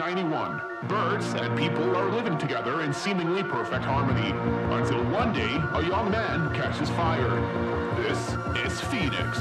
1991. Birds and people are living together in seemingly perfect harmony, until one day a young man catches fire. This is Phoenix.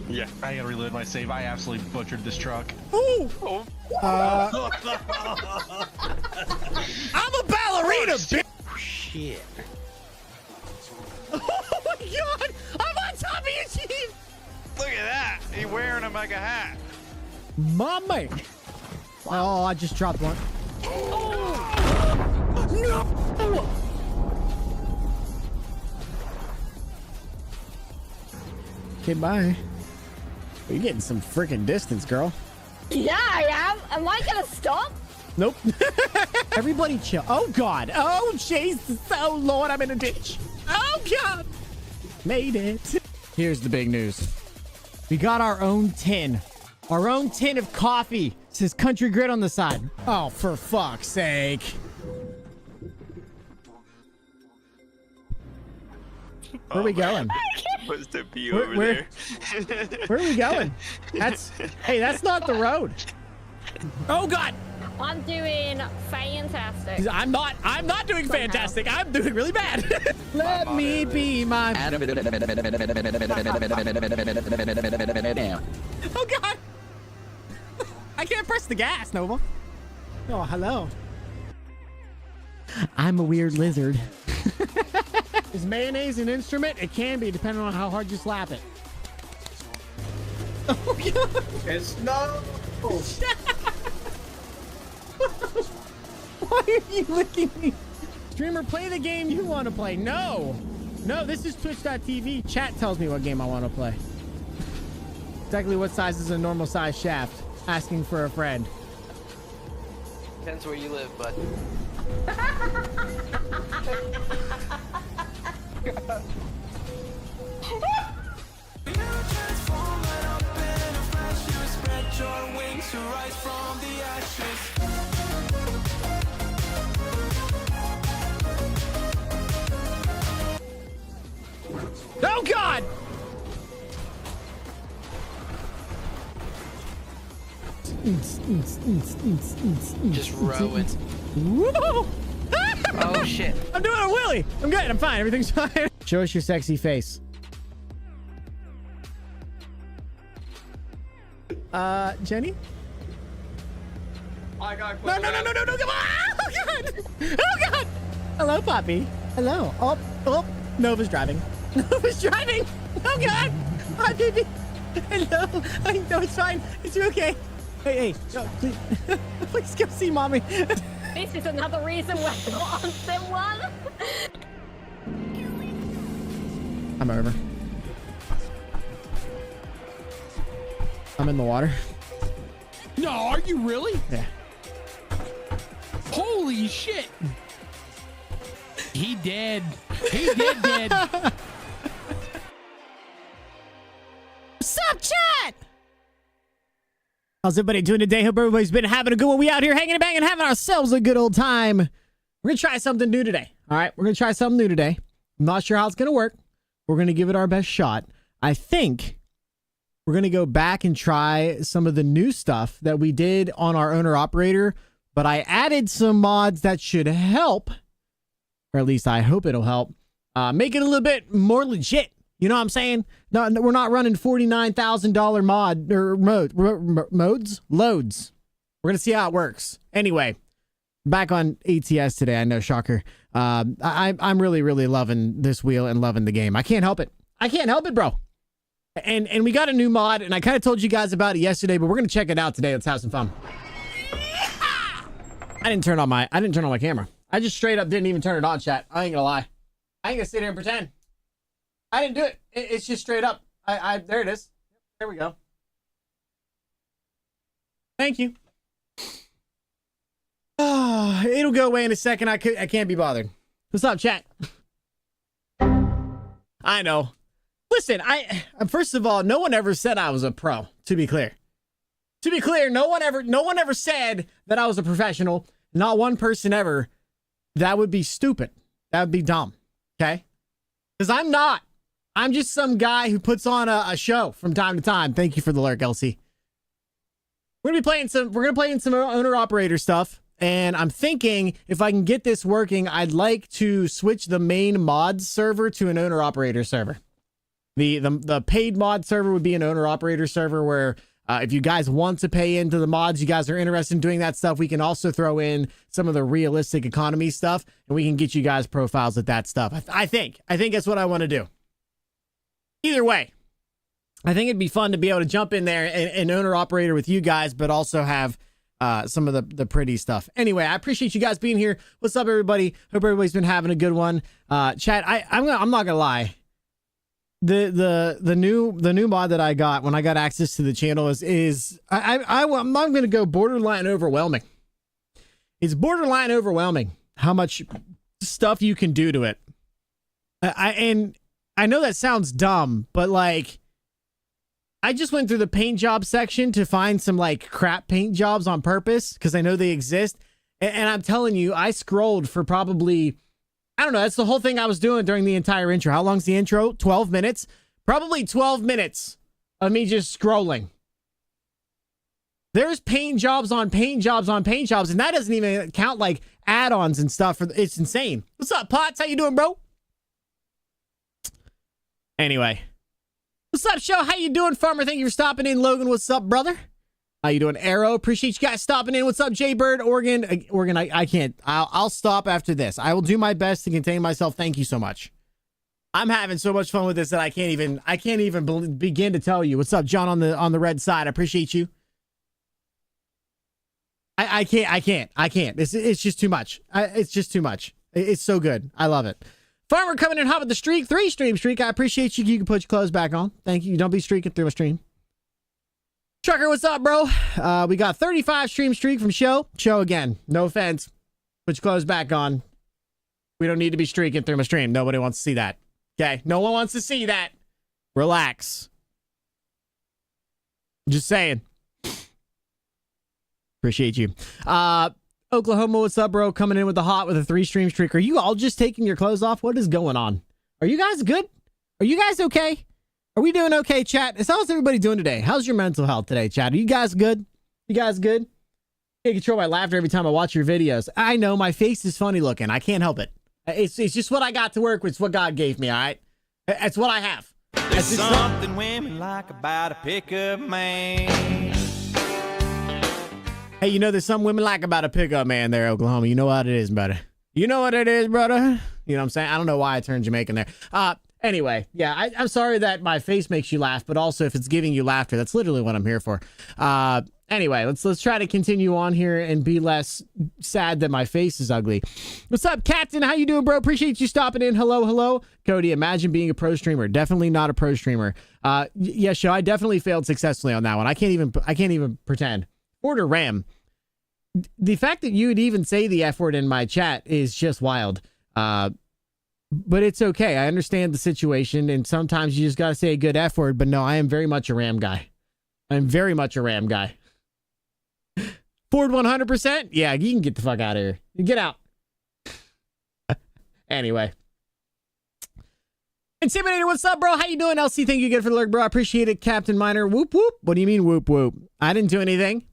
Yeah, I gotta reload my save. I absolutely butchered this truck. Ooh! I'm a ballerina, bitch! Shit. Oh my god! I'm on top of you, Chief! Look at that! He's wearing him like a hat. My man! Oh, I just dropped one. Oh. No! Okay, bye. You're getting some freaking distance, girl. Yeah, I am. Am I gonna stop? Nope. Everybody chill. Oh, God. Oh, Jesus. Oh, Lord, I'm in a ditch. Oh, God. Made it. Here's the big news. We got our own tin. Our own tin of coffee. It says CountryGrit on the side. Oh, for fuck's sake. Where are we going? What's the view Where- over where- there? Where are we going? Hey, that's not the road. Oh, God. I'm doing fantastic. I'm not doing fantastic. I'm doing really bad. Let me be my... Oh, God. I can't press the gas, Nova. Oh, hello. I'm a weird lizard. Is mayonnaise an instrument? It can be, depending on how hard you slap it. Oh, God. It's no. Why are you licking me? Streamer, play the game you want to play. No, this is twitch.tv. Chat tells me what game I want to play. Exactly what size is a normal size shaft? Asking for a friend. Depends where you live, bud. Oh, God! Just rowing. Woo! Oh shit. I'm doing a wheelie. I'm good. I'm fine. Everything's fine. Show us your sexy face. Jenny? I got No, come on! Oh, God! Oh, God! Hello, Poppy. Hello. Oh, Nova's driving. Nova's driving! Oh, God! Hi, baby. Hello. No, it's fine. It's okay. Hey, no, please. Please come see mommy. This is another reason we're not on Sim 1. I'm over. I'm in the water. No, are you really? Yeah. Holy shit. He dead. He dead. What's up, chat? How's everybody doing today? Hope everybody's been having a good one. We out here hanging and banging, having ourselves a good old time. We're going to try something new today. All right, we're going to try something new today. I'm not sure how it's going to work. We're going to give it our best shot. I think we're going to go back and try some of the new stuff that we did on our owner-operator, but I added some mods that should help, or at least I hope it'll help, make it a little bit more legit. You know what I'm saying? No, we're not running $49,000 mod or loads. We're gonna see how it works. Anyway, back on ATS today. I know, shocker. I'm really loving this wheel and loving the game. I can't help it. I can't help it, bro. And we got a new mod, and I kind of told you guys about it yesterday, but we're gonna check it out today. Let's have some fun. I didn't turn on my camera. I just straight up didn't even turn it on, chat. I ain't gonna lie. I ain't gonna sit here and pretend. I didn't do it. It's just straight up. There it is. There we go. Thank you. It'll go away in a second. I can't be bothered. What's up, chat? I know. Listen, first of all, no one ever said I was a pro, to be clear. No one ever said that I was a professional. Not one person ever. That would be stupid. That would be dumb. Okay? Because I'm not. I'm just some guy who puts on a show from time to time. Thank you for the lurk, LC. We're gonna play in some owner operator stuff, and I'm thinking if I can get this working, I'd like to switch the main mod server to an owner operator server. The paid mod server would be an owner operator server where if you guys want to pay into the mods, you guys are interested in doing that stuff, we can also throw in some of the realistic economy stuff, and we can get you guys profiles at that stuff. I think that's what I want to do. Either way, I think it'd be fun to be able to jump in there and owner operator with you guys, but also have some of the pretty stuff. Anyway, I appreciate you guys being here. What's up, everybody? Hope everybody's been having a good one. Chat, I'm not gonna lie. The new mod that I got when I got access to the channel is I'm gonna go borderline overwhelming. It's borderline overwhelming how much stuff you can do to it. And I know that sounds dumb, but like, I just went through the paint job section to find some like crap paint jobs on purpose because I know they exist. And I'm telling you, I scrolled for probably, I don't know, that's the whole thing I was doing during the entire intro. How long's the intro? 12 minutes? Probably 12 minutes of me just scrolling. There's paint jobs on paint jobs on paint jobs, and that doesn't even count like add-ons and stuff. It's insane. What's up, Potts? How you doing, bro? Anyway. What's up, show? How you doing, Farmer? Thank you for stopping in. Logan, what's up, brother? How you doing, Arrow? Appreciate you guys stopping in. What's up, Jaybird? Oregon, I can't. I'll stop after this. I will do my best to contain myself. Thank you so much. I'm having so much fun with this that I can't even begin to tell you. What's up, John on the red side? I appreciate you. I can't. It's just too much. It's just too much. It's so good. I love it. Farmer coming in hot with the streak. 3 stream streak. I appreciate you. You can put your clothes back on. Thank you. Don't be streaking through a stream. Trucker, what's up, bro? We got 35 stream streak from Show. Show again. No offense. Put your clothes back on. We don't need to be streaking through my stream. Nobody wants to see that. Okay? No one wants to see that. Relax. Just saying. Appreciate you. Oklahoma, what's up, bro? Coming in with the hot with a 3 stream streak. Are you all just taking your clothes off? What is going on? Are you guys good? Are you guys okay? Are we doing okay, chat? How's everybody doing today? How's your mental health today, chat? Are you guys good? You guys good? I can't control my laughter every time I watch your videos. I know my face is funny looking. I can't help it. It's just what I got to work with. It's what God gave me, all right? That's what I have. There's something women like about a pickup man. Hey, you know, there's some women like about a pickup man there, Oklahoma. You know what it is, brother. You know what it is, brother. You know what I'm saying? I don't know why I turned Jamaican there. Anyway, yeah, I'm sorry that my face makes you laugh, but also if it's giving you laughter, that's literally what I'm here for. Anyway, let's try to continue on here and be less sad that my face is ugly. What's up, Captain? How you doing, bro? Appreciate you stopping in. Hello. Cody, imagine being a pro streamer. Definitely not a pro streamer. Yeah, show. I definitely failed successfully on that one. I can't even pretend. Order RAM. The fact that you would even say the F word in my chat is just wild. But it's okay. I understand the situation, and sometimes you just got to say a good F word, but no, I am very much a RAM guy. I'm very much a RAM guy. Ford 100%? Yeah, you can get the fuck out of here. Get out. Anyway. Intimidator, what's up, bro? How you doing? LC, thank you again for the lurk, bro. I appreciate it. Captain Miner, whoop, whoop. What do you mean, whoop, whoop? I didn't do anything.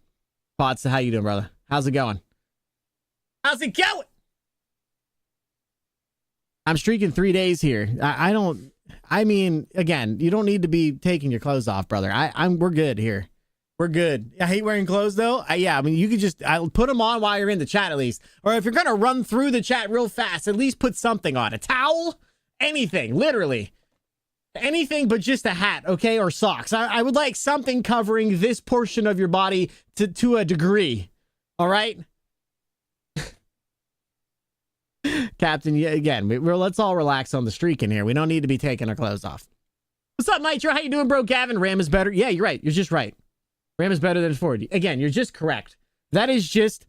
Pots, how you doing, brother? How's it going? How's it going? I'm streaking 3 days here. I mean, again, you don't need to be taking your clothes off, brother. We're good here. We're good. I hate wearing clothes though. Yeah, I mean, you could I'll put them on while you're in the chat at least. Or if you're going to run through the chat real fast, at least put something on. A towel, anything, literally. Anything but just a hat, okay? Or socks. I would like something covering this portion of your body to a degree. All right? Captain, again, let's all relax on the streak in here. We don't need to be taking our clothes off. What's up, Nitro? How you doing, bro? Gavin, RAM is better. Yeah, you're right. You're just right. RAM is better than Ford. Again, you're just correct. That is just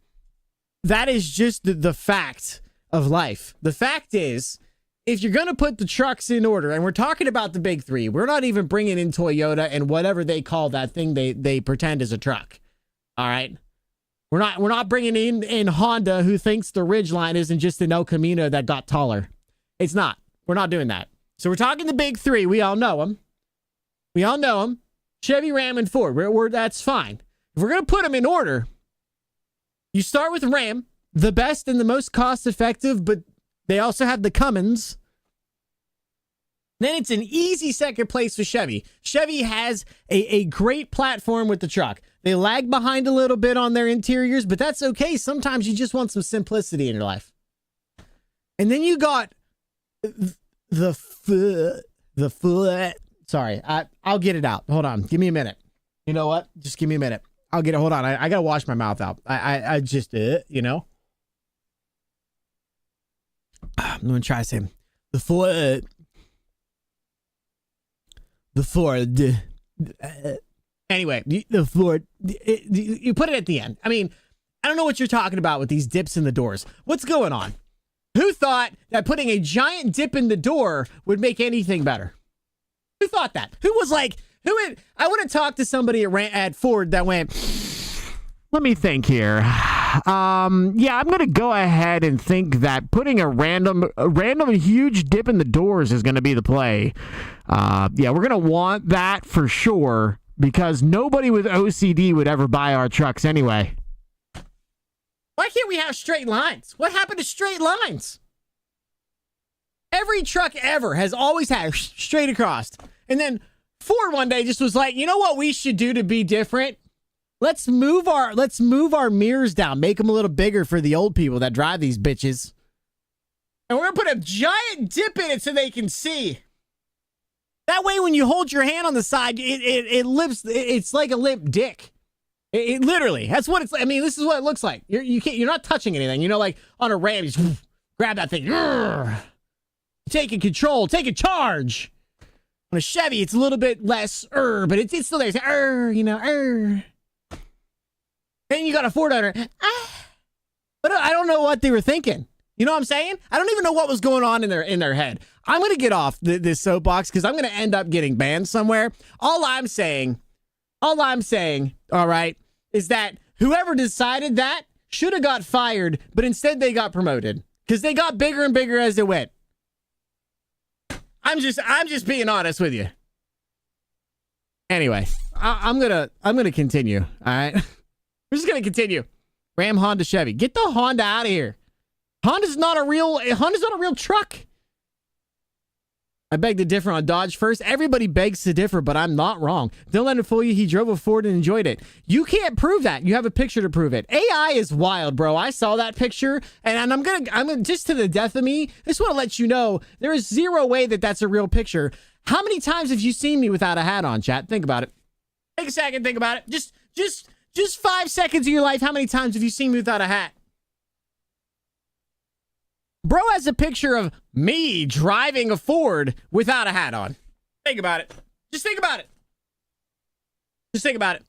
the fact of life. The fact is, if you're going to put the trucks in order, and we're talking about the big 3, we're not even bringing in Toyota and whatever they call that thing they pretend is a truck. All right? We're not bringing in Honda, who thinks the Ridgeline isn't just an El Camino that got taller. It's not. We're not doing that. So we're talking the big 3. We all know them. Chevy, Ram, and Ford. That's fine. If we're going to put them in order, you start with Ram, the best and the most cost-effective, but they also have the Cummins. Then it's an easy second place for Chevy. Chevy has a great platform with the truck. They lag behind a little bit on their interiors, but that's okay. Sometimes you just want some simplicity in your life. And then you got the foot. Sorry, I'll get it out. Hold on. Give me a minute. You know what? Just give me a minute. I'll get it. Hold on. I got to wash my mouth out. I just, you know. I'm going to try to say the foot. The Ford. Anyway, the Ford. You put it at the end. I mean, I don't know what you're talking about with these dips in the doors. What's going on? Who thought that putting a giant dip in the door would make anything better? Who thought that? Who was like, I would have talked to somebody at Ford that went, let me think here. Yeah, I'm going to go ahead and think that putting a random huge dip in the doors is going to be the play. Yeah, we're going to want that for sure because nobody with OCD would ever buy our trucks anyway. Why can't we have straight lines? What happened to straight lines? Every truck ever has always had straight across. And then Ford one day just was like, you know what we should do to be different? Let's move our mirrors down, make them a little bigger for the old people that drive these bitches. And we're gonna put a giant dip in it so they can see. That way, when you hold your hand on the side, it lifts. It's like a limp dick. It literally. That's what it's. I mean, this is what it looks like. You're not touching anything. You know, like on a Ram, you just grab that thing. Taking control, taking charge. On a Chevy, it's a little bit less, but it's still there. It's you know, Then you got a Ford owner. But I don't know what they were thinking. You know what I'm saying? I don't even know what was going on in their head. I'm going to get off this soapbox because I'm going to end up getting banned somewhere. All I'm saying, all right, is that whoever decided that should have got fired, but instead they got promoted because they got bigger and bigger as it went. I'm just being honest with you. Anyway, I'm gonna continue. All right, we're just gonna continue. Ram, Honda, Chevy. Get the Honda out of here. Honda's not a real truck. I beg to differ on Dodge first. Everybody begs to differ, but I'm not wrong. Don't let him fool you. He drove a Ford and enjoyed it. You can't prove that. You have a picture to prove it. AI is wild, bro. I saw that picture, and I'm gonna just to the death of me. I just want to let you know there is zero way that that's a real picture. How many times have you seen me without a hat on, chat? Think about it. Take a second. Think about it. Just 5 seconds of your life. How many times have you seen me without a hat? Bro has a picture of me driving a Ford without a hat on. Think about it. Just think about it. Just think about it.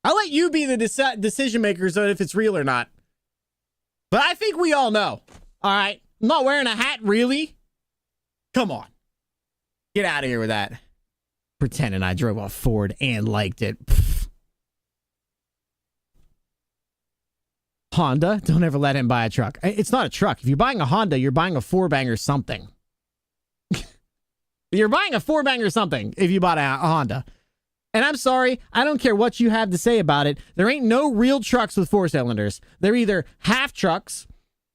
I'll let you be the decision makers on if it's real or not. But I think we all know. All right. I'm not wearing a hat, really? Come on. Get out of here with that. Pretending I drove a Ford and liked it. Pfft. Honda, don't ever let him buy a truck. It's not a truck. If you're buying a Honda, you're buying a four-banger something. You're buying a four-banger something if you bought a Honda. And I'm sorry, I don't care what you have to say about it. There ain't no real trucks with four cylinders. They're either half trucks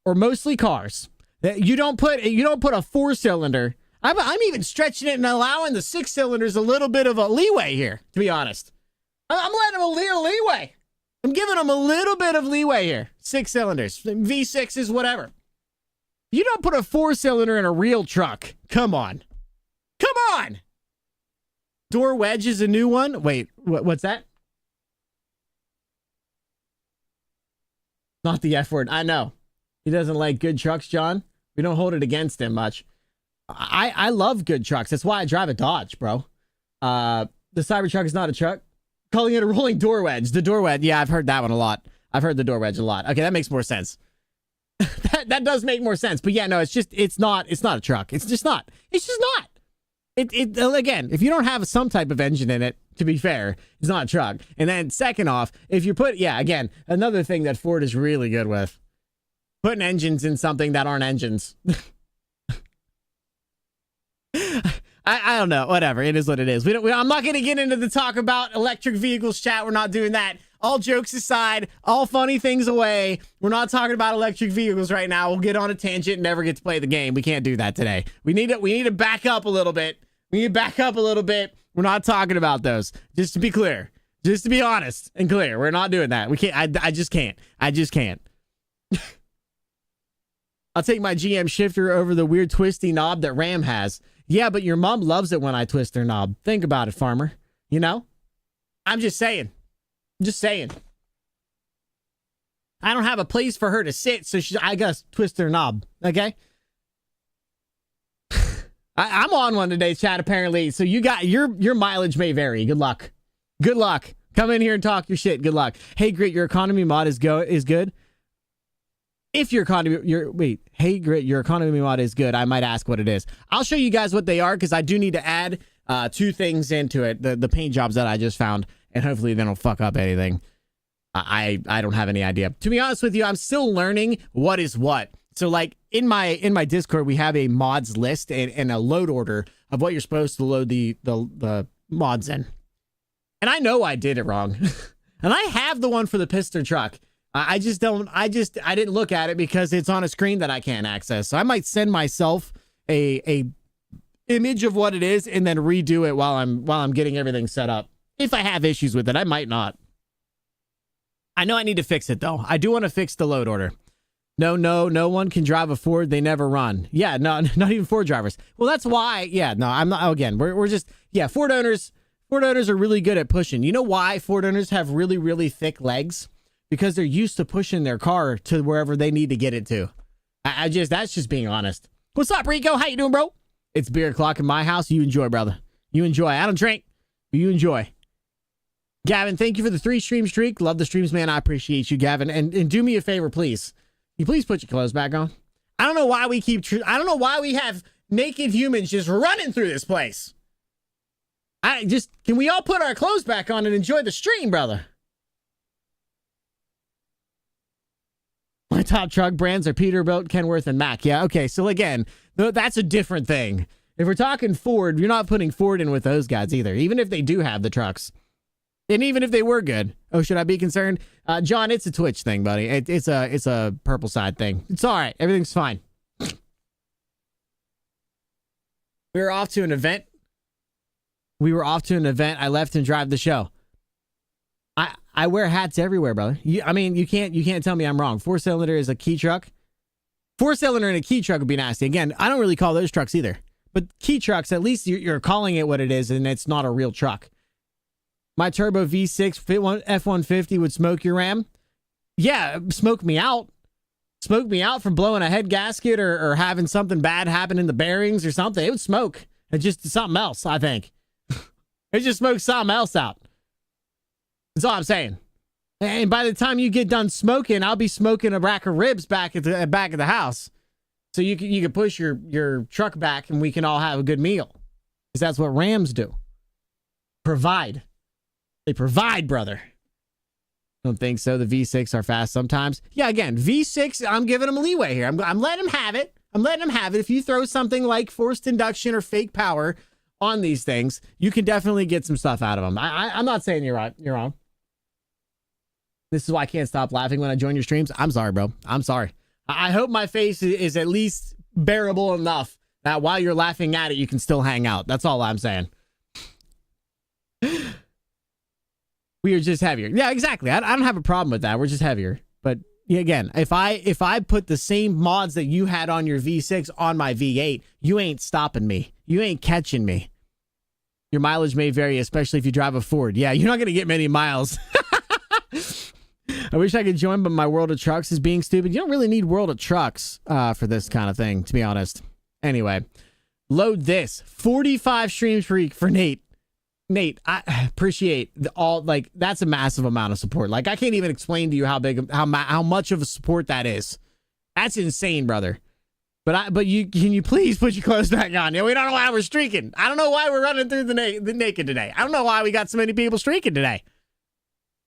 or mostly cars. You don't put a four-cylinder. I'm even stretching it and allowing the six cylinders a little bit of a leeway here, to be honest. I'm letting them a little leeway. I'm giving them a little bit of leeway here. 6 cylinders, V6s, whatever. You don't put a 4-cylinder in a real truck. Come on. Come on. Door wedge is a new one. Wait, what's that? Not the F word. I know. He doesn't like good trucks, John. We don't hold it against him much. I love good trucks. That's why I drive a Dodge, bro. The Cybertruck is not a truck. Calling it a rolling door wedge. The door wedge. Yeah, I've heard that one a lot. I've heard the door wedge a lot. Okay, that makes more sense. that does make more sense. But yeah, no, it's not a truck. It's just not. It's just not. It again, if you don't have some type of engine in it, to be fair, it's not a truck. And then second off, if you again, another thing that Ford is really good with, putting engines in something that aren't engines. I don't know. Whatever. It is what it is. I'm not going to get into the talk about electric vehicles, chat. We're not doing that. All jokes aside, all funny things away. We're not talking about electric vehicles right now. We'll get on a tangent and never get to play the game. We can't do that today. We need to back up a little bit. We're not talking about those. Just to be clear. Just to be honest and clear. We're not doing that. We can't. I just can't. I'll take my GM shifter over the weird twisty knob that Ram has. Yeah, but your mom loves it when I twist her knob. Think about it, farmer. You know? I'm just saying. I don't have a place for her to sit, so I gotta twist her knob. Okay? I'm on one today, chat, apparently. So you got your mileage may vary. Good luck. Come in here and talk your shit. Good luck. Hey, Grit, your economy mod is good. If your economy, hey, Grit, your economy mod is good. I might ask what it is. I'll show you guys what they are because I do need to add 2 things into it. The paint jobs that I just found, and hopefully they don't fuck up anything. I don't have any idea. To be honest with you, I'm still learning what is what. So like in my Discord, we have a mods list and a load order of what you're supposed to load the mods in. And I know I did it wrong. And I have the one for the Pizzster truck. I didn't look at it because it's on a screen that I can't access. So I might send myself a image of what it is and then redo it while I'm getting everything set up. If I have issues with it, I might not. I know I need to fix it though. I do want to fix the load order. No one can drive a Ford. They never run. Yeah, no, not even Ford drivers. Well, that's why. Yeah, no, I'm not. Again, we're just, yeah, Ford owners are really good at pushing. You know why Ford owners have really, really thick legs? Because they're used to pushing their car to wherever they need to get it to. That's just being honest. What's up, Rico? How you doing, bro? It's beer o'clock in my house. You enjoy, brother. You enjoy. I don't drink, but you enjoy. Gavin, thank you for the 3 stream streak. Love the streams, man. I appreciate you, Gavin. And do me a favor, please. Can you please put your clothes back on? I don't know why we have naked humans just running through this place. Can we all put our clothes back on and enjoy the stream, brother? My top truck brands are Peterbilt, Kenworth, and Mack. Yeah, okay. So again, that's a different thing. If we're talking Ford, you're not putting Ford in with those guys either, even if they do have the trucks. And even if they were good. Oh, should I be concerned? John, it's a Twitch thing, buddy. It's a purple side thing. It's all right. Everything's fine. We were off to an event. I left and drive the show. I wear hats everywhere, brother. You can't tell me I'm wrong. 4-cylinder is a key truck. 4-cylinder and a key truck would be nasty. Again, I don't really call those trucks either. But key trucks, at least you're calling it what it is, and it's not a real truck. My turbo V6 F-150 would smoke your Ram. Yeah, smoke me out. Smoke me out from blowing a head gasket or having something bad happen in the bearings or something. It would smoke. It's just something else, I think. It just smokes something else out. That's all I'm saying. And by the time you get done smoking, I'll be smoking a rack of ribs back at the house. So you can push your truck back and we can all have a good meal. Because that's what Rams do. Provide. They provide, brother. Don't think so. The V6 are fast sometimes. Yeah, again, V6, I'm giving them leeway here. I'm letting them have it. If you throw something like forced induction or fake power on these things, you can definitely get some stuff out of them. I'm not saying you're right. You're wrong. This is why I can't stop laughing when I join your streams. I'm sorry, bro. I'm sorry. I hope my face is at least bearable enough that while you're laughing at it, you can still hang out. That's all I'm saying. We are just heavier. Yeah, exactly. I don't have a problem with that. We're just heavier. But yeah, again, if I put the same mods that you had on your V6 on my V8, you ain't stopping me. You ain't catching me. Your mileage may vary, especially if you drive a Ford. Yeah, you're not going to get many miles. I wish I could join, but my World of Trucks is being stupid. You don't really need World of Trucks for this kind of thing, to be honest. Anyway, load this. 45 streams for Nate. Nate, I appreciate that's a massive amount of support. Like, I can't even explain to you how much of a support that is. That's insane, brother. But can you please put your clothes back on? Yeah, we don't know why we're streaking. I don't know why we're running through the naked today. I don't know why we got so many people streaking today.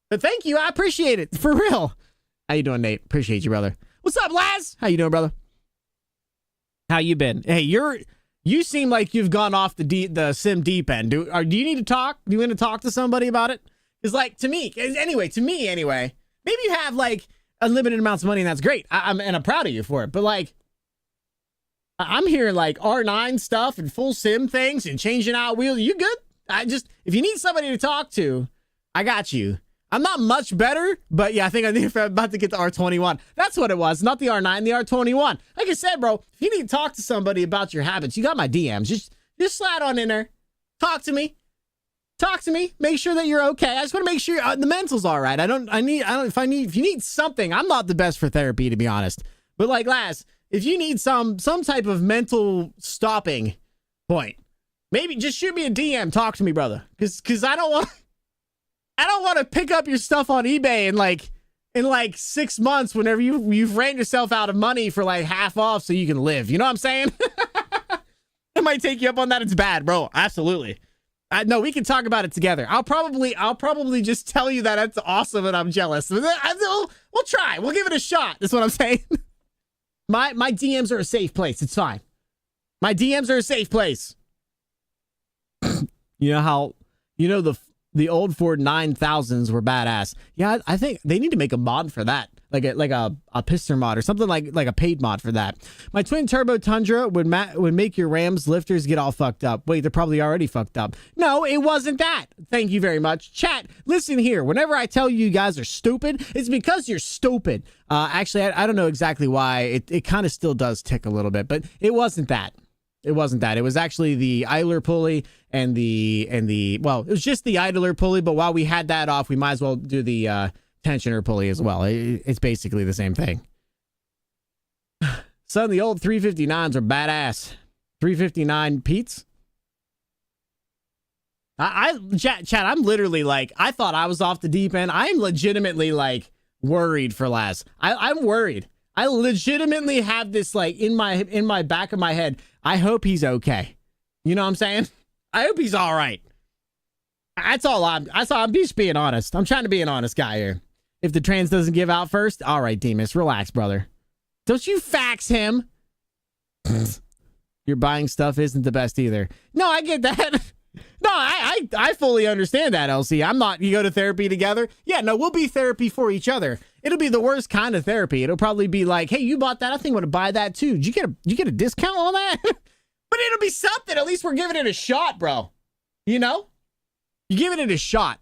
But thank you. I appreciate it. For real. How you doing, Nate? Appreciate you, brother. What's up, Laz? How you doing, brother? How you been? Hey, you seem like you've gone off the sim deep end. Do you need to talk? Do you want to talk to somebody about it? Because, like, to me, maybe you have, like, unlimited amounts of money, and that's great. I'm proud of you for it. But, like, I'm hearing, like, R9 stuff and full sim things and changing out wheels. You good? If you need somebody to talk to, I got you. I'm not much better, but yeah, I think I'm about to get the R21. That's what it was. Not the R9, the R21. Like I said, bro, if you need to talk to somebody about your habits, you got my DMs. Just slide on in there. Talk to me. Make sure that you're okay. I just want to make sure the mental's all right. If you need something, I'm not the best for therapy, to be honest. But like, Laz, if you need some type of mental stopping point, maybe just shoot me a DM. Talk to me, brother. Because I don't I don't want to pick up your stuff on eBay in like 6 months whenever you've ran yourself out of money for like half off so you can live. You know what I'm saying? I might take you up on that. It's bad, bro. Absolutely. No, we can talk about it together. I'll probably just tell you that that's awesome and I'm jealous. We'll try. We'll give it a shot. That's what I'm saying. My DMs are a safe place. It's fine. My DMs are a safe place. You know how, the old Ford 9000s were badass. Yeah, I think they need to make a mod for that. Like a Pizzster mod or something like a paid mod for that. My twin turbo Tundra would make your Rams lifters get all fucked up. Wait, they're probably already fucked up. No, it wasn't that. Thank you very much. Chat, listen here. Whenever I tell you guys are stupid, it's because you're stupid. Actually, I don't know exactly why. It kind of still does tick a little bit, but it wasn't that. It wasn't that. It was actually the idler pulley and well, it was just the idler pulley, but while we had that off, we might as well do the tensioner pulley as well. It's basically the same thing. Son, the old 359s are badass. 359 Pete's. Chat, I'm literally like, I thought I was off the deep end. I'm legitimately like worried for Laz. I'm worried. I legitimately have this like in my back of my head. I hope he's okay. You know what I'm saying? I hope he's all right. That's all I'm just being honest. I'm trying to be an honest guy here. If the trans doesn't give out first, all right, Demas, relax, brother. Don't you fax him. Your buying stuff isn't the best either. No, I get that. No, I fully understand that, LC. I'm not, you go to therapy together? Yeah, no, we'll be therapy for each other. It'll be the worst kind of therapy. It'll probably be like, hey, you bought that. I think I'm going to buy that too. Did you get a discount on that? But it'll be something. At least we're giving it a shot, bro. You know? You're giving it a shot.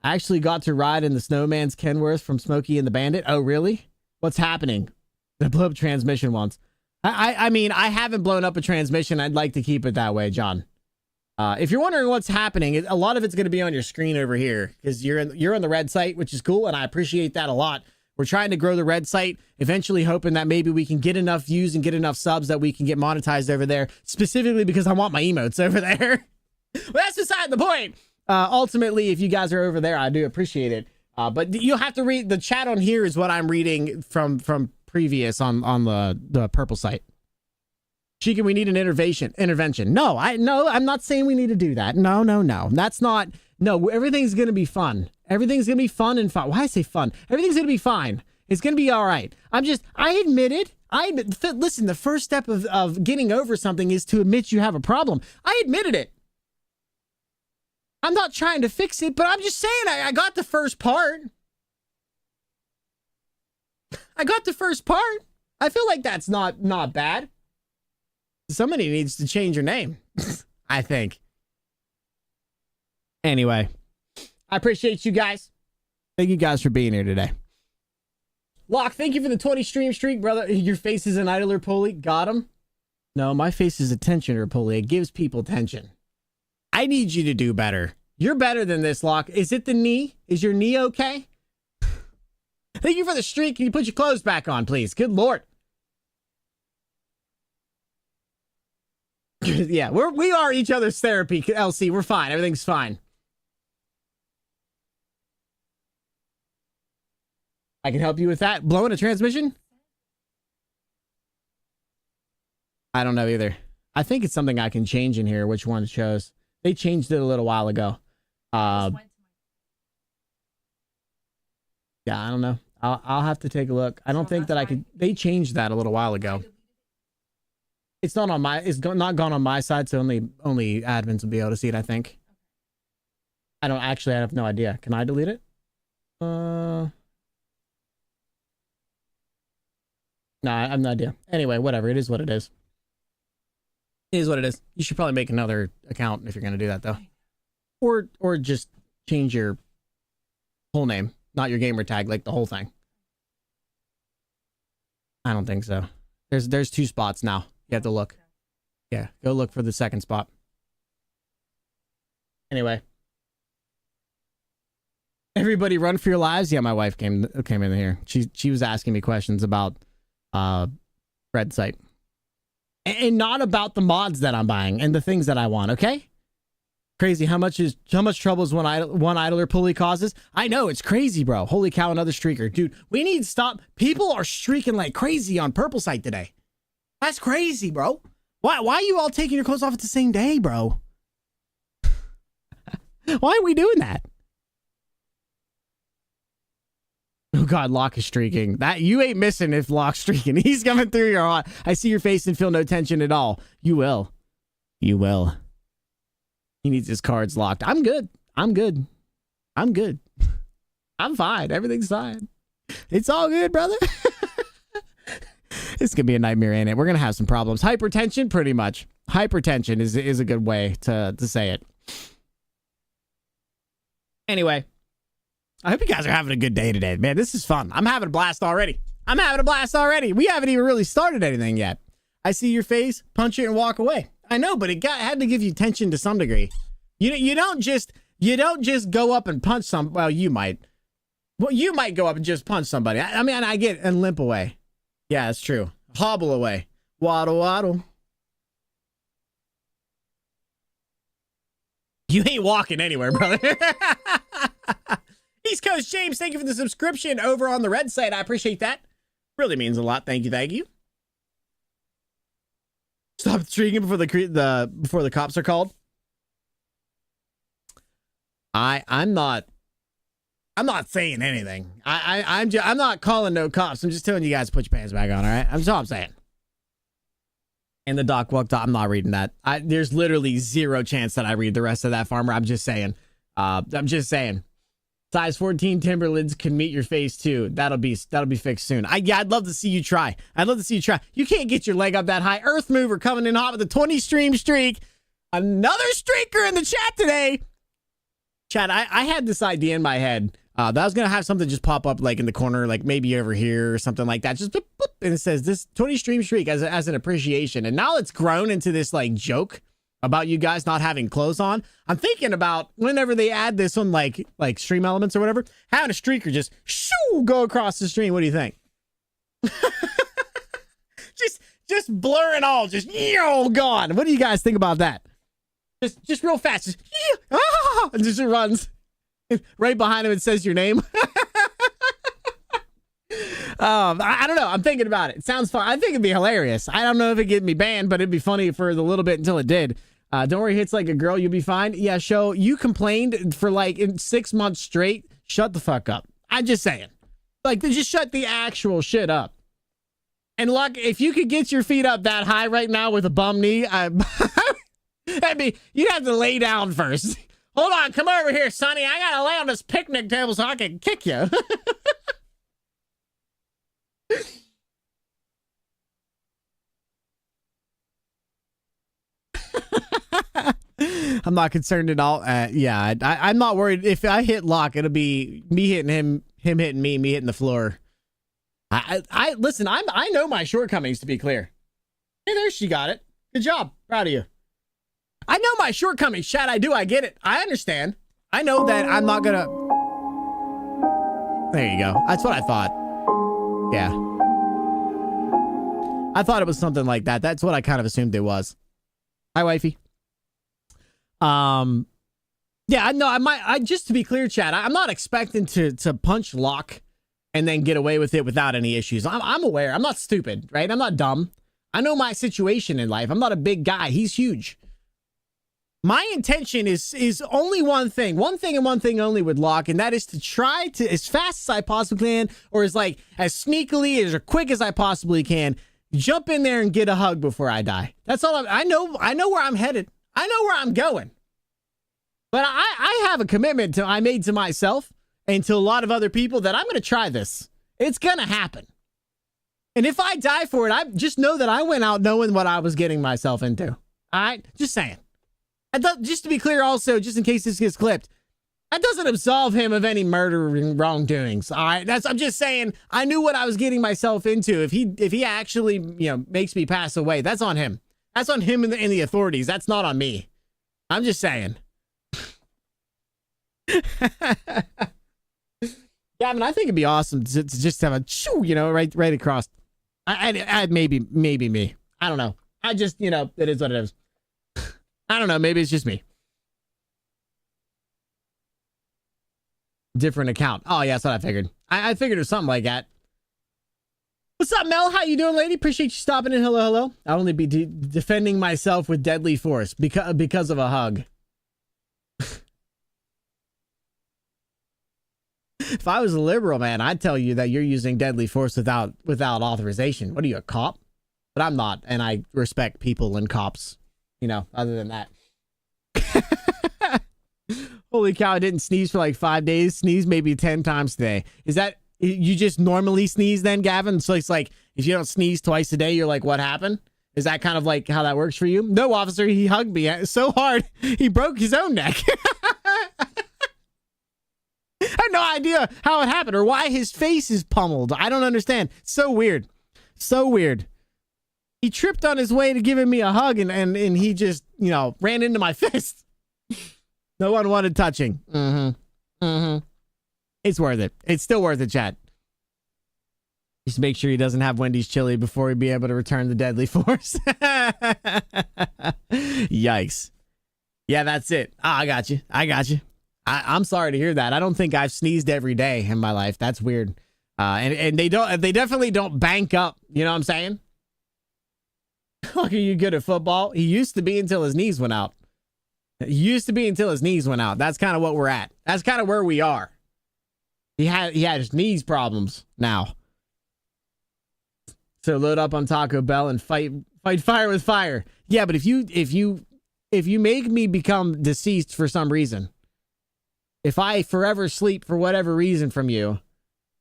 I actually got to ride in the Snowman's Kenworth from Smokey and the Bandit. Oh, really? What's happening? I blew up transmission once. I mean, I haven't blown up a transmission. I'd like to keep it that way, John. If you're wondering what's happening, a lot of it's going to be on your screen over here because you're on the red site, which is cool, and I appreciate that a lot. We're trying to grow the red site, eventually hoping that maybe we can get enough views and get enough subs that we can get monetized over there, specifically because I want my emotes over there. But that's beside the point. Ultimately, if you guys are over there, I do appreciate it. But you'll have to read the chat on here is what I'm reading from previous on the purple site. Chica, we need an intervention. No, I'm not saying we need to do that. No. That's not. No, everything's going to be fun. Everything's going to be fun and fun. Why I say fun? Everything's going to be fine. It's going to be all right. I admit it. Listen, the first step of getting over something is to admit you have a problem. I admitted it. I'm not trying to fix it, but I'm just saying I got the first part. I feel like that's not bad. Somebody needs to change your name, I think. Anyway, I appreciate you guys. Thank you guys for being here today. Locke, thank you for the 20 stream streak, brother. Your face is an idler pulley. Got him? No, my face is a tensioner pulley. It gives people tension. I need you to do better. You're better than this, Locke. Is it the knee? Is your knee okay? Thank you for the streak. Can you put your clothes back on, please? Good Lord. Yeah, we are each other's therapy, LC. We're fine. Everything's fine. I can help you with that. Blowing a transmission? I don't know either. I think it's something I can change in here, which one it shows. They changed it a little while ago. Yeah, I don't know. I'll have to take a look. I don't think that I could. They changed that a little while ago. It's not on my. It's not gone on my side, so only admins will be able to see it. I think. I don't actually. I have no idea. Can I delete it? No, I have no idea. Anyway, whatever. It is what it is. It is what it is. You should probably make another account if you're going to do that, though. Or just change your whole name, not your gamer tag, like the whole thing. I don't think so. There's 2 spots now. You have to look. Yeah, go look for the second spot. Anyway. Everybody run for your lives. Yeah, my wife came in here. She was asking me questions about red site. And not about the mods that I'm buying and the things that I want, okay? Crazy how much trouble is one idler pulley causes. I know, it's crazy, bro. Holy cow, another streaker. Dude, we need to stop. People are streaking like crazy on Purple Site today. That's crazy, bro. Why are you all taking your clothes off at the same day, bro? Why are we doing that? Oh God, Locke is streaking. That you ain't missing if Locke's streaking. He's coming through your heart. I see your face and feel no tension at all. You will. You will. He needs his cards locked. I'm good. I'm good. I'm good. I'm fine. Everything's fine. It's all good, brother. It's gonna be a nightmare, ain't it? We're gonna have some problems. Hypertension, pretty much. Hypertension is a good way to say it. Anyway, I hope you guys are having a good day today, man. This is fun. I'm having a blast already. We haven't even really started anything yet. I see your face, punch it, and walk away. I know, but it had to give you tension to some degree. You don't just go up and punch some. Well, you might. Well, you might go up and just punch somebody. I mean, I get and limp away. Yeah, that's true. Hobble away. Waddle, waddle. You ain't walking anywhere, brother. East Coast James, thank you for the subscription over on the red side. I appreciate that. Really means a lot. Thank you. Thank you. Stop streaking before the cops are called. I'm not saying anything. I'm not calling no cops. I'm just telling you guys to put your pants back on. All right. That's all I'm saying. And the doc walked off. I'm not reading that. There's literally zero chance that I read the rest of that, farmer. I'm just saying. Size 14 Timberlands can meet your face too. That'll be fixed soon. I'd love to see you try. You can't get your leg up that high. Earth Mover coming in hot with a 20 stream streak. Another streaker in the chat today. Chat, I had this idea in my head that I was gonna have something just pop up like in the corner, like maybe over here or something like that. Just boop, boop, and it says this 20 stream streak as an appreciation. And now it's grown into this like joke about you guys not having clothes on. I'm thinking about whenever they add this on like stream elements or whatever, having a streaker just go across the stream. What do you think? just blurring all, just gone. What do you guys think about that? Just real fast, and just runs right behind him. It says your name. I don't know. I'm thinking about it. It sounds fun. I think it'd be hilarious. I don't know if it'd get me banned, but it'd be funny for the little bit until it did. Don't worry, hits like a girl, you'll be fine. Yeah, show you complained for like in 6 months straight. Shut the fuck up. I'm just saying. Like, just shut the actual shit up. And look, if you could get your feet up that high right now with a bum knee, you'd have to lay down first. Hold on, come over here, Sonny. I gotta lay on this picnic table so I can kick you. I'm not concerned at all. Yeah, I'm not worried. If I hit lock, it'll be me hitting him hitting me hitting the floor. Listen, I know my shortcomings, to be clear. Hey, there she got it. Good job. Proud of you. I know my shortcomings, chat. I do. I get it. I understand. I know that I'm not gonna. There you go. That's what I thought. Yeah. I thought it was something like that. That's what I kind of assumed it was. Hi, wifey. Yeah, no, I just to be clear, chat, I'm not expecting to punch lock and then get away with it without any issues. I'm aware. I'm not stupid, right? I'm not dumb. I know my situation in life. I'm not a big guy. He's huge. My intention is only one thing and one thing only with lock, and that is to try to, as fast as I possibly can, or as sneakily, as quick as I possibly can, jump in there and get a hug before I die. That's all. I know where I'm headed. I know where I'm going. But I have a commitment I made to myself and to a lot of other people that I'm going to try this. It's going to happen. And if I die for it, I just know that I went out knowing what I was getting myself into. All right? Just saying. Just to be clear also, just in case this gets clipped, that doesn't absolve him of any murdering wrongdoings. All right? I'm just saying, I knew what I was getting myself into. If he actually, makes me pass away, that's on him. That's on him and the authorities. That's not on me. I'm just saying. Yeah, I mean, I think it'd be awesome to just have a shoo, right across. I maybe me. I don't know. I just, it is what it is. I don't know. Maybe it's just me. Different account. Oh, yeah, that's what I figured. I figured it was something like that. What's up, Mel? How you doing, lady? Appreciate you stopping in. Hello, hello. I'll only be defending myself with deadly force because of a hug. If I was a liberal, man, I'd tell you that you're using deadly force without authorization. What are you, a cop? But I'm not, and I respect people and cops, you know, other than that. Holy cow, I didn't sneeze for like 5 days. Sneeze maybe 10 times today. Is that, you just normally sneeze then, Gavin? So it's like, if you don't sneeze twice a day, you're like, what happened? Is that kind of like how that works for you? No, officer, he hugged me so hard, he broke his own neck. I have no idea how it happened or why his face is pummeled. I don't understand. So weird. So weird. He tripped on his way to giving me a hug and he just, you know, ran into my fist. No one wanted touching. It's worth it. It's still worth it, chat. Just make sure he doesn't have Wendy's chili before he'd be able to return the deadly force. Yikes. Yeah, that's it. I got you. I'm sorry to hear that. I don't think I've sneezed every day in my life. That's weird. And they definitely don't bank up. You know what I'm saying? Look, are you good at football? He used to be until his knees went out. That's kind of what we're at. That's kind of where we are. He had his knees problems now. So load up on Taco Bell and fight fire with fire. Yeah, but if you make me become deceased for some reason, if I forever sleep for whatever reason from you,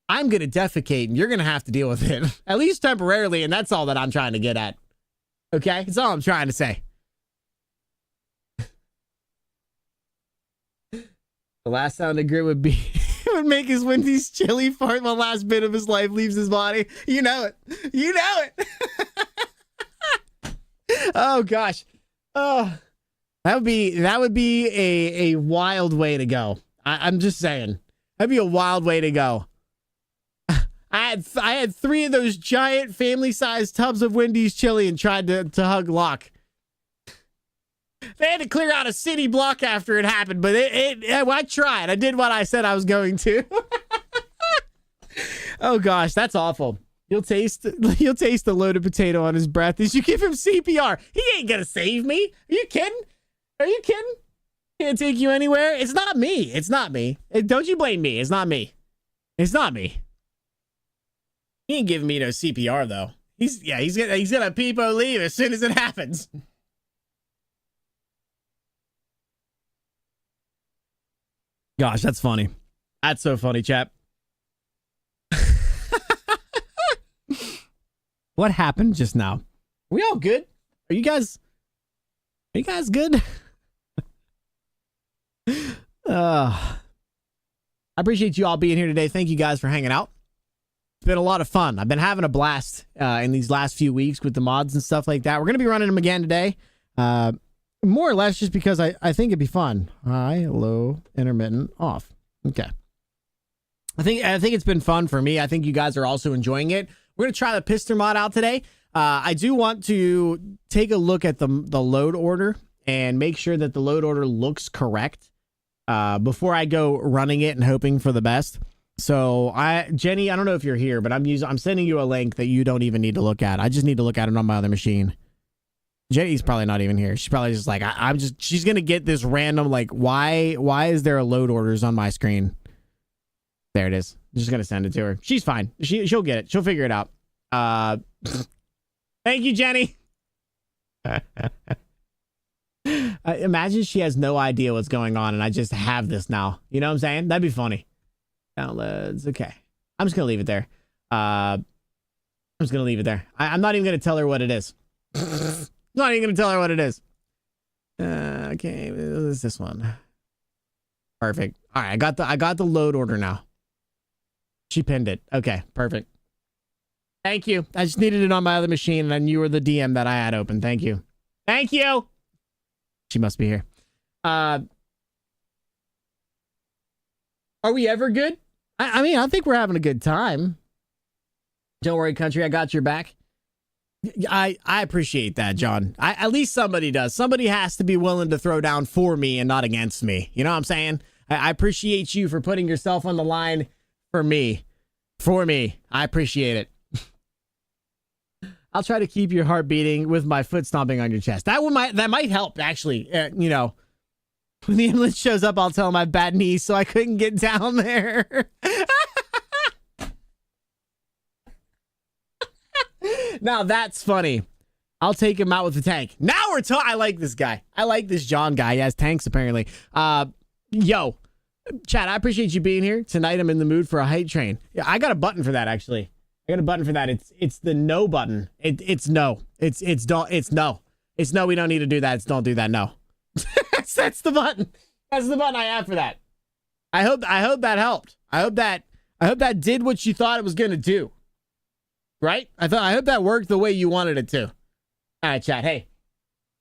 I'm going to defecate and you're going to have to deal with it. At least temporarily, and that's all that I'm trying to get at. Okay? That's all I'm trying to say. The last sound of grit would be... would make his Wendy's chili fart the last bit of his life leaves his body. You know it. You know it. Oh, gosh. Oh, that would be a wild way to go. I'm just saying. That'd be a wild way to go. I had 3 of those giant family-sized tubs of Wendy's chili and tried to hug Locke. They had to clear out a city block after it happened, but I tried. I did what I said I was going to. Oh gosh, that's awful. You'll taste the loaded potato on his breath as you give him CPR. He ain't gonna save me. Are you kidding? Can't take you anywhere. It's not me. Don't you blame me. It's not me. He ain't giving me no CPR though. He's gonna peepo leave as soon as it happens. Gosh, that's funny. That's so funny, chap. What happened just now? Are we all good? Are you guys good? I appreciate you all being here today. Thank you guys for hanging out. It's been a lot of fun. I've been having a blast in these last few weeks with the mods and stuff like that. We're going to be running them again today. More or less just because I think it'd be fun. High, low, intermittent, off. Okay. I think it's been fun for me. I think you guys are also enjoying it. We're going to try the Pizzster mod out today. I do want to take a look at the load order and make sure that the load order looks correct before I go running it and hoping for the best. So Jenny, I don't know if you're here, but I'm sending you a link that you don't even need to look at. I just need to look at it on my other machine. Jenny's probably not even here. She's probably just like, she's going to get this random, like, why is there a load orders on my screen? There it is. I'm just going to send it to her. She's fine. She'll get it. She'll figure it out. Thank you, Jenny. Imagine she has no idea what's going on and I just have this now. You know what I'm saying? That'd be funny. Downloads. Okay. I'm just going to leave it there. I'm not even going to tell her what it is. Not even going to tell her what it is. Okay. What is this one? Perfect. All right. I got the load order now. She pinned it. Okay. Perfect. Thank you. I just needed it on my other machine and you were the DM that I had open. Thank you. Thank you. She must be here. Are we ever good? I mean, I think we're having a good time. Don't worry, country. I got your back. I appreciate that, John. At least somebody does. Somebody has to be willing to throw down for me and not against me. You know what I'm saying? I appreciate you for putting yourself on the line for me. For me. I appreciate it. I'll try to keep your heart beating with my foot stomping on your chest. That might help, actually. You know, when the ambulance shows up, I'll tell them I have bad knees, so I couldn't get down there. Now that's funny. I'll take him out with the tank. Now we're talking. I like this guy. I like this John guy. He has tanks, apparently. Yo, Chad, I appreciate you being here. Tonight I'm in the mood for a hype train. Yeah, I got a button for that, actually. I got a button for that. It's the no button. It's no. It's no. It's no, we don't need to do that. It's don't do that. No. That's the button. That's the button I have for that. I hope that helped. I hope that did what you thought it was gonna do. Right? I hope that worked the way you wanted it to. All right, chat. Hey,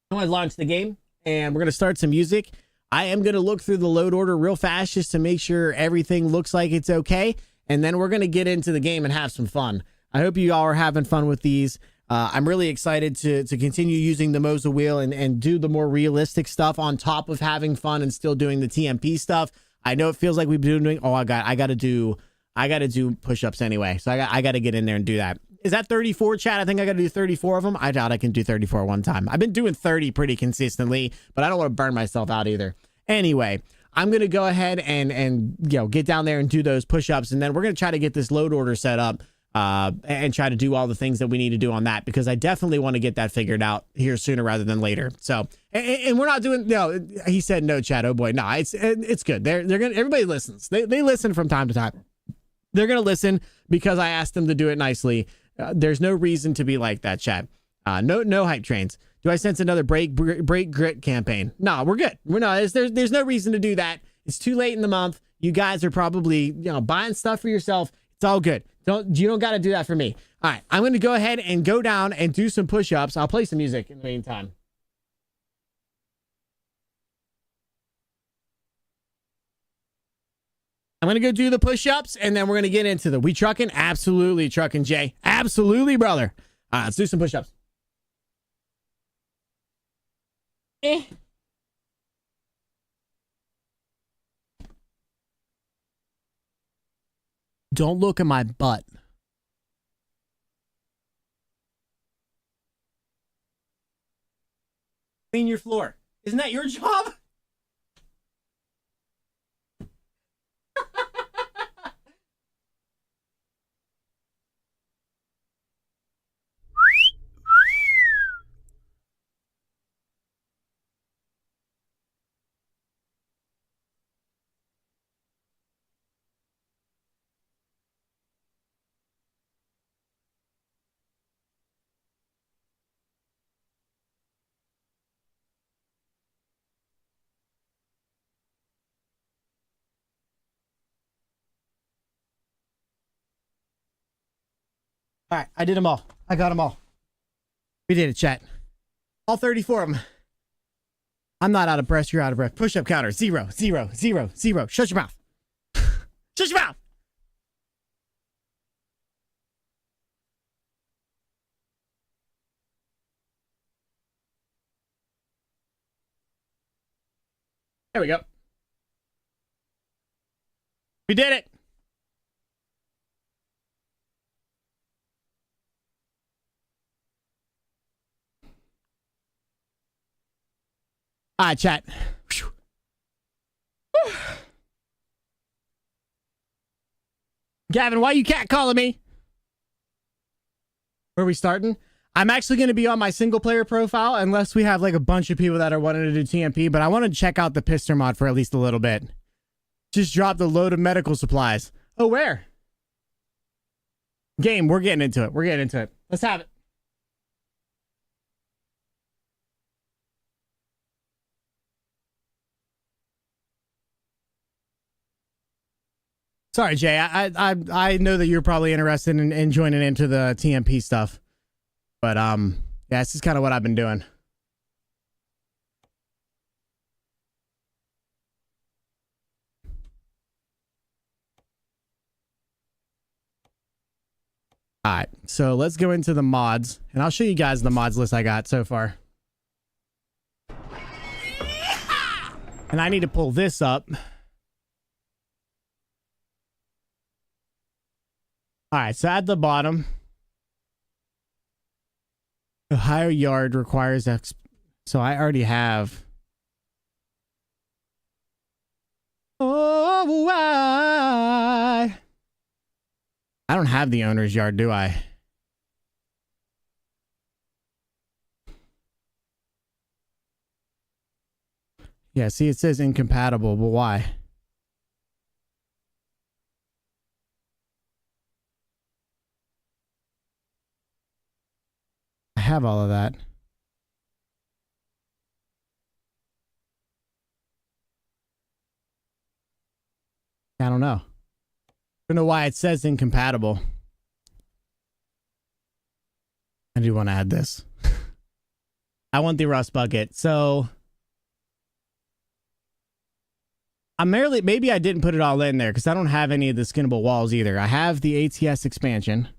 I want to launch the game and we're gonna start some music. I am gonna look through the load order real fast just to make sure everything looks like it's okay. And then we're going to get into the game and have some fun. I hope you all are having fun with these. I'm really excited to continue using the Moza wheel and do the more realistic stuff on top of having fun and still doing the TMP stuff. I know it feels like we've been doing, I got to do push-ups anyway. So I got to get in there and do that. Is that 34, chat? I think I got to do 34 of them. I doubt I can do 34 one time. I've been doing 30 pretty consistently, but I don't want to burn myself out either. Anyway, I'm going to go ahead and you know, get down there and do those push-ups. And then we're going to try to get this load order set up and try to do all the things that we need to do on that, because I definitely want to get that figured out here sooner rather than later. So, and we're not doing, no, he said no, chat. Oh boy. No, it's good. They're going to, everybody listens. They listen from time to time. They're going to listen because I asked them to do it nicely. There's no reason to be like that, chat. No hype trains. Do I sense another break grit campaign? No, we're good. We're not. There's no reason to do that. It's too late in the month. You guys are probably, you know, buying stuff for yourself. It's all good. You don't got to do that for me. All right, I'm going to go ahead and go down and do some push-ups. I'll play some music in the meantime. I'm going to go do the push-ups, and then we're going to get into the we trucking. Absolutely trucking, Jay. Absolutely, brother. All right, let's do some push-ups. Don't look at my butt. Clean your floor. Isn't that your job? All right, I did them all. I got them all. We did it, chat. All 34 of them. I'm not out of breath. You're out of breath. Push-up counter. 0, 0, 0, 0. Shut your mouth. Shut your mouth. There we go. We did it. All right, chat. Gavin, why you catcalling me? Where are we starting? I'm actually going to be on my single player profile unless we have like a bunch of people that are wanting to do TMP, but I want to check out the Pizzster mod for at least a little bit. Just dropped a load of medical supplies. Oh, where? Game, we're getting into it. We're getting into it. Let's have it. Sorry, Jay. I know that you're probably interested in joining into the TMP stuff, but yeah, this is kind of what I've been doing. All right, so let's go into the mods, and I'll show you guys the mods list I got so far. And I need to pull this up All right, so at the bottom, the higher yard requires so I already have. Oh, I don't have the owner's yard, do I? Yeah, see, it says incompatible, but why? I have all of that. I don't know. I don't know why it says incompatible. I do want to add this. I want the rust bucket. So I'm maybe I didn't put it all in there because I don't have any of the skinnable walls either. I have the ATS expansion.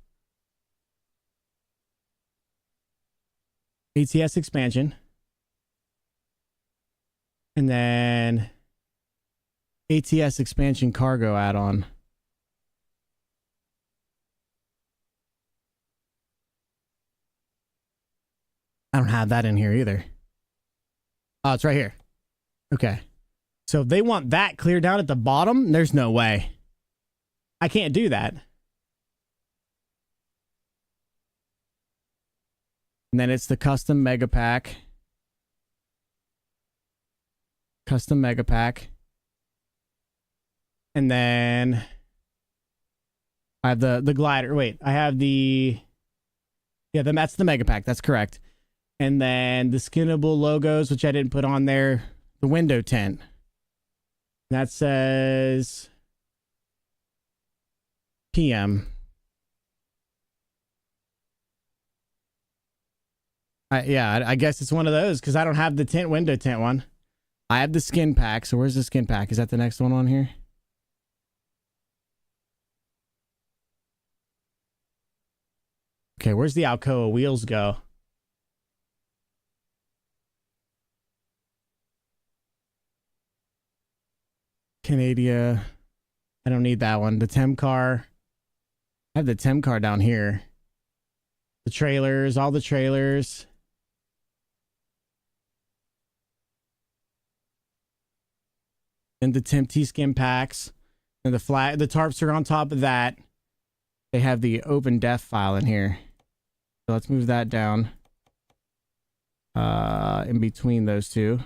ATS expansion. And then ATS expansion cargo add-on. I don't have that in here either. Oh, it's right here. Okay. So if they want that clear down at the bottom, there's no way. I can't do that. And then it's the custom mega pack. Custom mega pack. And then I have the glider. Wait, I have the... Yeah, then that's the mega pack. That's correct. And then the skinnable logos, which I didn't put on there. The window tint. That says PM. I guess it's one of those because I don't have the window tint one. I have the skin pack. So where's the skin pack? Is that the next one on here? Okay, where's the Alcoa wheels go? Canada. I don't need that one. The Tem car. I have the Tem car down here. The trailers, all the trailers. And the Tem T-skin packs. And the tarps are on top of that. They have the open def file in here. So let's move that down. In between those two.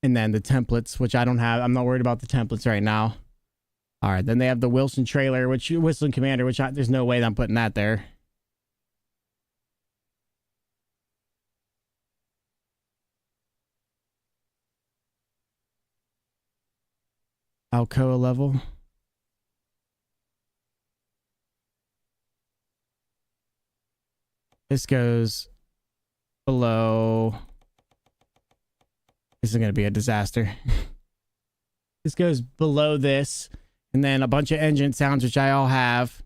And then the templates, which I don't have. I'm not worried about the templates right now. All right. Then they have the Wilson trailer, Wilson Commander, there's no way that I'm putting that there. Alcoa level. This goes below. This is going to be a disaster. This goes below this. And then a bunch of engine sounds, which I all have.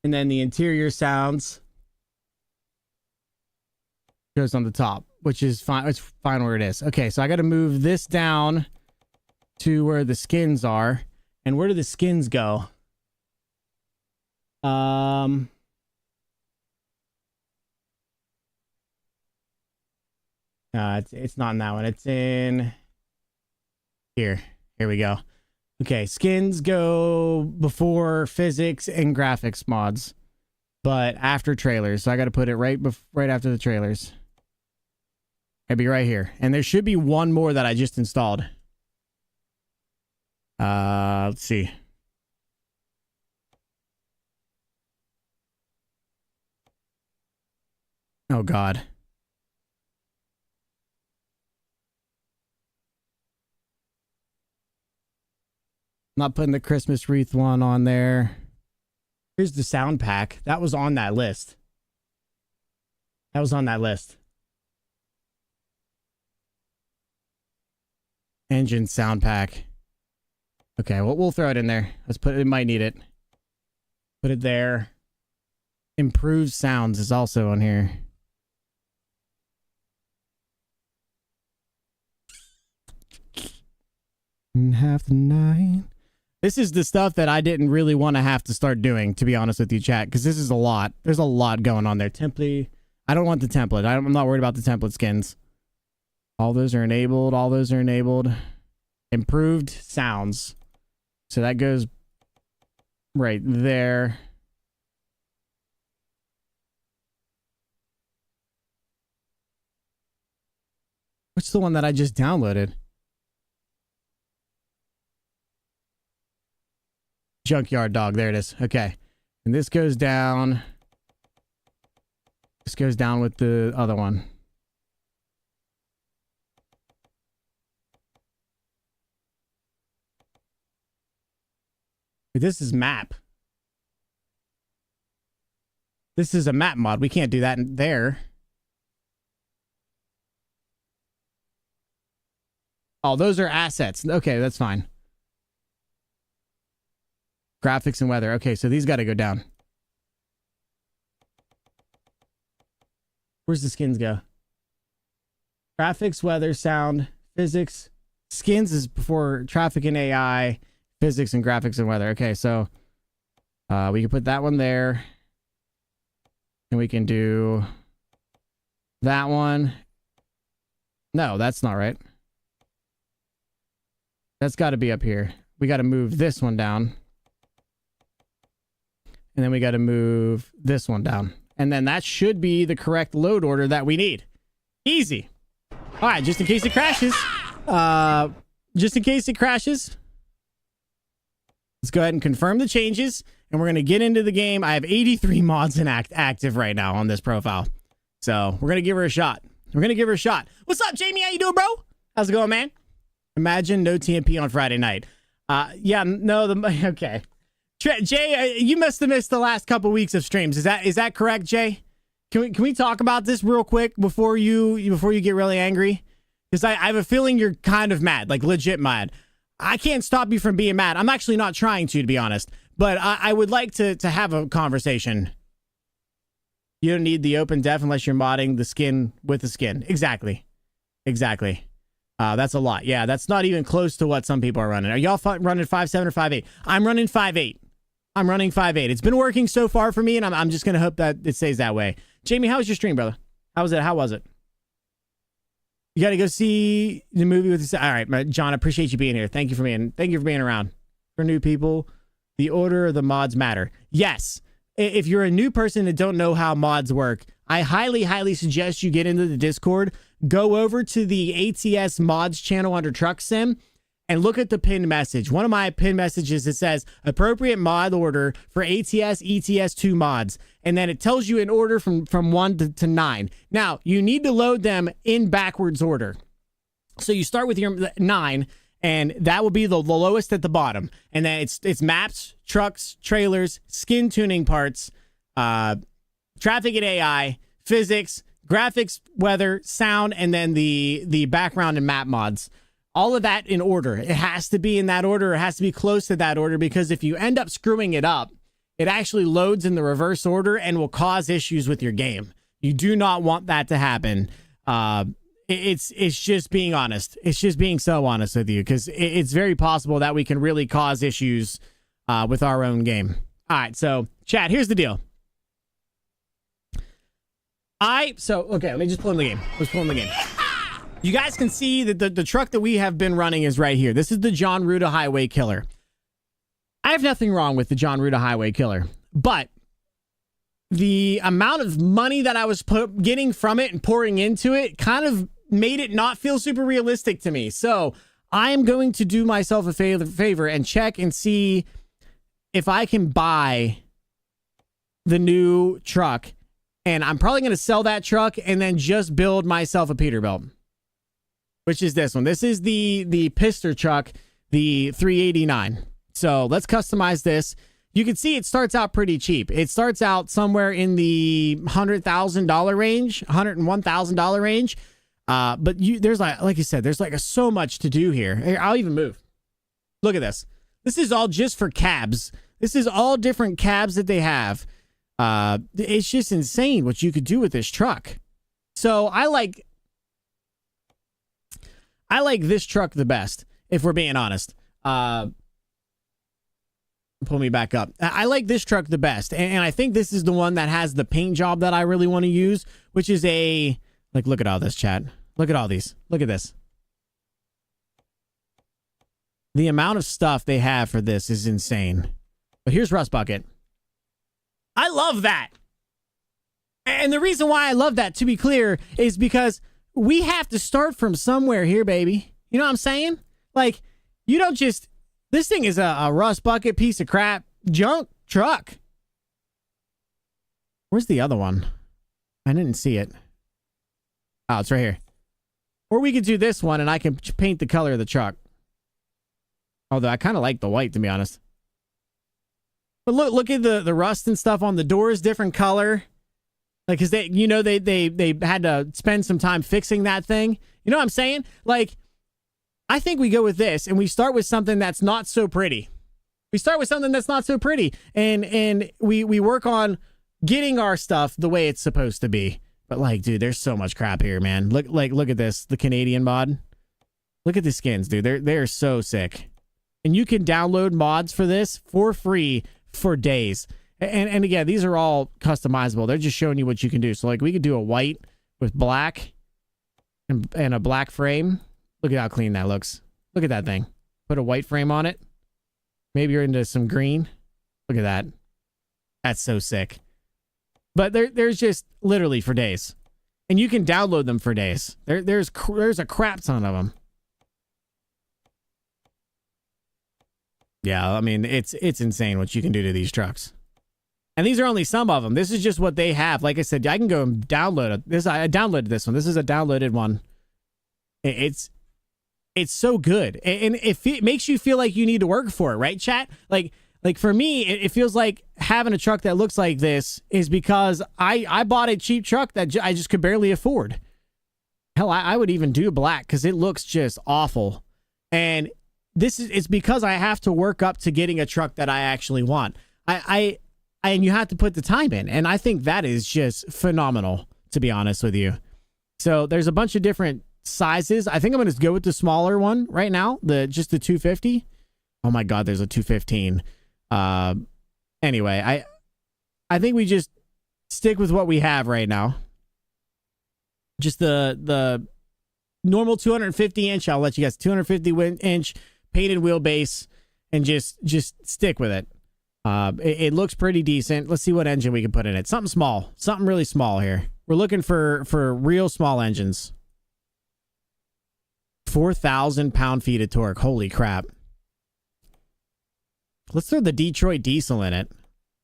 And then the interior sounds goes on the top, which is fine. It's fine where it is. Okay, so I got to move this down to where the skins are. And where do the skins go? It's not in that one. It's in here. Here we go. Okay, skins go before physics and graphics mods, but after trailers. So I got to put it right after the trailers. It'll be right here. And there should be one more that I just installed. Let's see. Oh God. Not putting the Christmas wreath one on there. Here's the sound pack. That was on that list. That was on that list. Engine sound pack. Okay, well, we'll throw it in there. Let's put it, might need it. Put it there. Improved sounds is also on here. Half the night. This is the stuff that I didn't really want to have to start doing, to be honest with you, chat, because this is a lot. There's a lot going on there. Template. I don't want the template. I'm not worried about the template skins. All those are enabled. All those are enabled. Improved sounds. So that goes right there. What's the one that I just downloaded? Junkyard dog. There it is. Okay. And this goes down. This goes down with the other one. This is map. This is a map mod. We can't do that in there. Oh, those are assets. Okay, that's fine. Graphics and weather. Okay, so these got to go down. Where's the skins go? Graphics, weather, sound, physics. Skins is before traffic and AI, physics and graphics and weather. Okay, so we can put that one there. And we can do that one. No, that's not right. That's got to be up here. We got to move this one down. And then we got to move this one down. And then that should be the correct load order that we need. Easy. All right, just in case it crashes. Just in case it crashes. Let's go ahead and confirm the changes. And we're going to get into the game. I have 83 mods in active right now on this profile. So we're going to give her a shot. We're going to give her a shot. What's up, Jamie? How you doing, bro? How's it going, man? Imagine no TMP on Friday night. Yeah, no, okay. Jay, you must have missed the last couple weeks of streams. Is that correct, Jay? Can we talk about this real quick before you get really angry? Because I have a feeling you're kind of mad, like legit mad. I can't stop you from being mad. I'm actually not trying to be honest. But I would like to have a conversation. You don't need the open def unless you're modding the skin with the skin. Exactly. That's a lot. Yeah, that's not even close to what some people are running. Are y'all running 5.7 or 5.8? I'm running 5.8. I'm running 5.8. It's been working so far for me, and I'm just going to hope that it stays that way. Jamie, how was your stream, brother? How was it? You got to go see the movie with the... All right, John, I appreciate you being here. Thank you for being around. For new people, the order of the mods matter. Yes. If you're a new person that don't know how mods work, I highly suggest you get into the Discord, go over to the ATS mods channel under TruckSim, and look at the pinned message. One of my pinned messages, it says appropriate mod order for ATS, ETS2 mods. And then it tells you in order from 1 to 9. Now, you need to load them in backwards order. So you start with your 9, and that will be the lowest at the bottom. And then it's maps, trucks, trailers, skin tuning parts, traffic and AI, physics, graphics, weather, sound, and then the background and map mods. All of that in order. It has to be in that order. It has to be close to that order, because if you end up screwing it up, it actually loads in the reverse order and will cause issues with your game. You do not want that to happen. It's just being honest. It's just being so honest with you, because it's very possible that we can really cause issues with our own game. All right, so chat, here's the deal. Okay, let me just pull in the game. Let's pull in the game. You guys can see that the truck that we have been running is right here. This is the John Ruda Highway Killer. I have nothing wrong with the John Ruda Highway Killer, but the amount of money that I was getting from it and pouring into it kind of made it not feel super realistic to me. So I am going to do myself a favor and check and see if I can buy the new truck. And I'm probably going to sell that truck and then just build myself a Peterbilt, which is this one. This is the Pizzster truck, the 389. So let's customize this. You can see it starts out pretty cheap. It starts out somewhere in the $100,000 range, $101,000 range. But there's like you said, there's so much to do here. Here, I'll even move. Look at this. This is all just for cabs. This is all different cabs that they have. It's just insane what you could do with this truck. So I like this truck the best, if we're being honest. Pull me back up. I like this truck the best, and I think this is the one that has the paint job that I really want to use, which is a, like, look at all this, chat. Look at all these. Look at this. The amount of stuff they have for this is insane. But here's Rust Bucket. I love that. And the reason why I love that, to be clear, is because we have to start from somewhere here, baby. You know what I'm saying? Like, you don't just... This thing is a Rust Bucket piece of crap junk truck. Where's the other one? I didn't see it. Oh, it's right here. Or we could do this one and I can paint the color of the truck. Although I kind of like the white, to be honest. But look at the rust and stuff on the doors, different color. Like, cause they had to spend some time fixing that thing. You know what I'm saying? Like, I think we go with this and we start with something that's not so pretty. We start with something that's not so pretty, and we work on getting our stuff the way it's supposed to be. But like, dude, there's so much crap here, man. Look at this, the Canadian mod. Look at the skins, dude. They're so sick. And you can download mods for this for free for days. And again, these are all customizable. They're just showing you what you can do. So like, we could do a white with black and a black frame. Look at how clean that looks. Look at that thing. Put a white frame on it. Maybe you're into some green. Look at that. That's so sick. But there's just literally for days. And you can download them for days. There's a crap ton of them. Yeah, I mean, it's insane what you can do to these trucks. And these are only some of them. This is just what they have. Like I said, I can go and download it. I downloaded this one. This is a downloaded one. It's so good. And it makes you feel like you need to work for it, right, chat? Like for me, it feels like having a truck that looks like this is because I bought a cheap truck that I just could barely afford. Hell, I would even do black because it looks just awful. And it's because I have to work up to getting a truck that I actually want. And you have to put the time in. And I think that is just phenomenal, to be honest with you. So there's a bunch of different sizes. I think I'm going to go with the smaller one right now, just the 250. Oh my God, there's a 215. Anyway, I think we just stick with what we have right now. Just the normal 250 inch. I'll let you guys 250 inch painted wheelbase and just stick with it. It looks pretty decent. Let's see what engine we can put in it. Something small, something really small here. We're looking for real small engines. 4,000 pound-feet of torque. Holy crap. Let's throw the Detroit diesel in it.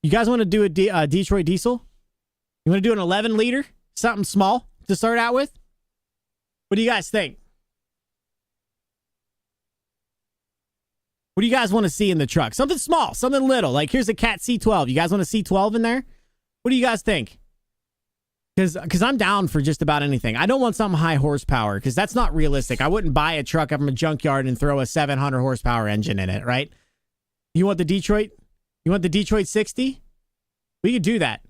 You guys want to do a Detroit diesel? You want to do an 11 liter? Something small to start out with? What do you guys think? What do you guys want to see in the truck? Something small, something little. Like, here's a Cat C12. You guys want a C12 in there? What do you guys think? Because I'm down for just about anything. I don't want something high horsepower because that's not realistic. I wouldn't buy a truck from a junkyard and throw a 700 horsepower engine in it, right? You want the Detroit? You want the Detroit 60? We could do that.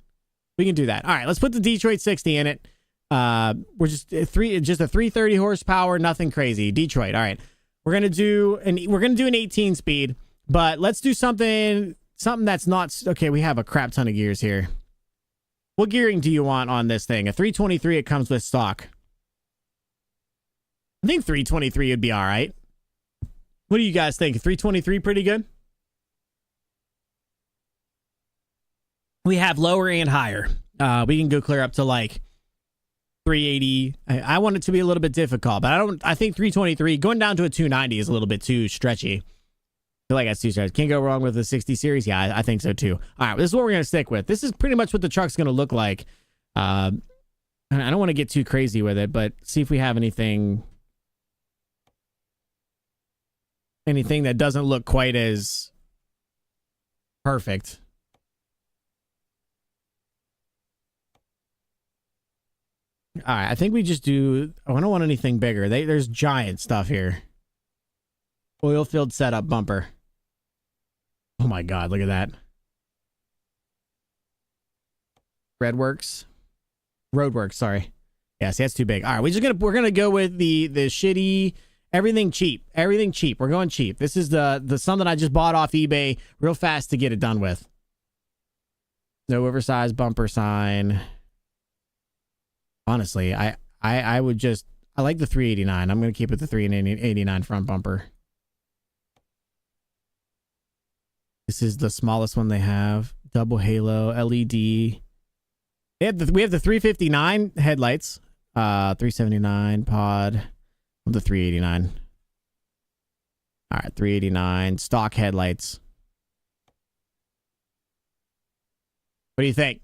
We can do that. All right, let's put the Detroit 60 in it. We're just a 330 horsepower, nothing crazy. Detroit. All right. We're gonna do an 18 speed, but let's do something that's not okay. We have a crap ton of gears here. What gearing do you want on this thing? A 323. It comes with stock. I think 323 would be all right. What do you guys think? 323 pretty good? We have lower and higher. We can go clear up to like 380. I want it to be a little bit difficult, but I think 323 going down to a 290 is a little bit too stretchy. I feel like that's too stretchy. Can't go wrong with the 60 series. Yeah, I think so too. All right, this is what we're going to stick with. This is pretty much what the truck's going to look like. I don't want to get too crazy with it, but see if we have anything that doesn't look quite as perfect. All right, I think we just do... Oh, I don't want anything bigger. There's giant stuff here. Oil field setup bumper. Oh my God, look at that. Roadworks, sorry. Yeah, see, that's too big. All right, we're gonna go with the shitty Everything cheap. Everything cheap. We're going cheap. This is the something I just bought off eBay real fast to get it done with. No oversized bumper sign. Honestly, I would just, I like the 389. I'm going to keep it the 389 front bumper. This is the smallest one they have. Double halo LED. We have the 359 headlights. 379 pod. The 389. All right, 389 stock headlights. What do you think?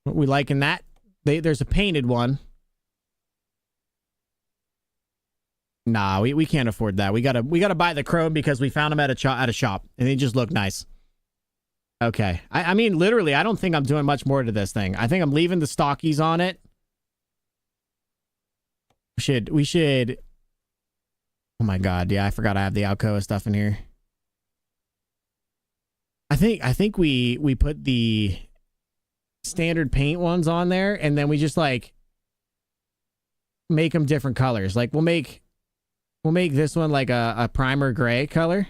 We liking that? There's a painted one. Nah, we can't afford that. We gotta buy the chrome because we found them at a shop and they just look nice. Okay, I mean literally, I don't think I'm doing much more to this thing. I think I'm leaving the stockies on it. We should. Oh my god, yeah, I forgot I have the Alcoa stuff in here. I think we put the standard paint ones on there and then we just like make them different colors. Like we'll make this one like a primer gray color.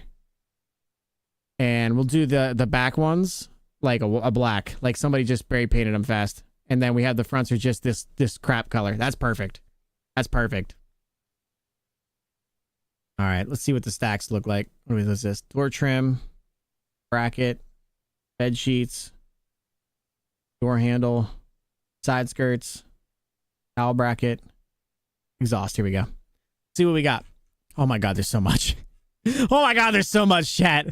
And we'll do the back ones like a black, like somebody just spray painted them fast. And then we have the fronts are just this crap color. That's perfect. That's perfect. All right, let's see what the stacks look like. What is this? Door trim, bracket, bed sheets, door handle, side skirts, towel bracket, exhaust. Here we go. See what we got. Oh my god, there's so much. Oh my god, there's so much, chat.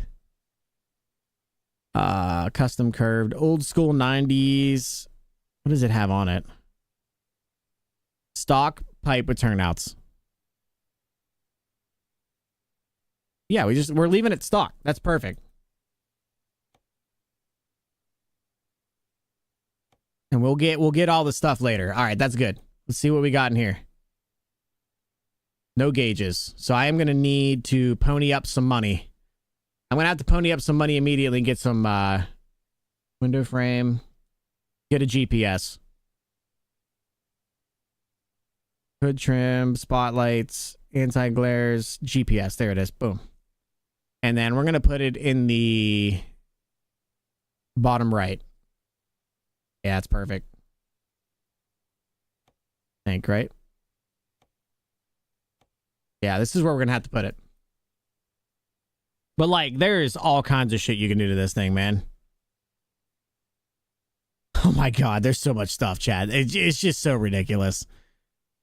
Custom curved, old school 90s. What does it have on it? Stock pipe with turnouts. Yeah, we're leaving it stock. That's perfect. And we'll get all the stuff later. All right, that's good. Let's see what we got in here. No gauges. So I am going to need to pony up some money. I'm going to have to pony up some money immediately and get some window frame. Get a GPS. Hood trim, spotlights, anti-glares, GPS. There it is. Boom. And then we're going to put it in the bottom right. Yeah, that's perfect. I think, right? Yeah, this is where we're going to have to put it. But, like, there's all kinds of shit you can do to this thing, man. Oh, my God. There's so much stuff, Chad. It's just so ridiculous.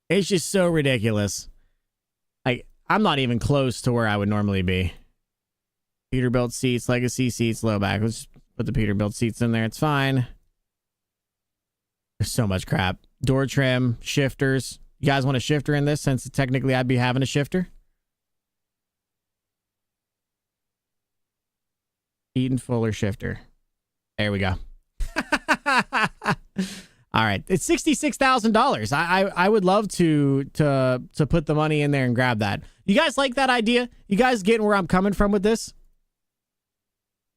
It's just so ridiculous. Like, I'm not even close to where I would normally be. Peterbilt seats, legacy seats, low back. Let's just put the Peterbilt seats in there. It's fine. There's so much crap. Door trim, shifters. You guys want a shifter in this since technically I'd be having a shifter? Eaton Fuller shifter. There we go. All right. It's $66,000. I would love to put the money in there and grab that. You guys like that idea? You guys getting where I'm coming from with this?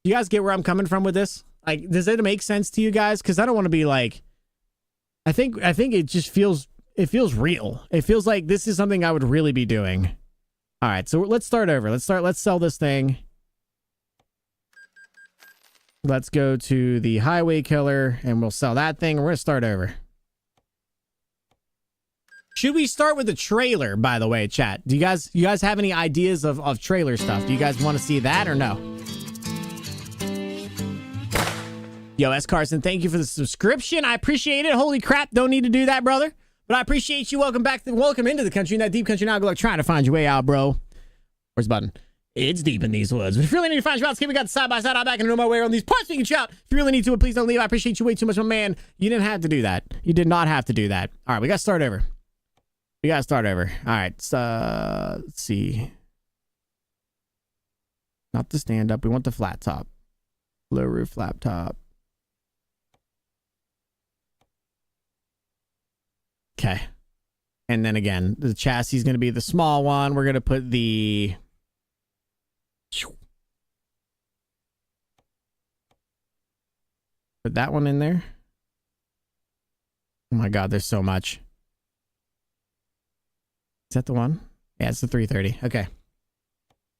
You guys get where I'm coming from with this? Like, does it make sense to you guys? Because I don't want to be like, I think it just feels real. It feels like this is something I would really be doing. All right, so let's start over. Let's sell this thing. Let's go to the highway killer and we'll sell that thing. We're going to start over. Should we start with the trailer, by the way, chat? Do you guys have any ideas of trailer stuff? Do you guys want to see that or no? Yo, S. Carson, thank you for the subscription. I appreciate it. Holy crap, don't need to do that, brother. But I appreciate you. Welcome back. Welcome into the country. In that deep country now, good luck trying to find your way out, bro. Where's the button? It's deep in these woods. But if you really need to find your out, we got the side-by-side out back and know my way on these parts. So you can shout. If you really need to, please don't leave. I appreciate you way too much, my man. You didn't have to do that. You did not have to do that. All right, we got to start over. All right, so let's see. Not the stand-up. We want the flat top. Low roof flat top. Okay. And then again, the chassis is going to be the small one. We're going to put the... Put that one in there. Oh my God, there's so much. that the one? Yeah, it's the 330. Okay.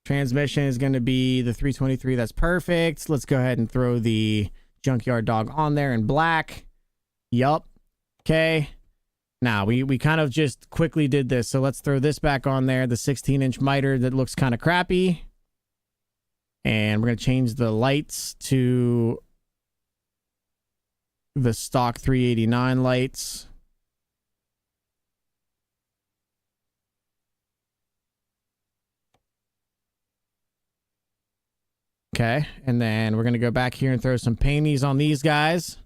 Transmission is going to be the 323. That's perfect. Let's go ahead and throw the junkyard dog on there in black. Yup. Okay. Now, we kind of just quickly did this. So let's throw this back on there. The 16-inch miter that looks kind of crappy. And we're going to change the lights to the stock 389 lights. Okay, and then we're gonna go back here and throw some painties on these guys.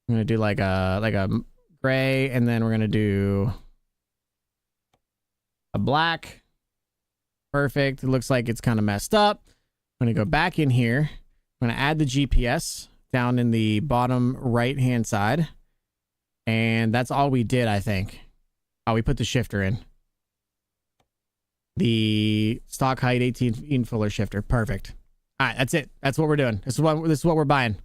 I'm gonna do like a gray, and then we're gonna do a black. Perfect. It looks like it's kind of messed up. I'm gonna go back in here. I'm gonna add the GPS down in the bottom right hand side, and that's all we did, I think. Oh, we put the shifter in. The stock height 18 fuller shifter. Perfect. All right, that's it. That's what we're doing. This is what we're buying.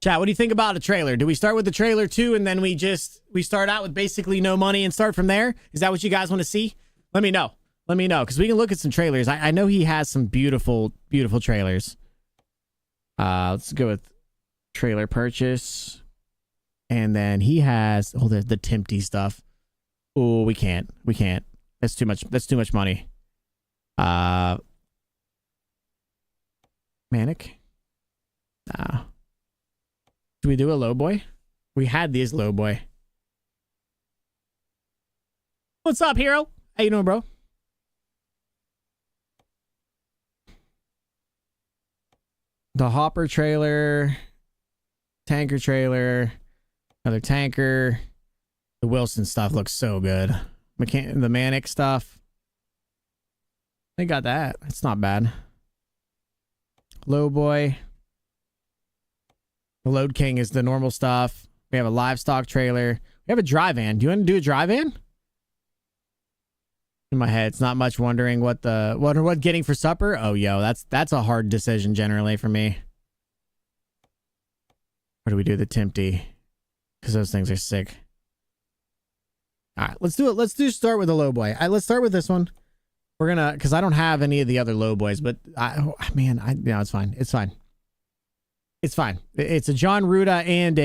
Chat, what do you think about a trailer? Do we start with the trailer too, and then we start out with basically no money and start from there? Is that what you guys want to see? Let me know. Let me know, because we can look at some trailers. I know he has some beautiful, beautiful trailers. Let's go with trailer purchase. And then he has the Timpty stuff. Oh, we can't. That's too much. That's too much money. Manic. Nah. Do we do a low boy? We had these low boy. What's up, hero? How you doing, bro? The hopper trailer, tanker trailer, another tanker. The Wilson stuff looks so good. The Manic stuff. They got that. It's not bad. Low boy. The Load King is the normal stuff. We have a livestock trailer. We have a dry van. Do you want to do a dry van? In my head, it's not much wondering what getting for supper. Oh, yo, that's a hard decision generally for me. Or do we do the Timpty? Because those things are sick. All right, let's do it. Let's start with the low boy. Let's start with this one. We're gonna, because I don't have any of the other low boys, but it's fine. It's fine. It's fine. It's a John Ruda and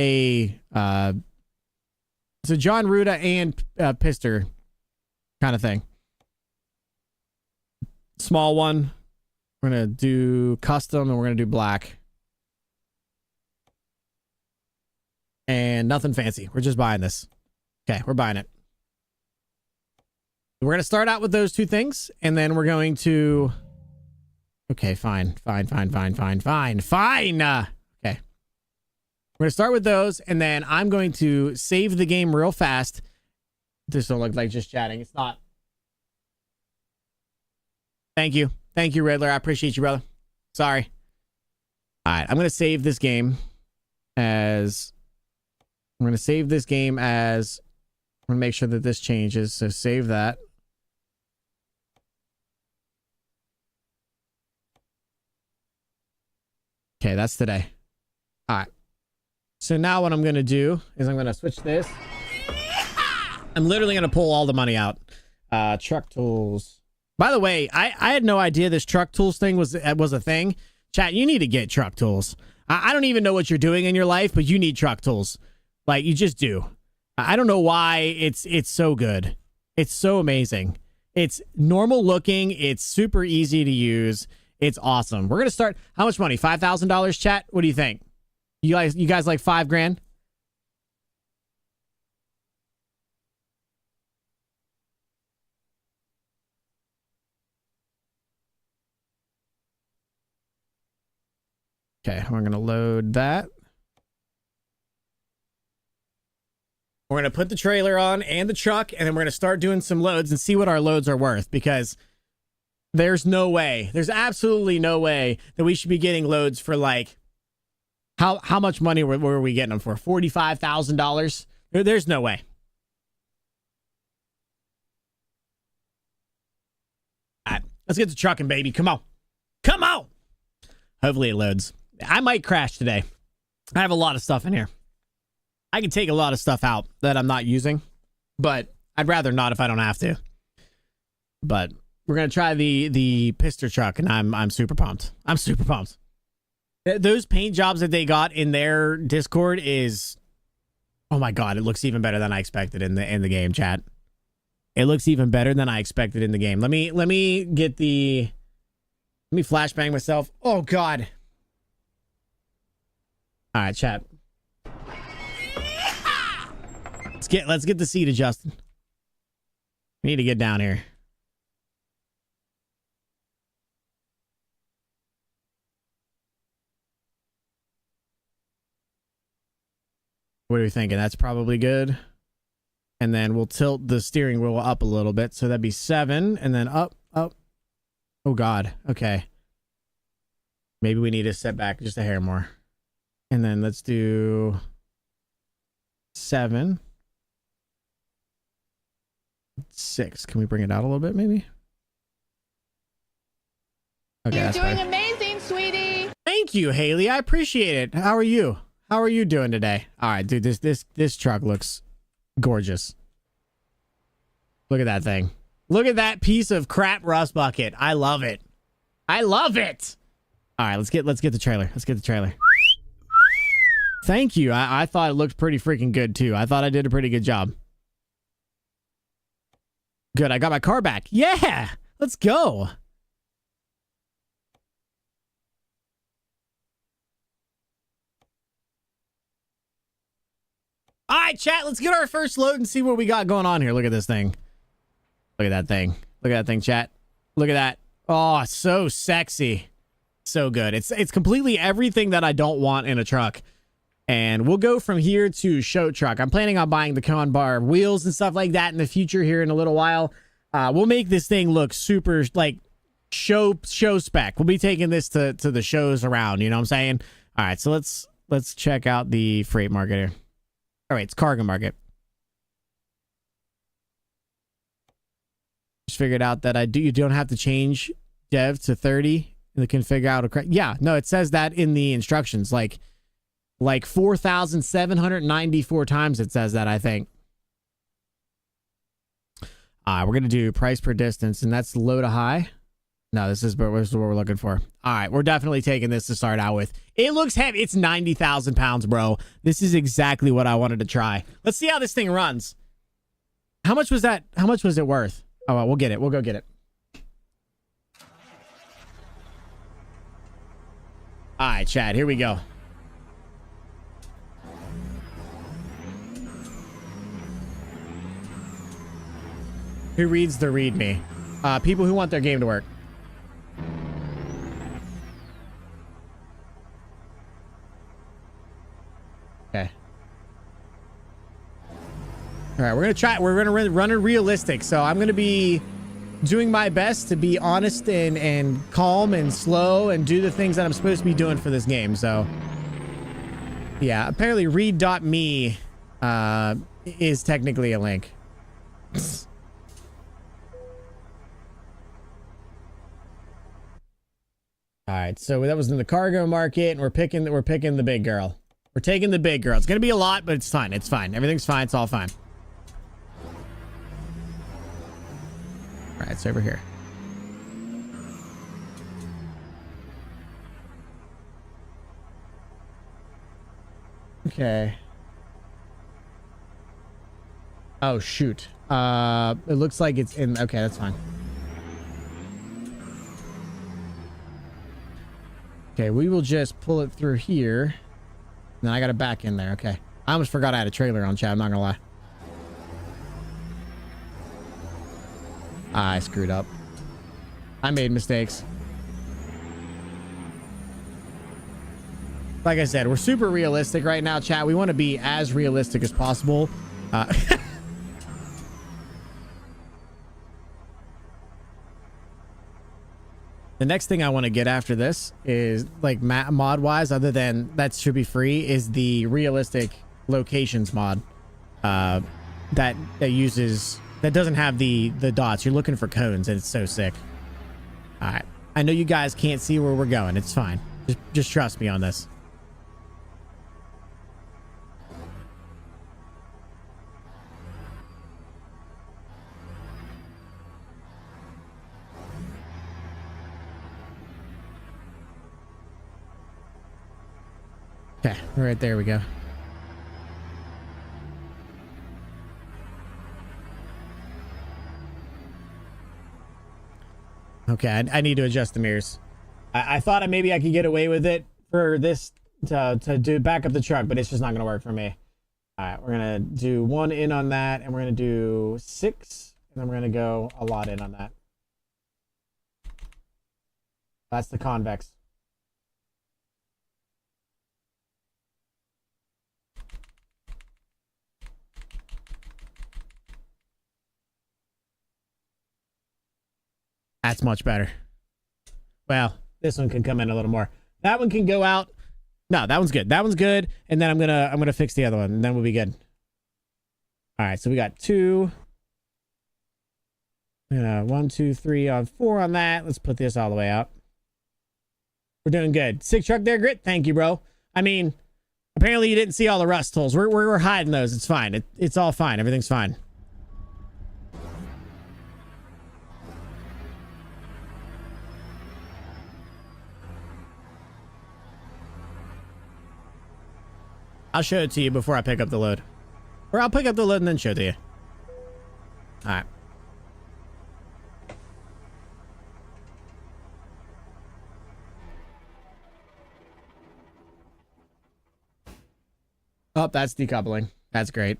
Pizzster kind of thing. Small one. We're gonna do custom, and we're gonna do black. And nothing fancy. We're just buying this. Okay, we're buying it. We're gonna start out with those two things, and then we're going to. Okay, fine. Okay. We're gonna start with those, and then I'm going to save the game real fast. This don't look like just chatting. It's not. Thank you, Riddler. I appreciate you, brother. Sorry. All right, I'm gonna save this game as. I'm gonna save this game as. I'm gonna make sure that this changes. So save that. Okay, that's today. All right. So now what I'm going to do is I'm going to switch this. I'm literally going to pull all the money out. Truck tools. By the way, I had no idea this truck tools thing was a thing. Chat, you need to get truck tools. I don't even know what you're doing in your life, but you need truck tools. Like, you just do. I don't know why it's so good. It's so amazing. It's normal looking. It's super easy to use. It's awesome. We're going to start. How much money? $5,000, chat? What do you think? You guys like $5,000? Okay, we're going to load that. We're going to put the trailer on and the truck, and then we're going to start doing some loads and see what our loads are worth, because there's no way. There's absolutely no way that we should be getting loads for like, how much money were we getting them for? $45,000? There's no way. All right, let's get to trucking, baby. Come on. Hopefully it loads. I might crash today. I have a lot of stuff in here. I can take a lot of stuff out that I'm not using, but I'd rather not if I don't have to. But we're gonna try the Pizzster truck, and I'm super pumped. I'm super pumped. Those paint jobs that they got in their Discord is, oh my god, it looks even better than I expected in the game, chat. It looks even better than I expected in the game. Let me get the, let me flashbang myself. Oh god. All right, chat. Let's get the seat adjusted. We need to get down here. What are we thinking? That's probably good. And then we'll tilt the steering wheel up a little bit. So that'd be 7 and then up, up. Oh God. Okay. Maybe we need to set back just a hair more. And then let's do 7. 6. Can we bring it out a little bit maybe? Okay, You're doing better. amazing, sweetie. Thank you, Haley. I appreciate it. How are you? How are you doing today? All right, dude, this truck looks gorgeous. Look at that thing. Look at that piece of crap rust bucket. I love it. I love it. All right, let's get the trailer. Let's get the trailer. Thank you. I thought it looked pretty freaking good too. I thought I did a pretty good job. Good. I got my car back. Yeah. Let's go. All right, chat, let's get our first load and see what we got going on here. Look at this thing. Look at that thing. Look at that thing, chat. Look at that. Oh, so sexy. So good. It's completely everything that I don't want in a truck. And we'll go from here to show truck. I'm planning on buying the Con Bar wheels and stuff like that in the future here in a little while. We'll make this thing look super, like, show spec. We'll be taking this to the shows around, you know what I'm saying? All right, so let's check out the freight market here. All right, it's cargo market. Just figured out that you don't have to change dev to 30 and can figure out yeah, no, it says that in the instructions, like 4,794 times it says that, I think. We're gonna do price per distance, and that's low to high. No, this is what we're looking for. All right, we're definitely taking this to start out with. It looks heavy. It's 90,000 pounds, bro. This is exactly what I wanted to try. Let's see how this thing runs. How much was that? How much was it worth? Oh, well, we'll get it. We'll go get it. All right, Chad, here we go. Who reads the README? People who want their game to work. Okay. All right, we're gonna run it realistic. So I'm gonna be doing my best to be honest and calm and slow and do the things that I'm supposed to be doing for this game. So yeah, apparently read.me is technically a link. All right, so that was in the cargo market, and we're picking the big girl. We're taking the big girl. It's gonna be a lot, but it's fine. It's fine. Everything's fine. It's all fine. All right, it's over here. Okay. Oh shoot. It looks like it's in. Okay, that's fine. Okay, we will just pull it through here. And then I got it back in there. Okay. I almost forgot I had a trailer on, chat. I'm not gonna lie. I screwed up. I made mistakes. Like I said, we're super realistic right now, chat. We want to be as realistic as possible. The next thing I want to get after this is, like, mod wise, other than that should be free, is the realistic locations mod that doesn't have the dots. You're looking for cones, and it's so sick. All right, I know you guys can't see where we're going. It's fine. Just trust me on this. Okay, right there we go. Okay, I need to adjust the mirrors. I thought maybe I could get away with it for this to do back up the truck, but it's just not going to work for me. All right, we're going to do 1 in on that, and we're going to do 6, and then we're going to go a lot in on that. That's the convex. That's much better. Well, this one can come in a little more. That one can go out. No, that one's good. That one's good. And then I'm gonna fix the other one, and then we'll be good. All right, so we got 2. 1, 2, 3 on 4 on that. Let's put this all the way out. We're doing good. Sick truck there, Grit. Thank you, bro. I mean, apparently you didn't see all the rust holes. We're hiding those. It's fine. It's all fine. Everything's fine. I'll show it to you before I pick up the load. Or I'll pick up the load and then show it to you. Alright. Oh, that's decoupling. That's great.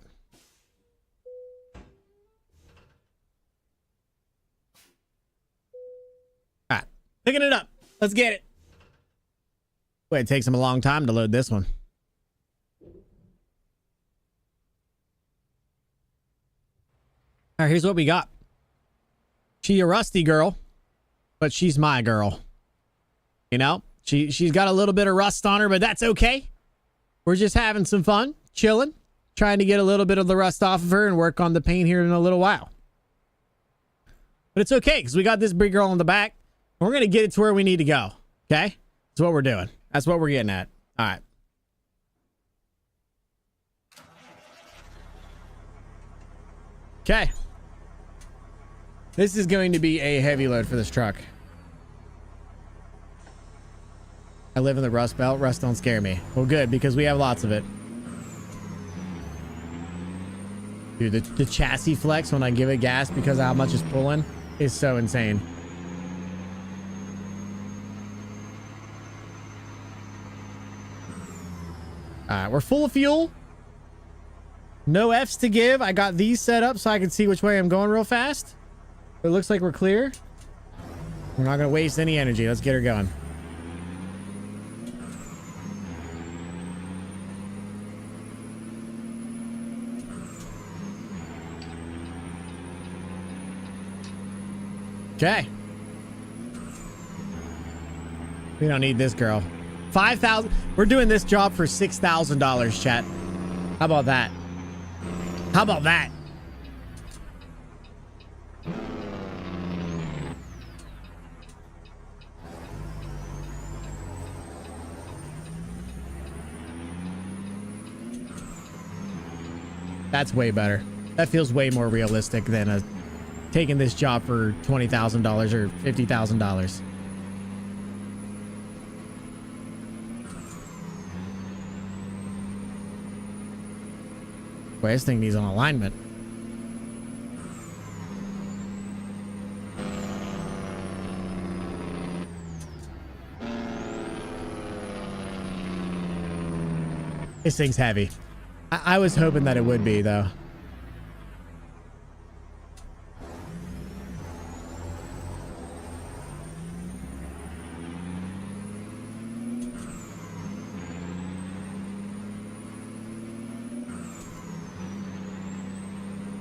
Alright. Picking it up. Let's get it. Wait, it takes him a long time to load this one. All right, here's what we got. She a rusty girl, but she's my girl. You know, she's got a little bit of rust on her, but that's okay. We're just having some fun, chilling, trying to get a little bit of the rust off of her and work on the paint here in a little while. But it's okay because we got this big girl in the back. And we're going to get it to where we need to go. Okay? That's what we're doing. That's what we're getting at. All right. Okay. This is going to be a heavy load for this truck. I live in the Rust Belt. Rust don't scare me. Well, good, because we have lots of it. Dude, the chassis flex when I give it gas because of how much it's pulling is so insane. All right, we're full of fuel. No F's to give. I got these set up so I can see which way I'm going real fast. It looks like we're clear. We're not going to waste any energy. Let's get her going. Okay. We don't need this girl. 5,000. We're doing this job for $6,000, chat. How about that? How about that? That's way better. That feels way more realistic than taking this job for $20,000 or $50,000. Boy, this thing needs an alignment. This thing's heavy. I was hoping that it would be, though.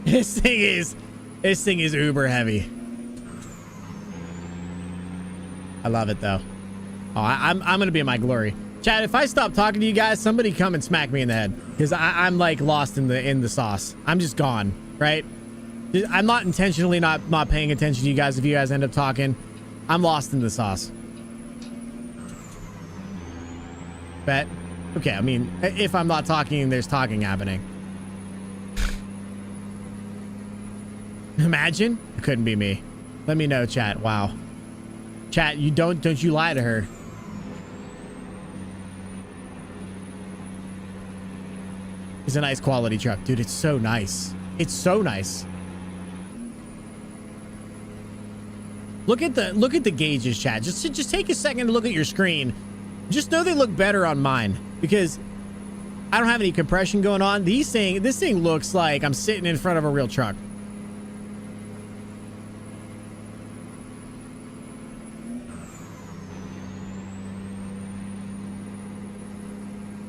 This thing is uber heavy. I love it though. Oh, I'm gonna be in my glory. Chad, if I stop talking to you guys, somebody come and smack me in the head because I'm like lost in the sauce. I'm just gone, right? I'm not intentionally not paying attention to you guys. If you guys end up talking, I'm lost in the sauce. Bet. Okay, I mean, if I'm not talking, there's talking happening. Imagine? It couldn't be me. Let me know, chat. Wow. Chat, you don't you lie to her. It's a nice quality truck. Dude, it's so nice. It's so nice. Look at the gauges, chat. Just take a second to look at your screen. Just know they look better on mine because I don't have any compression going on. This thing looks like I'm sitting in front of a real truck.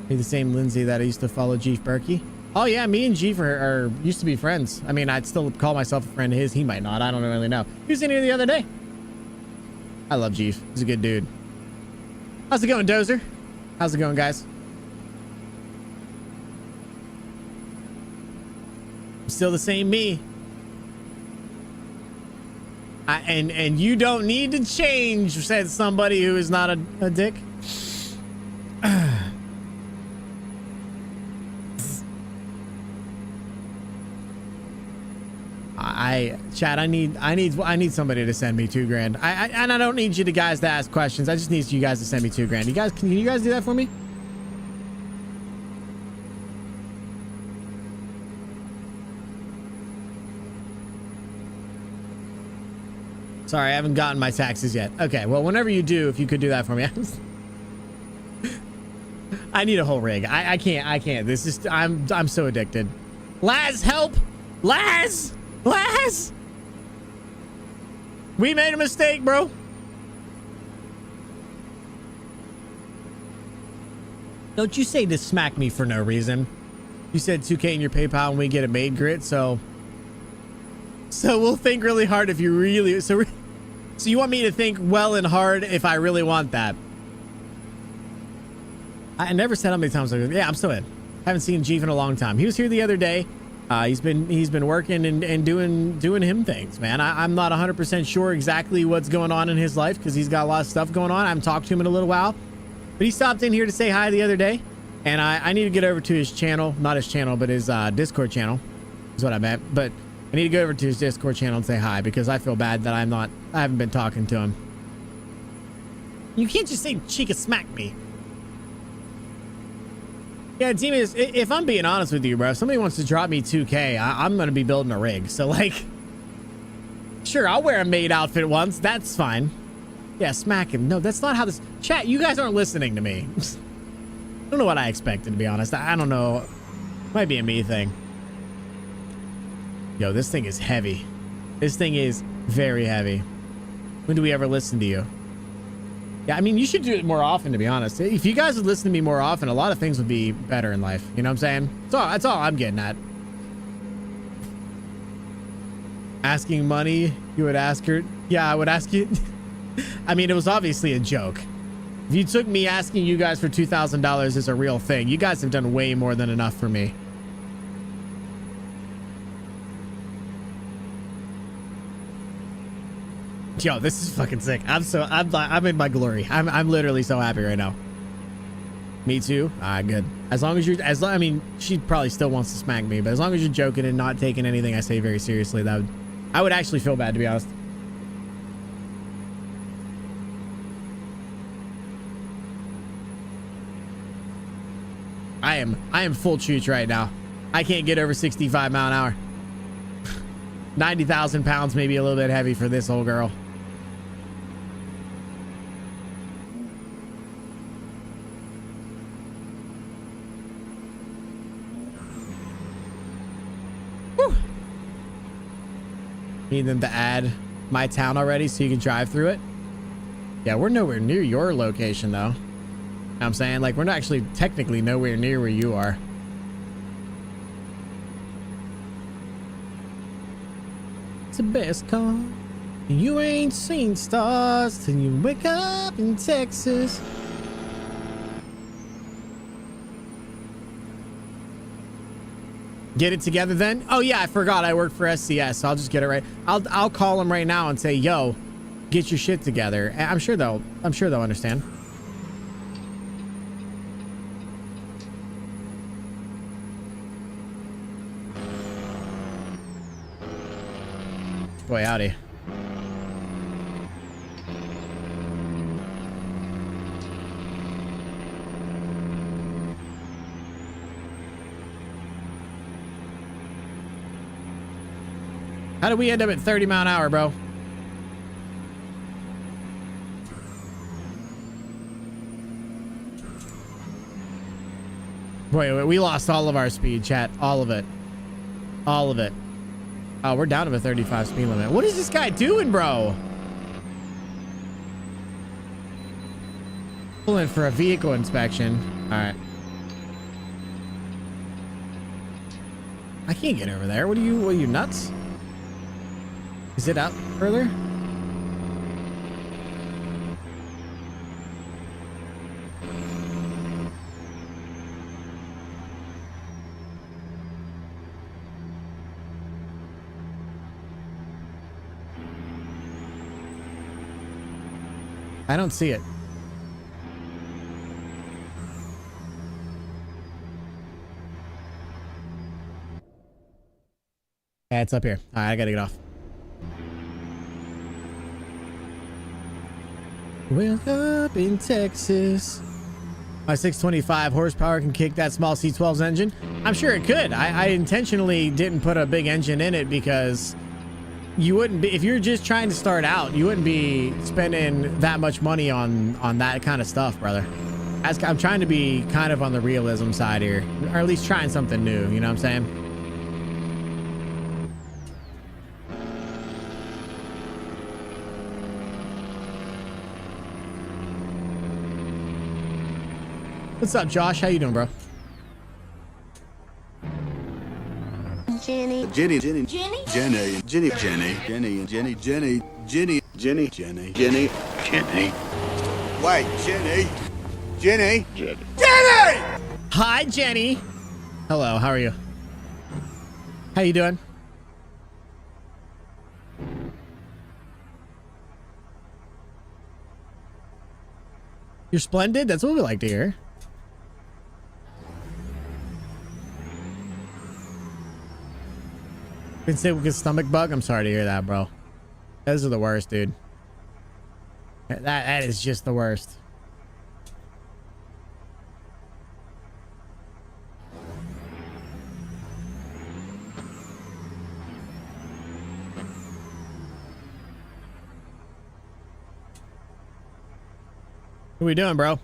Be the same Lindsay that I used to follow, Jeef Berkey. Oh yeah, me and Jeef are used to be friends. I mean, I'd still call myself a friend of his. He might not. I don't really know. He was in here the other day. I love Jeef. He's a good dude. How's it going, Dozer? How's it going, guys? I'm still the same me. And you don't need to change, said somebody who is not a dick. Chat, I need somebody to send me $2,000. And I don't need you guys to ask questions. I just need you guys to send me $2,000. Can you guys do that for me? Sorry, I haven't gotten my taxes yet. Okay, well, whenever you do, if you could do that for me. I need a whole rig. I can't. This is I'm so addicted. Laz, help! Laz! Laz! We made a mistake, bro. Don't you say to smack me for no reason. You said 2K in your PayPal and we get it made, Grit, so we'll think really hard if you really... So you want me to think well and hard if I really want that? I never said how many times. Yeah, I'm still in. Haven't seen Jeef in a long time. He was here the other day. He's been working and doing him things, man. I'm not 100% sure exactly what's going on in his life because he's got a lot of stuff going on. I haven't talked to him in a little while, but he stopped in here to say hi the other day, and I need to get over to his channel, not his channel, but his Discord channel is what I meant. But I need to go over to his Discord channel and say hi because I feel bad that I haven't been talking to him. You can't just say she could smack me. Yeah, team is, if I'm being honest with you, bro, if somebody wants to drop me 2K, I'm going to be building a rig. So, like, sure, I'll wear a maid outfit once. That's fine. Yeah, smack him. No, that's not how this... Chat, you guys aren't listening to me. I don't know what I expected, to be honest. I don't know. Might be a me thing. Yo, this thing is heavy. This thing is very heavy. When do we ever listen to you? Yeah, I mean, you should do it more often, to be honest. If you guys would listen to me more often, a lot of things would be better in life. You know what I'm saying? That's all I'm getting at. Asking money, you would ask her. Yeah, I would ask you. I mean, it was obviously a joke. If you took me asking you guys for $2,000 as a real thing, you guys have done way more than enough for me. Yo, this is fucking sick. I'm in my glory. I'm literally so happy right now. Me too. Good. As long as I mean, she probably still wants to smack me, but as long as you're joking and not taking anything I say very seriously, I would actually feel bad, to be honest. I am full chooch right now. I can't get over 65 mile an hour. 90,000 pounds, maybe a little bit heavy for this old girl. Need them to add my town already so you can drive through it. Yeah, we're nowhere near your location though. You know what I'm saying? Like, we're not actually technically nowhere near where you are. It's the best car. You ain't seen stars till you wake up in Texas. Get it together then? Oh yeah, I forgot I work for SCS, so I'll just get it right. I'll call them right now and say, yo, get your shit together. I'm sure they'll understand. Boy, howdy. How did we end up at 30 mile an hour, bro? Wait, we lost all of our speed, chat. All of it. All of it. Oh, we're down to a 35 speed limit. What is this guy doing, bro? Pulling for a vehicle inspection. All right. I can't get over there. What are you nuts? Is it out further? I don't see it. Yeah, it's up here. All right, I gotta get off. Well, up in Texas. My 625 horsepower can kick that small C12's engine. I'm sure it could. I intentionally didn't put a big engine in it because you wouldn't be, if you're just trying to start out, you wouldn't be spending that much money on that kind of stuff, brother. I'm trying to be kind of on the realism side here, or at least trying something new. You know what I'm saying? What's up, Josh? How you doing, bro? Jenny. Jenny. Jenny. Jenny. Jenny. Jenny. Jenny. Jenny. Jenny. Jenny. Jenny. Jenny. Jenny. Jenny. Jenny. Wait, Jenny. Jenny. Jenny. Jenny! Hi, Jenny. Hello, how are you? How you doing? You're splendid? That's what we like to hear. Been sick with a stomach bug? I'm sorry to hear that, bro. Those are the worst, dude. That is just the worst. What are we doing, bro?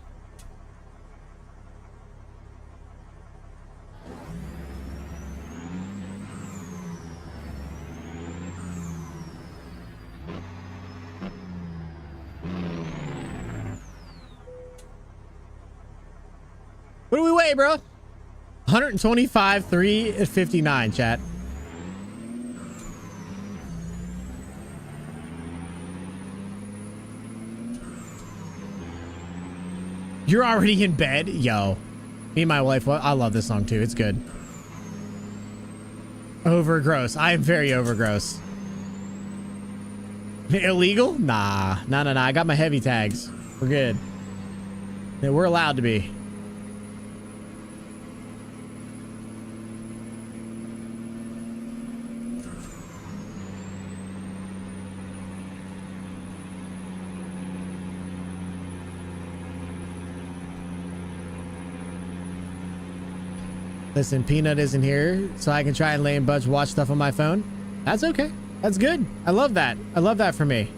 What do we weigh, bro? 125, 3 at 59, chat. You're already in bed? Yo. Me and my wife, I love this song too. It's good. Overgross. I am very overgross. Illegal? Nah. Nah. I got my heavy tags. We're good. Yeah, we're allowed to be. Listen, Peanut isn't here, so I can try and lay in buds, watch stuff on my phone. That's okay. That's good. I love that. I love that for me.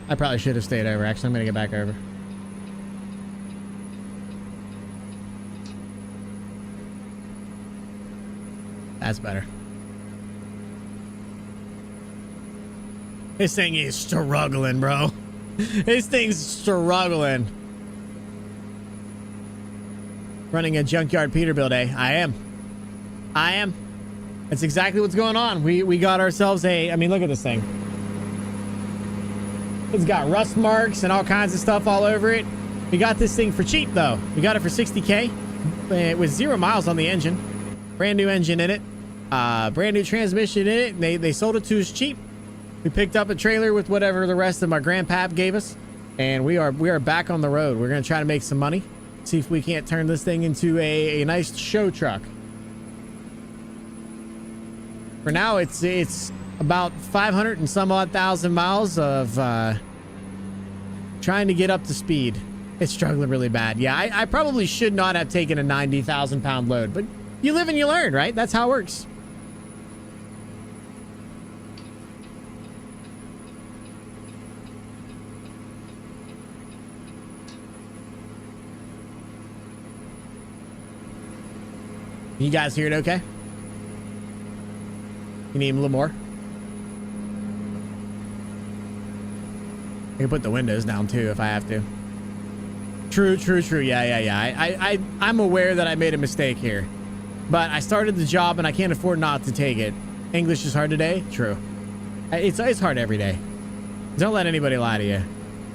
I probably should have stayed over. Actually, I'm going to get back over. That's better. This thing is struggling, bro. This thing's struggling. Running a junkyard Peterbilt day. I am. That's exactly what's going on. We got ourselves a, I mean, look at this thing. It's got rust marks and all kinds of stuff all over it. We got this thing for cheap, though. We got it for 60K with 0 miles on the engine. Brand new engine in it. Brand new transmission in it. And they sold it to us cheap. We picked up a trailer with whatever the rest of my grandpap gave us, and we are back on the road. We're gonna try to make some money, see if we can't turn this thing into a nice show truck. For now, it's about 500 and some odd thousand miles of trying to get up to speed. It's struggling really bad. Yeah, I probably should not have taken a 90,000 pound load, but you live and you learn, right? That's how it works. You guys hear it okay? You need a little more? I can put the windows down too if I have to. True. Yeah. I'm aware that I made a mistake here, but I started the job and I can't afford not to take it. English is hard today? True. It's hard every day. Don't let anybody lie to you.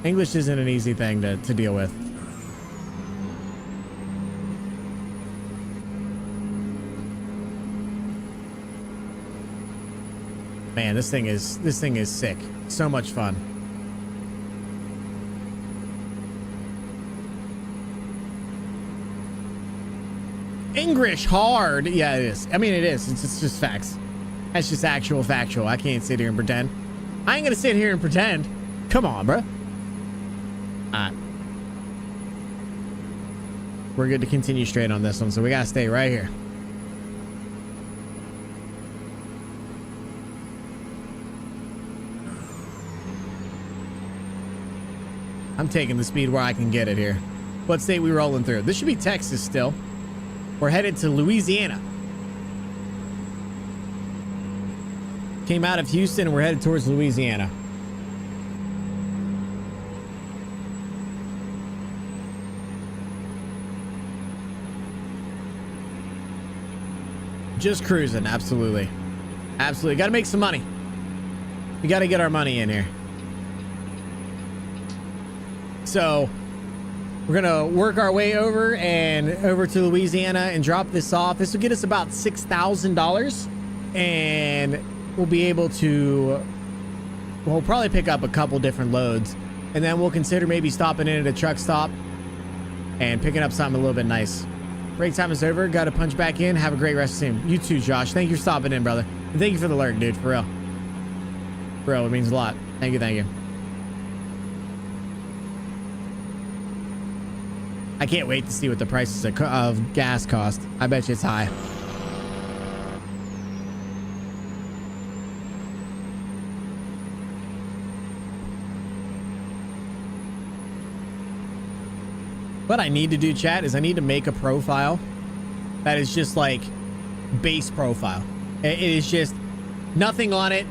English isn't an easy thing to deal with. Man, this thing is sick. So much fun. English hard. Yeah, it is. I mean, it is. It's just facts. That's just factual. I can't sit here and pretend. I ain't gonna sit here and pretend. Come on, bro. We're good to continue straight on this one, so we gotta stay right here. I'm taking the speed where I can get it here. What state we rolling through? This should be Texas still. We're headed to Louisiana. Came out of Houston and we're headed towards Louisiana. Just cruising, absolutely. Absolutely. Got to make some money. We got to get our money in here. So we're gonna work our way over to Louisiana and drop this off. This will get us about $6,000, and we'll be able to, we'll probably pick up a couple different loads, and then we'll consider maybe stopping in at a truck stop and picking up something a little bit nice. Break time is over. Got to punch back in. Have a great rest of the team. You too, Josh. Thank you for stopping in, brother. And thank you for the alert, dude. For real. For real, it means a lot. Thank you. I can't wait to see what the prices of gas cost. I bet you it's high. What I need to do, chat, is I need to make a profile that is just like base profile. It is just nothing on it.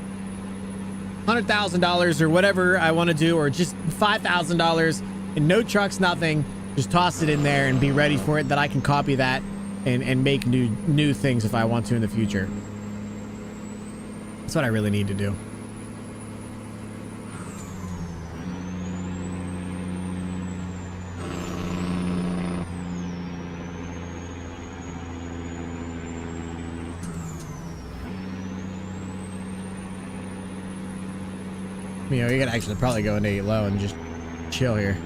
$100,000 or whatever I want to do, or just $5,000 and no trucks, nothing. Just toss it in there and be ready for it, that I can copy that and make new things if I want to in the future. That's what I really need to do. You know, you could actually probably go into low and just chill here.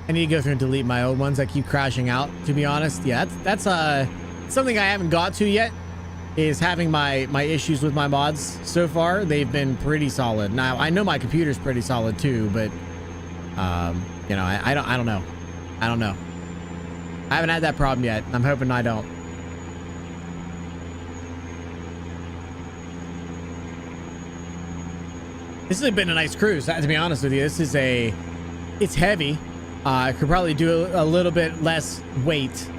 I need to go through and delete my old ones that keep crashing out, to be honest. Yeah, that's something I haven't got to yet, is having my issues with my mods. So far, they've been pretty solid. Now, I know my computer's pretty solid too, but you know, I don't know. I don't know. I haven't had that problem yet. I'm hoping I don't. This has been a nice cruise, to be honest with you. This is it's heavy. I could probably do a little bit less weight,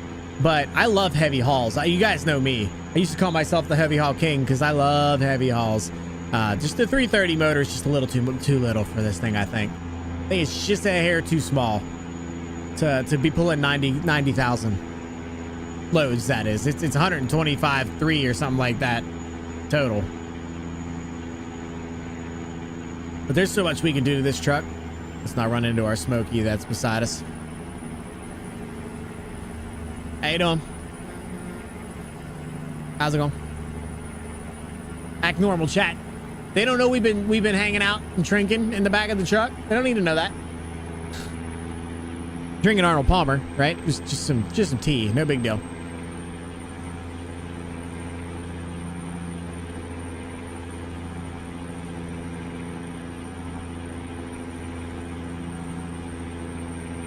but I love heavy hauls. You guys know me. I used to call myself the heavy haul king because I love heavy hauls. Just the 330 motor is just a little too little for this thing, I think. I think it's just a hair too small to be pulling 90,000 loads, that is. It's 125.3 or something like that total. But there's so much we can do to this truck. Let's not run into our Smokey that's beside us. How you doing? How's it going? Act normal, chat. They don't know we've been hanging out and drinking in the back of the truck. They don't need to know that. Drinking Arnold Palmer, right? Just some tea, no big deal.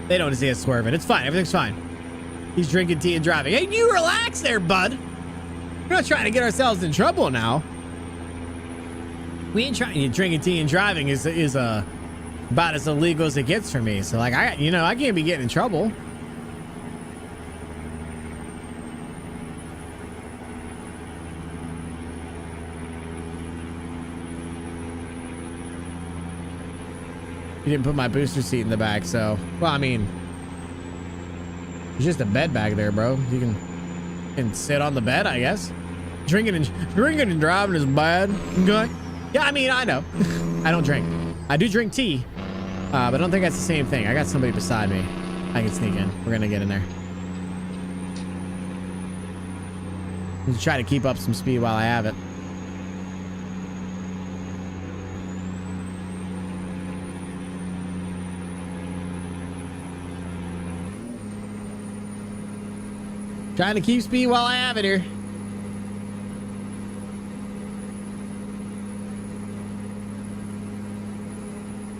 They don't see us swerving. It's fine. Everything's fine. He's drinking tea and driving. Hey, you relax there, bud. We're not trying to get ourselves in trouble now. We ain't trying. Drinking tea and driving is about as illegal as it gets for me. So like I can't be getting in trouble. You didn't put my booster seat in the back, so well, I mean, there's just a bed back there, bro. You can sit on the bed, I guess. Drinking and driving is bad. Okay. Yeah, I mean, I know. I don't drink. I do drink tea, but I don't think that's the same thing. I got somebody beside me. I can sneak in. We're gonna get in there. Let's try to keep up some speed while I have it. Trying to keep speed while I have it here.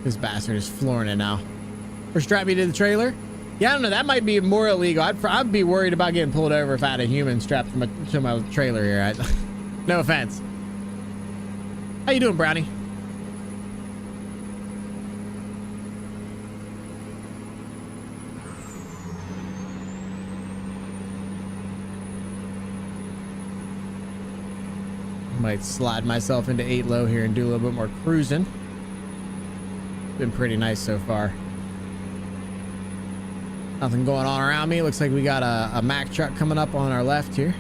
This bastard is flooring it now. Or strap me to the trailer? Yeah, I don't know. That might be more illegal. I'd be worried about getting pulled over if I had a human strapped to my trailer here. No offense. How you doing, Brownie? Might slide myself into 8 low here and do a little bit more cruising. Been pretty nice so far. Nothing going on around me. Looks like we got a Mack truck coming up on our left here.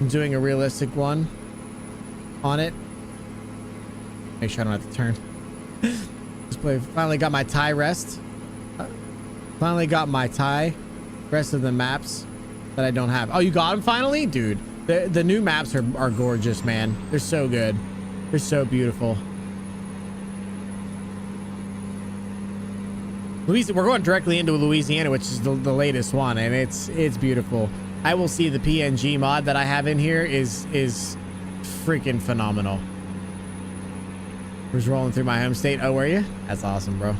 I'm doing a realistic one on it. Make sure I don't have to turn. Finally got my tie rest. Finally got my tie. Rest of the maps that I don't have. Oh, you got them finally? Dude, the new maps are gorgeous, man. They're so good. They're so beautiful. We're going directly into Louisiana, which is the latest one, and it's beautiful. I will see the PNG mod that I have in here is freaking phenomenal. Was rolling through my home state. Oh, were you? That's awesome, bro.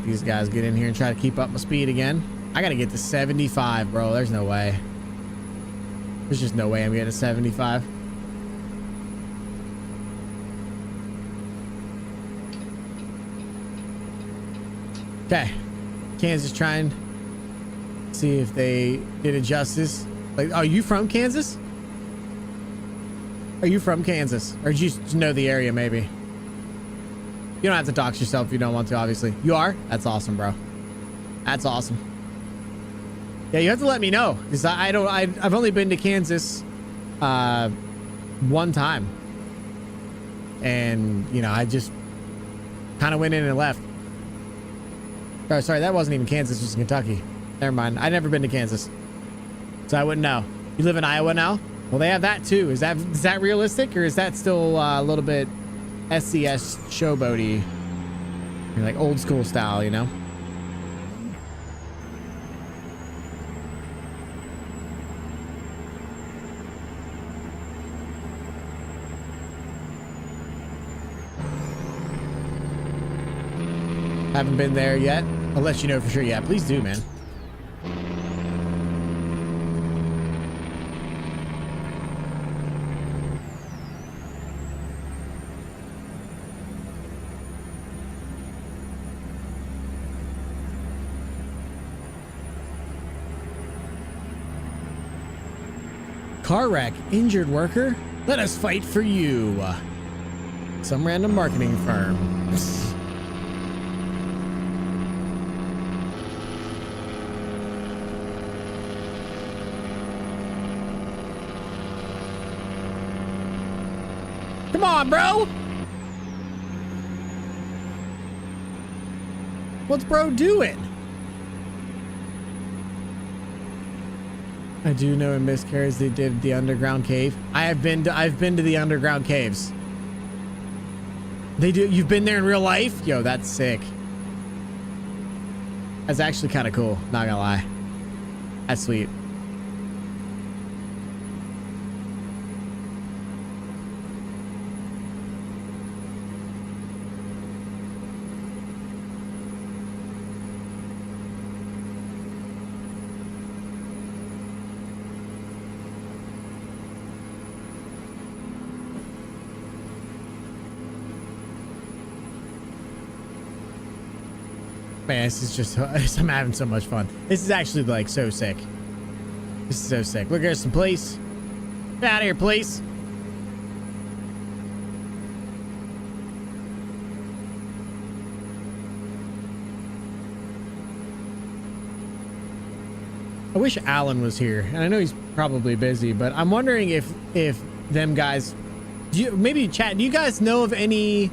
These guys get in here and try to keep up my speed again. I gotta get to 75, bro. There's no way. There's just no way I'm getting to 75. Okay. Kansas trying to see if they did it justice. Like, are you from Kansas? Are you from Kansas? Or do you just know the area, maybe? You don't have to dox yourself if you don't want to, obviously. You are? That's awesome, bro. That's awesome. Yeah, you have to let me know, because I've only been to Kansas one time. And, you know, I just kind of went in and left. Oh, sorry, that wasn't even Kansas, it was Kentucky. Never mind. I've never been to Kansas, so I wouldn't know. You live in Iowa now? Well, they have that too. Is that realistic, or is that still a little bit SCS showboaty? Like old school style, you know? Haven't been there yet. I'll let you know for sure. Yeah, please do, man. Car wreck, injured worker. Let us fight for you. Some random marketing firm. Come on, bro. What's bro doing? I do know in miscarriage they did the underground cave. I've been to the underground caves. They do. You've been there in real life? Yo, that's sick. That's actually kind of cool. Not gonna lie. That's sweet. Man, this is just, I'm having so much fun. This is actually like so sick. This is so sick. Look, there's some police. Get out of here, police. I wish Alan was here, and I know he's probably busy, but I'm wondering if them guys, maybe chat, do you guys know of any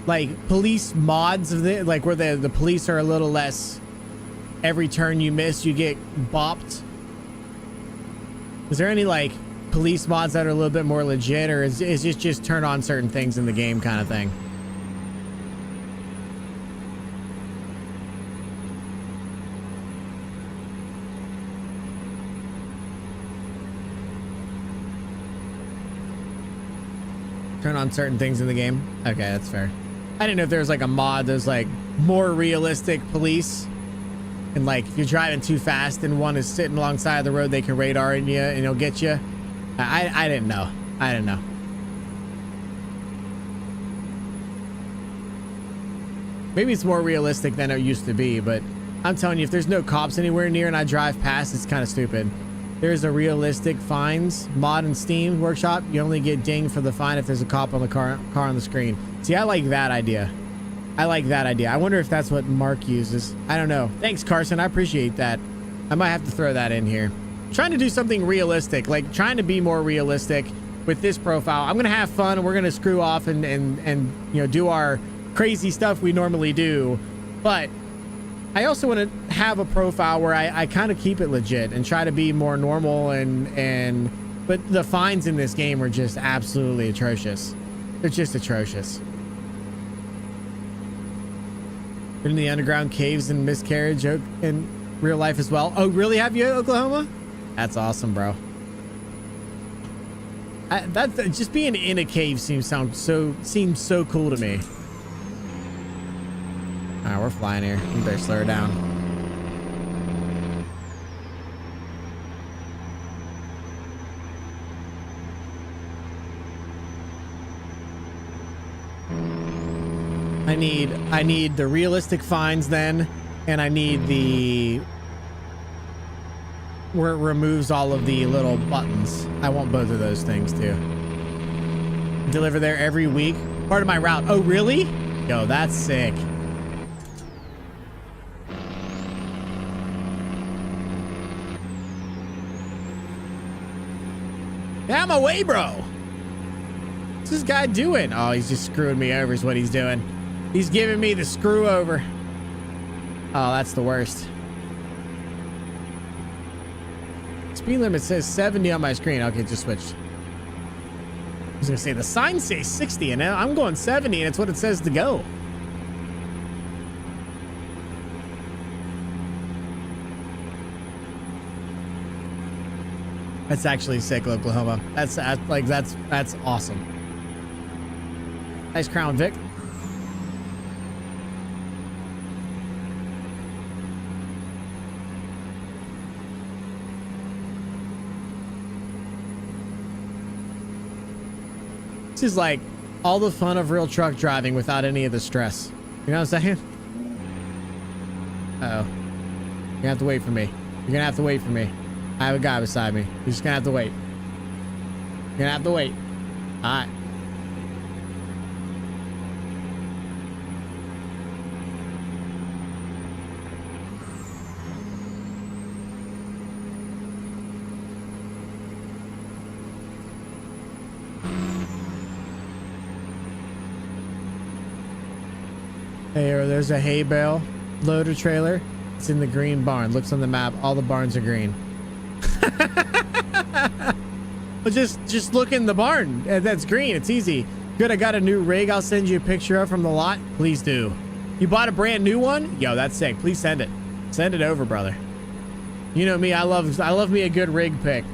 like police mods of the, like where the police are a little less, every turn you miss you get bopped? Is there any like police mods that are a little bit more legit, or is this just turn on certain things in the game kind of thing? Turn on certain things in the game? Okay, that's fair. I didn't know if there was like a mod that's like more realistic police, and like if you're driving too fast and one is sitting alongside the road, they can radar in you and it'll get you. I didn't know. I didn't know. Maybe it's more realistic than it used to be, but I'm telling you, if there's no cops anywhere near and I drive past, it's kind of stupid. There's a realistic fines mod in Steam Workshop. You only get dinged for the fine if there's a cop on the car on the screen. See, I like that idea. I like that idea. I wonder if that's what Mark uses. I don't know. Thanks, Carson. I appreciate that. I might have to throw that in here. Trying to do something realistic, like trying to be more realistic with this profile. I'm gonna have fun and we're gonna screw off and you know, do our crazy stuff we normally do, but I also want to have a profile where I kind of keep it legit and try to be more normal but the fines in this game are just absolutely atrocious. They're just atrocious. Been in the underground caves and miscarriage in real life as well. Oh, really? Have you, Oklahoma? That's awesome, bro. That just being in a cave seems so cool to me. All right, we're flying here. We better slow her down. I need the realistic fines then, and I need the where it removes all of the little buttons. I want both of those things too. Deliver there every week. Part of my route. Oh, really? Yo, that's sick. Get out of my way, bro. What's this guy doing? Oh, he's just screwing me over is what he's doing. He's giving me the screw over. Oh, that's the worst. Speed limit says 70 on my screen. Okay, just switched. I was gonna say the sign says 60 and I'm going 70 and it's what it says to go. That's actually sick, Oklahoma. That's awesome. Nice crown, Vic. This is like all the fun of real truck driving without any of the stress. You know what I'm saying? Uh-oh. You're gonna have to wait for me. You're gonna have to wait for me. I have a guy beside me. You're just gonna have to wait. You're gonna have to wait. All right. Hey, there's a hay bale. loader trailer. It's in the green barn. Looks on the map. All the barns are green. Well, just look in the barn. That's green. It's easy. Good. I got a new rig. I'll send you a picture of from the lot. Please do. You bought a brand new one? Yo, that's sick. Please send it. Send it over, brother. You know me. I love me a good rig pick.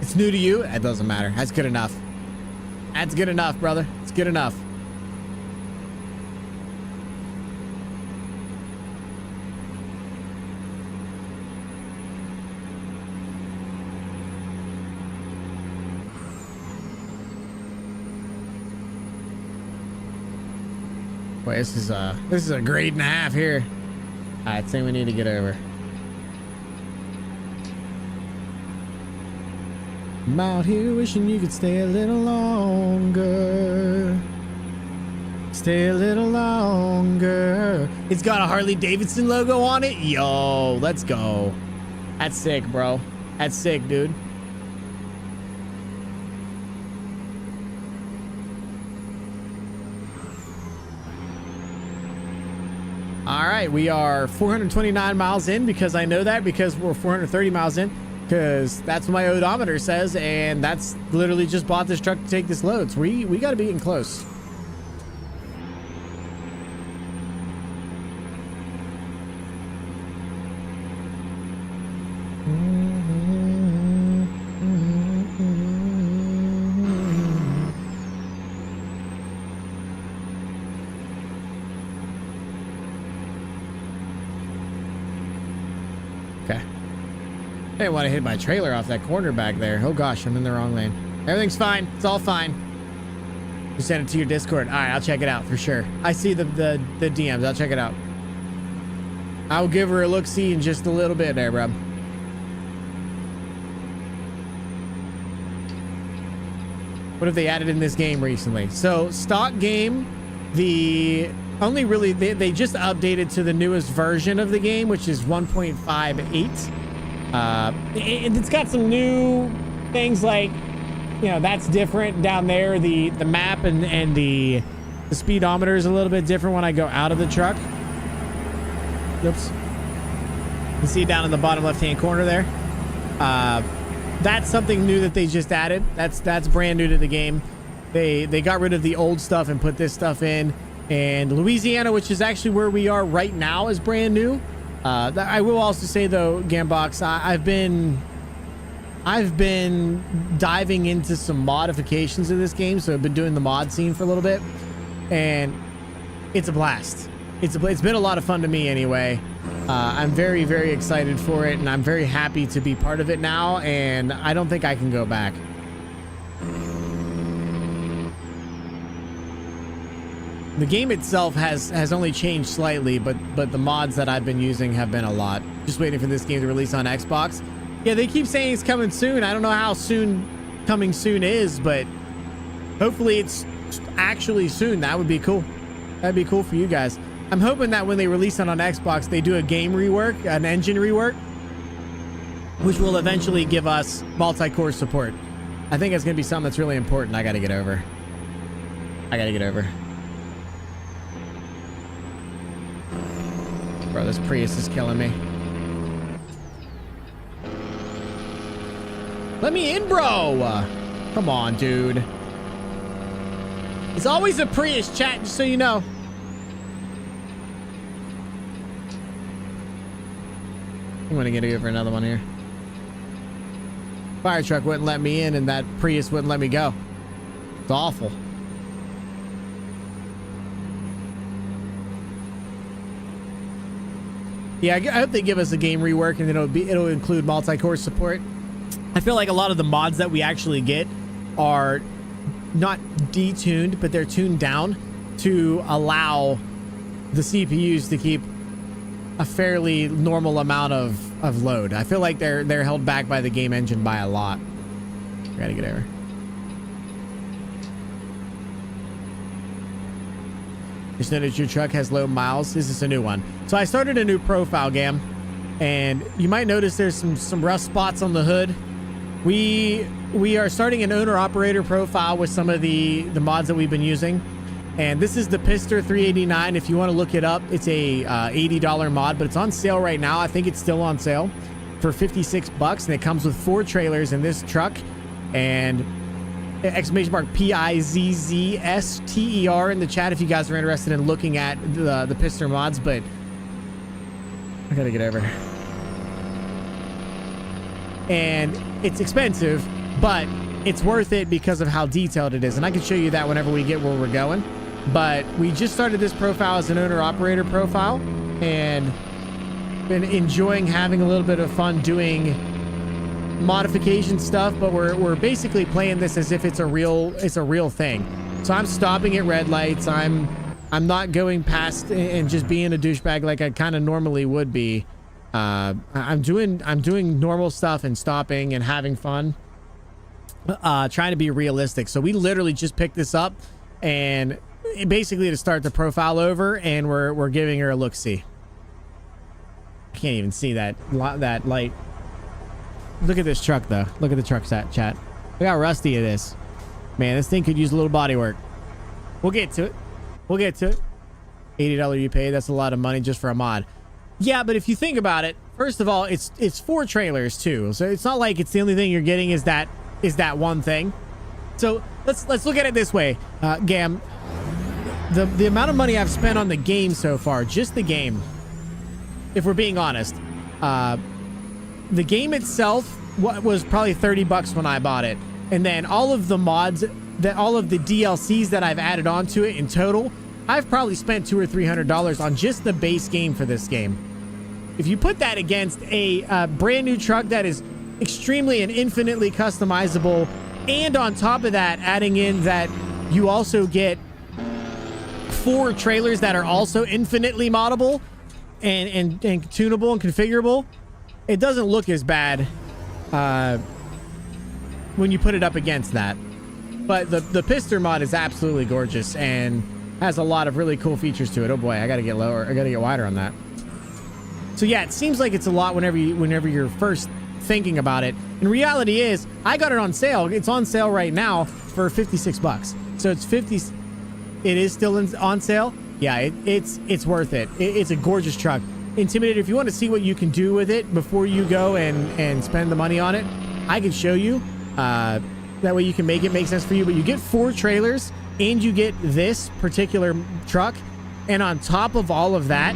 It's new to you. It doesn't matter. That's good enough. That's good enough, brother. It's good enough. Boy, this is a grade and a half here. I think we need to get over. I'm out here wishing you could stay a little longer. Stay a little longer. It's got a Harley Davidson logo on it. Yo, let's go. That's sick, bro. That's sick, dude. All right, we are 429 miles in because I know that because we're 430 miles in because that's what my odometer says, and that's literally just bought this truck to take this load. So we got to be getting close. I didn't want to hit my trailer off that corner back there. Oh gosh, I'm in the wrong lane. Everything's fine. It's all fine. You send it to your Discord. All right, I'll check it out for sure. I see the DMs. I'll check it out. I'll give her a look-see in just a little bit there, bro. What have they added in this game recently? So stock game, the only really they just updated to the newest version of the game, which is 1.58. It's got some new things like, you know, that's different down there. The map and the speedometer is a little bit different when I go out of the truck. Oops. You see down in the bottom left-hand corner there. That's something new that they just added. That's brand new to the game. They got rid of the old stuff and put this stuff in. And Louisiana, which is actually where we are right now, is brand new. I will also say though, Gambox, I've been diving into some modifications of this game, so I've been doing the mod scene for a little bit, and it's a blast. It's been a lot of fun to me anyway. I'm very, very excited for it, and I'm very happy to be part of it now, and I don't think I can go back. The game itself has only changed slightly, but the mods that I've been using have been a lot. Just waiting for this game to release on Xbox. Yeah, they keep saying it's coming soon. I don't know how soon coming soon is, but hopefully it's actually soon. That would be cool. That'd be cool for you guys. I'm hoping that when they release it on Xbox, they do a game rework, an engine rework, which will eventually give us multi-core support. I think it's going to be something that's really important. I got to get over. Bro, this Prius is killing me. Let me in, bro. Come on, dude. It's always a Prius, chat, just so you know. I'm gonna get over another one here. Fire truck wouldn't let me in, and that Prius wouldn't let me go. It's awful. Yeah, I hope they give us a game rework, and it'll include multi-core support. I feel like a lot of the mods that we actually get are not detuned, but they're tuned down to allow the CPUs to keep a fairly normal amount of load. I feel like they're held back by the game engine by a lot. Gotta get over. Just noticed your truck has low miles. This is a new one. So I started a new profile, Gam, and you might notice there's some rough spots on the hood. we are starting an owner operator profile with some of the mods that we've been using. And this is the Pizzster 389. If you want to look it up, it's a $80 mod, but it's on sale right now. I think it's still on sale for $56, and it comes with 4 trailers in this truck and exclamation mark Pizzster in the chat if you guys are interested in looking at the Pizzster mods. But I gotta get over. And it's expensive, but it's worth it because of how detailed it is. And I can show you that whenever we get where we're going. But we just started this profile as an owner-operator profile and been enjoying having a little bit of fun doing modification stuff, but we're basically playing this as if it's a real thing. So I'm stopping at red lights. I'm not going past and just being a douchebag like I kind of normally would be. I'm doing normal stuff and stopping and having fun, trying to be realistic. So we literally just picked this up and basically to start the profile over, and we're giving her a look-see. I can't even see that light. Look at this truck though. Look at the truck chat. Look how rusty it is. Man, this thing could use a little body work. We'll get to it. $80 you pay. That's a lot of money just for a mod. Yeah, but if you think about it, first of all, it's 4 trailers too. So it's not like it's the only thing you're getting is that one thing. So let's look at it this way, Gam. The amount of money I've spent on the game so far, just the game, if we're being honest, the game itself was probably $30 when I bought it, and then all of the mods, all of the DLCs that I've added onto it in total, I've probably spent $200 or $300 on just the base game for this game. If you put that against a brand new truck that is extremely and infinitely customizable, and on top of that, adding in that you also get 4 trailers that are also infinitely moddable and tunable and configurable, it doesn't look as bad when you put it up against that. But the Pizzster mod is absolutely gorgeous and has a lot of really cool features to it. Oh boy, I gotta get lower. I gotta get wider on that. So yeah, it seems like it's a lot whenever you're first thinking about it. And reality is, I got it on sale. It's on sale right now for $56. So it's 50. It is still on sale. Yeah, it's worth it. It's a gorgeous truck. Intimidator, if you want to see what you can do with it before you go and spend the money on it, I can show you. That way you can make it make sense for you. But you get 4 trailers and you get this particular truck. And on top of all of that,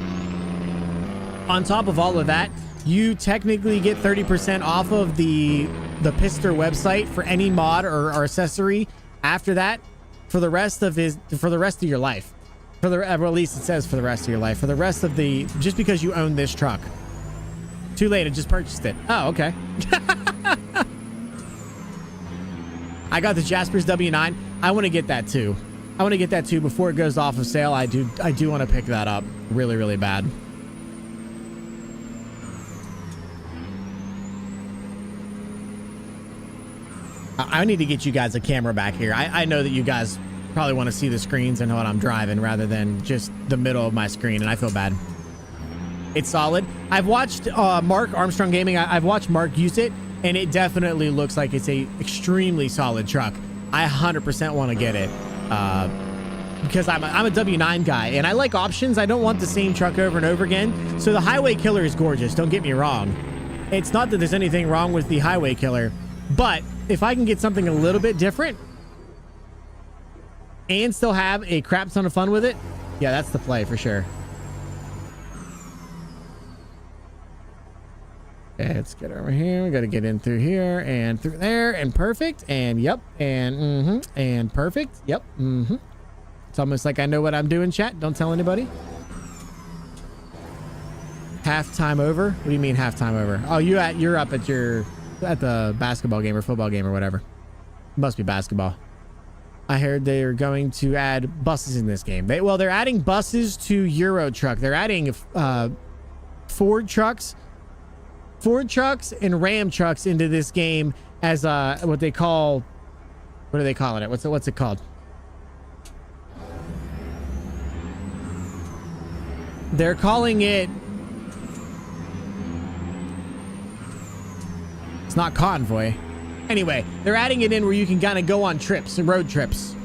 you technically get 30% off of the Pizzster website for any mod or accessory after that for the rest of your life. Or at least it says for the rest of your life. For the rest of just because you own this truck. Too late, I just purchased it. Oh, okay. I got the Jasper's W9. I want to get that too. Before it goes off of sale. I do want to pick that up really, really bad. I need to get you guys a camera back here. I know that you guys probably want to see the screens and what I'm driving rather than just the middle of my screen, and I feel bad. It's solid. I've watched Mark Armstrong Gaming. I've watched Mark use it, and it definitely looks like it's a extremely solid truck. I 100% want to get it because I'm a W9 guy, and I like options. I don't want the same truck over and over again. So the Highway Killer is gorgeous. Don't get me wrong. It's not that there's anything wrong with the Highway Killer, but if I can get something a little bit different and still have a crap ton of fun with it, yeah, that's the play for sure. Okay, let's get over here. We got to get in through here and through there and perfect. And yep. And and perfect. Yep. It's almost like I know what I'm doing, chat. Don't tell anybody. Halftime over? What do you mean halftime over? Oh, you're up at the basketball game or football game or whatever. Must be basketball. I heard they're going to add buses in this game. They're adding buses to Euro Truck. They're adding Ford trucks and Ram trucks into this game as what are they calling it? What's it called? They're calling it, it's not convoy. Anyway, they're adding it in where you can kind of go on trips, road trips.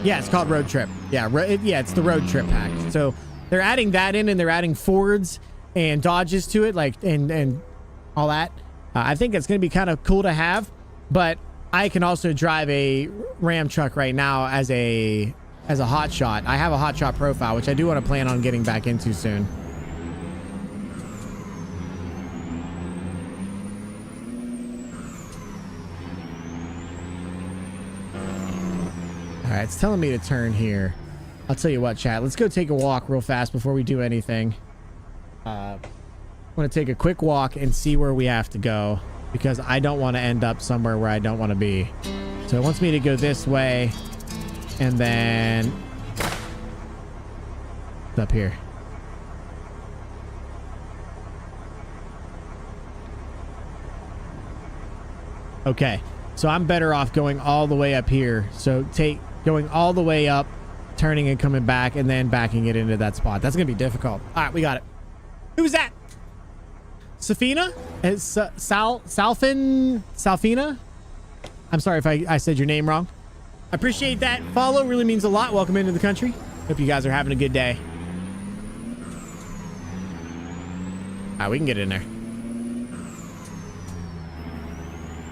Yeah, it's called Road Trip. Yeah, yeah, it's the Road Trip pack. So they're adding that in, and they're adding Fords and Dodges to it, like and all that. I think it's going to be kind of cool to have, but I can also drive a Ram truck right now as a hot shot. I have a hot shot profile, which I do want to plan on getting back into soon. All right, it's telling me to turn here. I'll tell you what, chat. Let's go take a walk real fast before we do anything. I want to take a quick walk and see where we have to go, because I don't want to end up somewhere where I don't want to be. So it wants me to go this way, and then it's up here. Okay, so I'm better off going all the way up here. So going all the way up, turning and coming back, and then backing it into that spot. That's gonna be difficult. All right, we got it. Who's that? Safina? Salfina? I'm sorry if I said your name wrong. I appreciate that. Follow really means a lot. Welcome into the country. Hope you guys are having a good day. All right, we can get in there.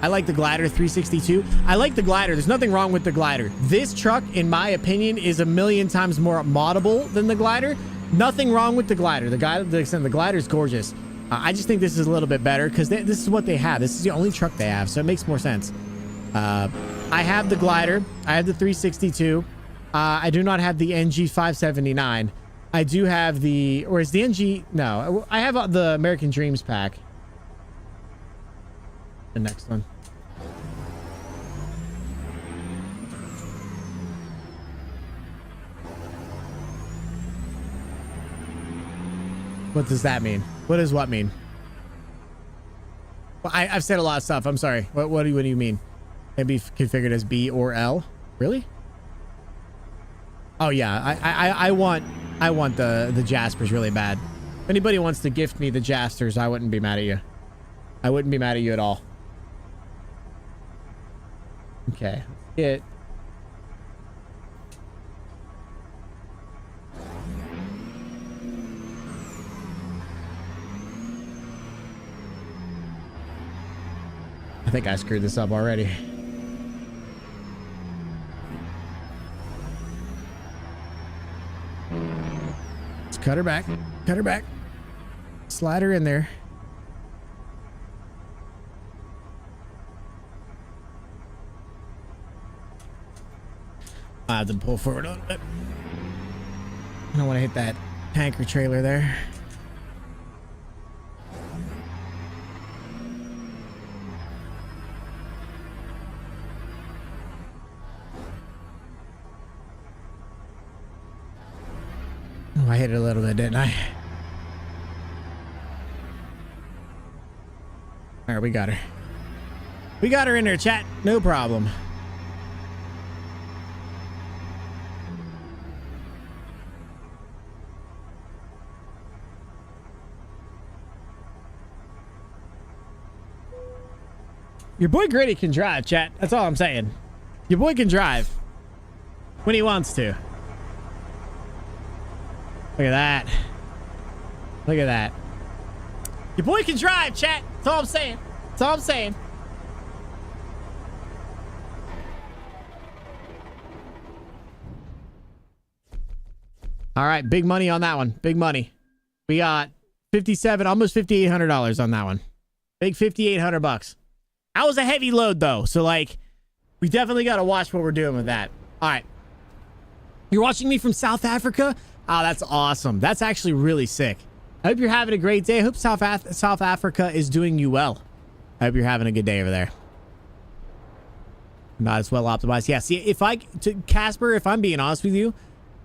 I like the Glider 362. I like the Glider. There's nothing wrong with the Glider. This truck, in my opinion, is a million times more moddable than the Glider. Nothing wrong with the Glider. The Glider is gorgeous. I just think this is a little bit better because this is what they have. This is the only truck they have, so it makes more sense. I have the Glider. I have the 362. I do not have the NG 579. I do have the, or is the NG? No, I have the American Dreams pack. The next one. What does that mean? What does what mean? Well, I've said a lot of stuff. I'm sorry. What do you mean? Can be configured as B or L? Really? Oh yeah, I want the Jaspers really bad. If anybody wants to gift me the Jaspers, I wouldn't be mad at you. I wouldn't be mad at you at all. Okay, let's get. I think I screwed this up already. Let's cut her back. Cut her back. Slide her in there. I have to pull forward a little bit. I don't want to hit that tanker trailer there. Oh, I hit it a little bit, didn't I? All right, we got her. We got her in there, chat. No problem. Your boy Gritty can drive, chat. That's all I'm saying. Your boy can drive when he wants to. Look at that. Look at that. Your boy can drive, chat. That's all I'm saying. That's all I'm saying. All right, big money on that one. Big money. We got 57, almost $5,800 on that one. Big 5,800 bucks. That was a heavy load though, so like we definitely got to watch what we're doing with that. All right. You're watching me from South Africa? Oh, that's awesome. That's actually really sick. I hope you're having a great day. I hope South Africa is doing you well. I hope you're having a good day over there. Not as well optimized. Yeah, see, Casper, if I'm being honest with you,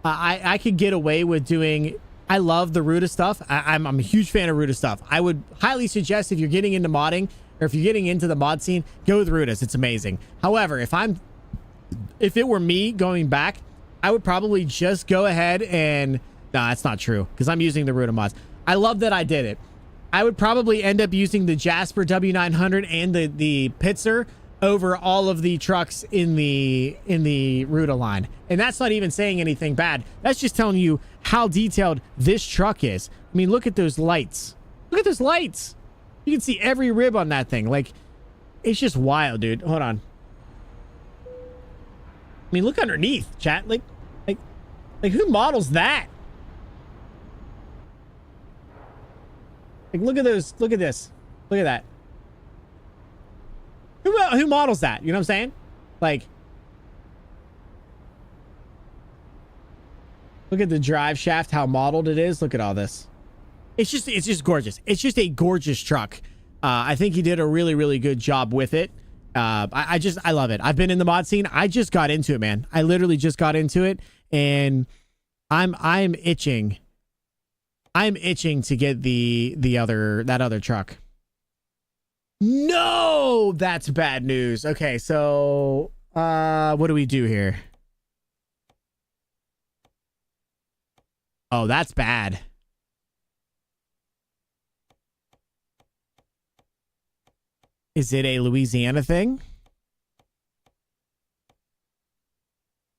I could get away with doing, I love the Ruta stuff. I'm a huge fan of Ruta stuff. I would highly suggest if you're getting into modding, or if you're getting into the mod scene, go with Rutas. It's amazing. However, if it were me going back, I would probably just go ahead and, nah, that's not true, because I'm using the Ruta mods. I love that I did it. I would probably end up using the Jasper W900 and the Pizzster over all of the trucks in the Ruta line. And that's not even saying anything bad. That's just telling you how detailed this truck is. I mean, look at those lights. Look at those lights. You can see every rib on that thing. Like, it's just wild, dude. Hold on. I mean, look underneath, chat. Like who models that? Like, look at those. Look at this. Look at that. Who models that? You know what I'm saying? Like, look at the drive shaft, how modeled it is. Look at all this. It's just gorgeous. It's just a gorgeous truck. I think he did a really, really good job with it. I love it. I've been in the mod scene. I just got into it, man. I literally just got into it, and I'm itching. I'm itching to get that other truck. No, that's bad news. Okay, so what do we do here? Oh, that's bad. Is it a Louisiana thing?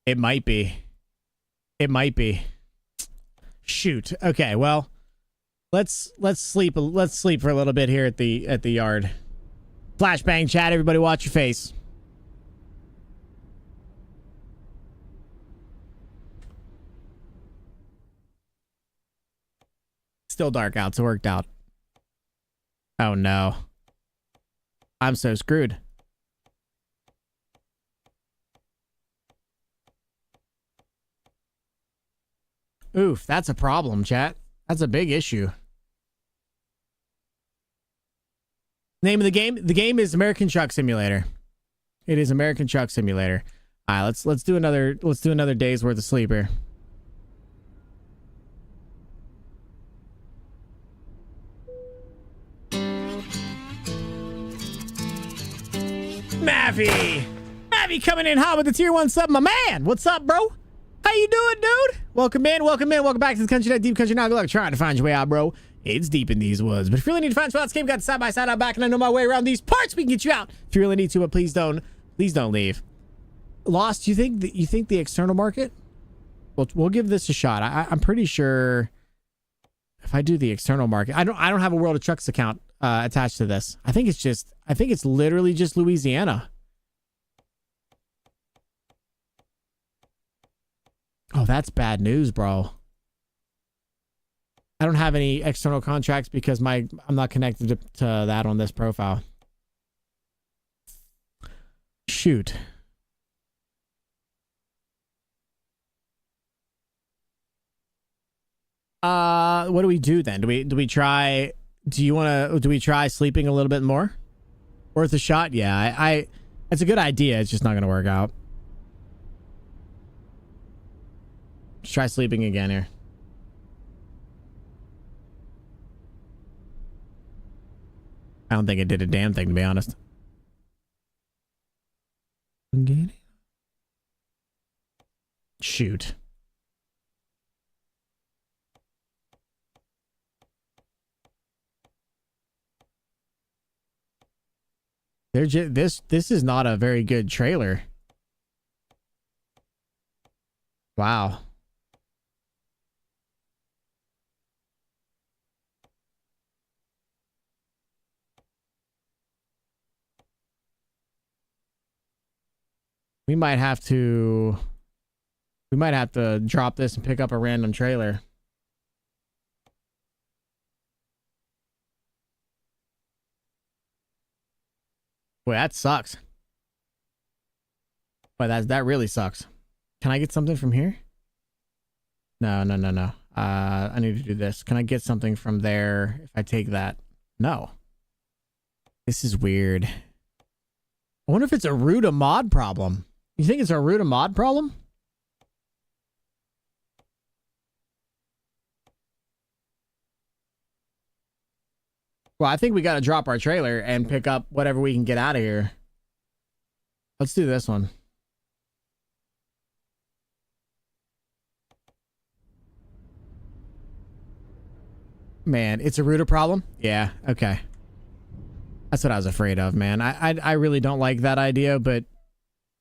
It might be. It might be. Shoot. Okay, well, let's sleep for a little bit here at the yard. Flashbang chat, everybody watch your face. Still dark out, so it worked out. Oh no. I'm so screwed. Oof, that's a problem, chat. That's a big issue. Name of the game? The game is American Truck Simulator. It is American Truck Simulator. All right, let's do another day's worth of sleep here. Mavi coming in hot with the tier 1 sub, my man. What's up, bro? How you doing, dude? Welcome in. Welcome back to the country, that deep country. Now, good luck trying to find your way out, bro. It's deep in these woods, but if you really need to find spots, game got side by side out back, and I know my way around these parts. We can get you out if you really need to, but please don't leave. Lost? You think the external market? Well, we'll give this a shot. I'm pretty sure if I do the external market, I don't have a World of Trucks account attached to this. I think it's literally just Louisiana. Oh, that's bad news, bro. I don't have any external contracts because I'm not connected to that on this profile. Shoot. What do we do then? Do we try sleeping a little bit more? Worth a shot? Yeah, it's a good idea. It's just not gonna work out. Let's try sleeping again here. I don't think it did a damn thing, to be honest. Shoot. This is not a very good trailer. Wow. We might have to drop this and pick up a random trailer. Boy, that sucks. Boy, that really sucks. Can I get something from here? No. I need to do this. Can I get something from there if I take that? No. This is weird. I wonder if it's a Ruta mod problem. You think it's a Ruta mod problem? Well, I think we got to drop our trailer and pick up whatever we can get out of here. Let's do this one. Man, it's a router problem? Yeah, okay. That's what I was afraid of, man. I really don't like that idea, but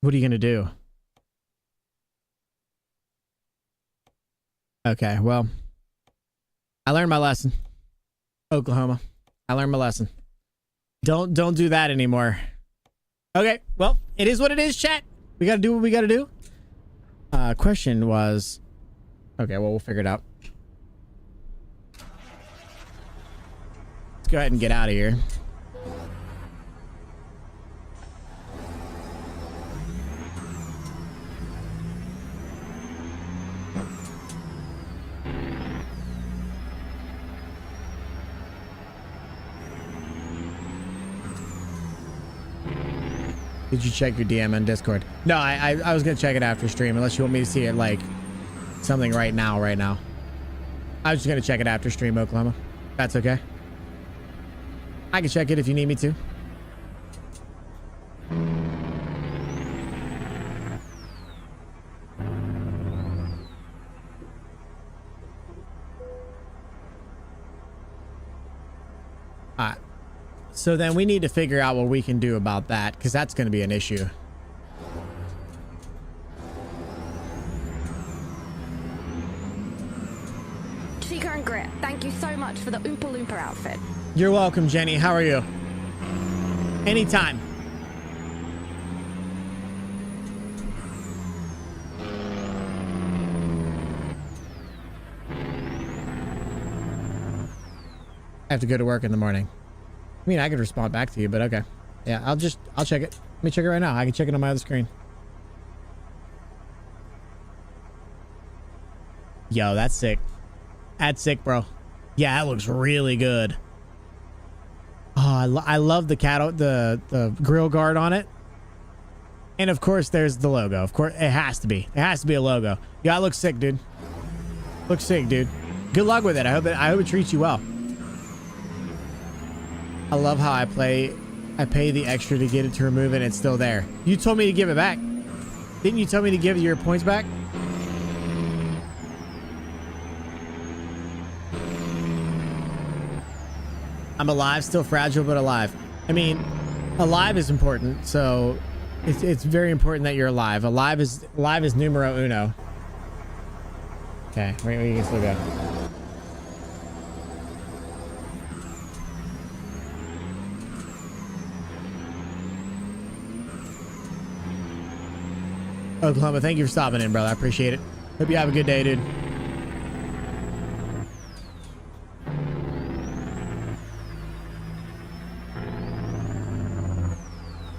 what are you gonna do? Okay, well, I learned my lesson. Oklahoma. I learned my lesson. Don't do that anymore. Okay, well, it is what it is, chat. We gotta do what we gotta do. Question was... Okay, well, we'll figure it out. Let's go ahead and get out of here. Did you check your DM on Discord? No, I was gonna check it after stream, unless you want me to see it like something right now. I was just gonna check it after stream, Oklahoma. That's okay. I can check it if you need me to. Alright. So then we need to figure out what we can do about that, because that's going to be an issue. Chica and Grit, thank you so much for the Oompa Loompa outfit. You're welcome, Jenny. How are you? Anytime. I have to go to work in the morning. I mean, I could respond back to you, but okay. Yeah, I'll check it. Let me check it right now. I can check it on my other screen. Yo, that's sick. That's sick, bro. Yeah, that looks really good. Oh, I love the the grill guard on it. And of course, there's the logo. Of course, it has to be. It has to be a logo. Yeah, it looks sick, dude. Looks sick, dude. Good luck with it. I hope it treats you well. I love how I pay the extra to get it to remove it and it's still there. You told me to give it back. Didn't you tell me to give your points back? I'm alive, still fragile, but alive. I mean, alive is important, so it's very important that you're alive. Alive is numero uno. Okay, where you can still go. Oklahoma, thank you for stopping in, brother. I appreciate it. Hope you have a good day, dude.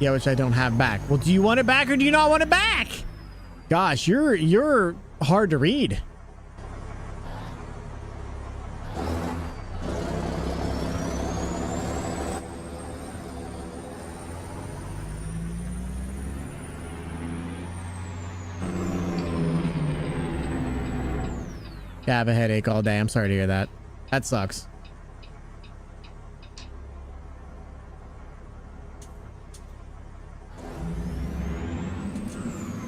Yeah, which I don't have back. Well, do you want it back or do you not want it back? Gosh, you're hard to read. I have a headache all day. I'm sorry to hear that. That sucks.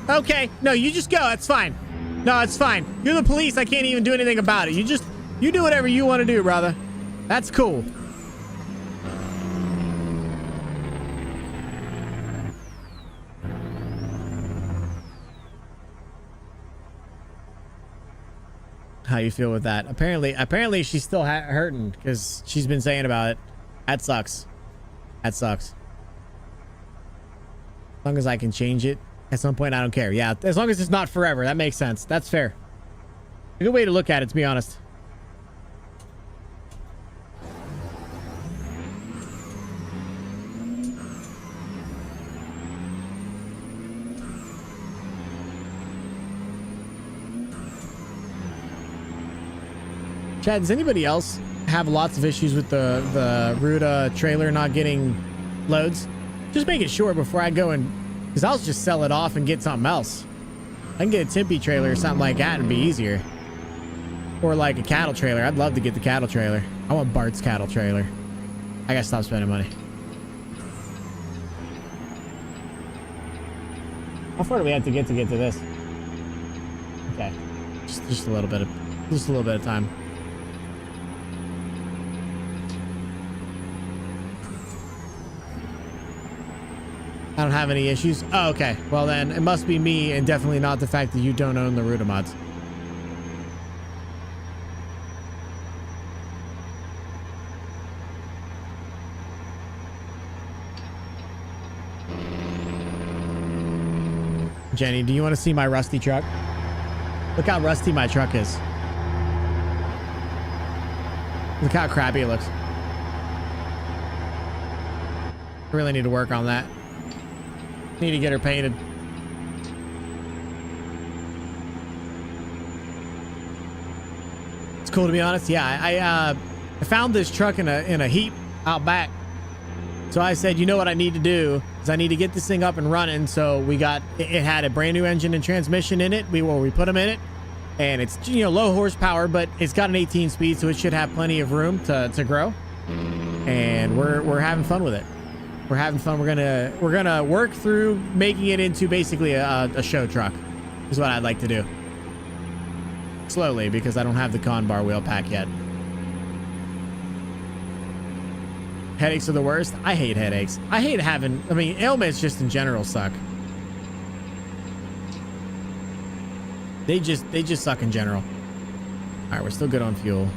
Okay. No, you just go. That's fine. No, it's fine. You're the police. I can't even do anything about it. You do whatever you want to do, brother. That's cool. How you feel with that? Apparently she's still hurting because she's been saying about it. That sucks. That sucks. As long as I can change it at some point, I don't care. Yeah, as long as it's not forever. That makes sense. That's fair. A good way to look at it, to be honest. Chad, does anybody else have lots of issues with the Ruta trailer not getting loads? Just make it short before I go and... Because I'll just sell it off and get something else. I can get a Tempe trailer or something like that and be easier. Or like a cattle trailer. I'd love to get the cattle trailer. I want Bart's cattle trailer. I gotta stop spending money. How far do we have to get to this? Okay. Just a little bit of time. I don't have any issues. Oh, okay. Well then, it must be me and definitely not the fact that you don't own the Ruta mods. Jenny, do you want to see my rusty truck? Look how rusty my truck is. Look how crappy it looks. I really need to work on that. Need to get her painted. It's cool, to be honest. Yeah, I found this truck in a heap out back. So I said, you know what I need to do is I need to get this thing up and running. So we got, it had a brand new engine and transmission in it. We put them in it, and it's, you know, low horsepower, but it's got an 18 speed, so it should have plenty of room to grow. And we're having fun with it. We're having fun. We're gonna work through making it into basically a show truck is what I'd like to do. Slowly, because I don't have the con bar wheel pack yet. Headaches are the worst. I hate headaches. I hate having, I mean, ailments just in general suck. They just suck in general. All right, we're still good on fuel.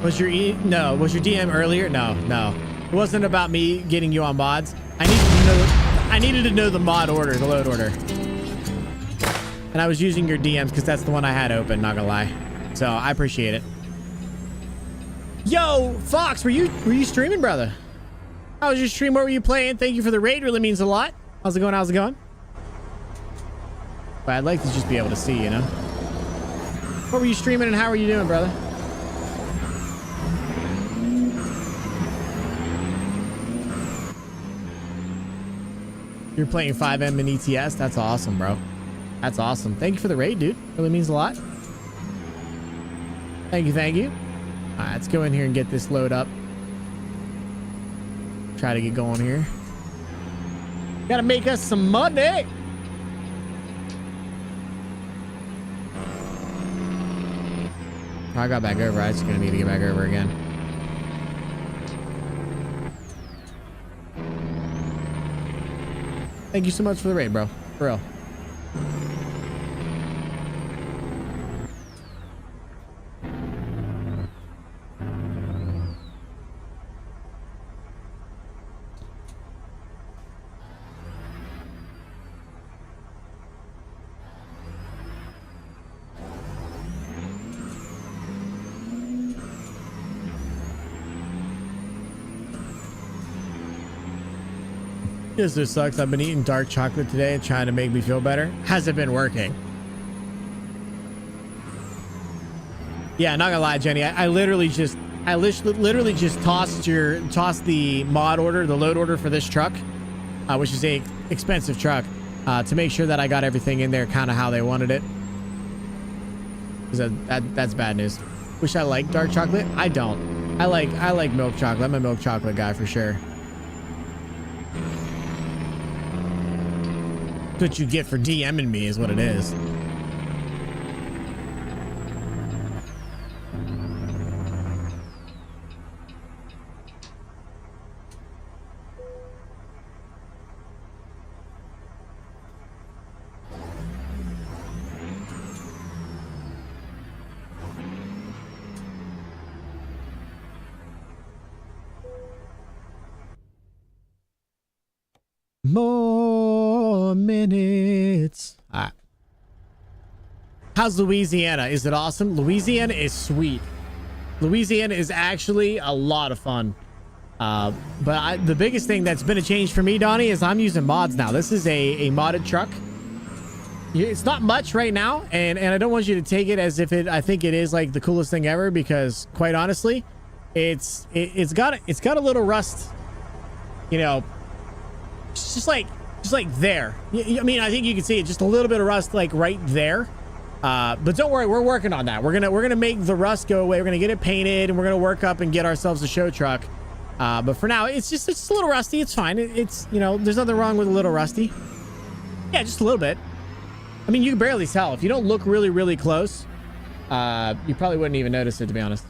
Was your DM earlier? No. It wasn't about me getting you on mods. I needed to know the mod order, the load order. And I was using your DMs because that's the one I had open, not gonna lie. So I appreciate it. Yo, Fox, were you streaming, brother? How was your stream? What were you playing? Thank you for the raid. Really means a lot. How's it going? How's it going? But I'd like to just be able to see, you know? What were you streaming and how are you doing, brother? You're playing 5M in ETS? That's awesome, bro. That's awesome. Thank you for the raid, dude. Really means a lot. Thank you, thank you. All right, let's go in here and get this load up. Try to get going here. Gotta make us some money. I got back over. I'm just gonna need to get back over again. Thank you so much for the raid, bro. For real. Yes, this sucks. I've been eating dark chocolate today and trying to make me feel better. Has it been working? Yeah, not gonna lie, Jenny. I literally just tossed the mod order, the load order for this truck, which is a expensive truck, to make sure that I got everything in there kind of how they wanted it. Because that's bad news. Wish I liked dark chocolate. I don't. I like milk chocolate. I'm a milk chocolate guy for sure. What you get for DMing me is what it is. More minutes. All right. How's Louisiana? Is it awesome? Louisiana is sweet. Louisiana is actually a lot of fun. But the biggest thing that's been a change for me, Donnie, is I'm using mods now. This is a modded truck. It's not much right now, and I don't want you to take it as if I think it is like the coolest thing ever, because quite honestly, it's got a little rust, you know. Just like there. I mean, I think you can see it, just a little bit of rust like right there. But don't worry, we're working on that. We're gonna make the rust go away. We're gonna get it painted, and we're gonna work up and get ourselves a show truck. But for now, it's a little rusty. It's fine. It's, you know, there's nothing wrong with a little rusty. Yeah, just a little bit. I mean, you can barely tell if you don't look really, really close. You probably wouldn't even notice it, to be honest.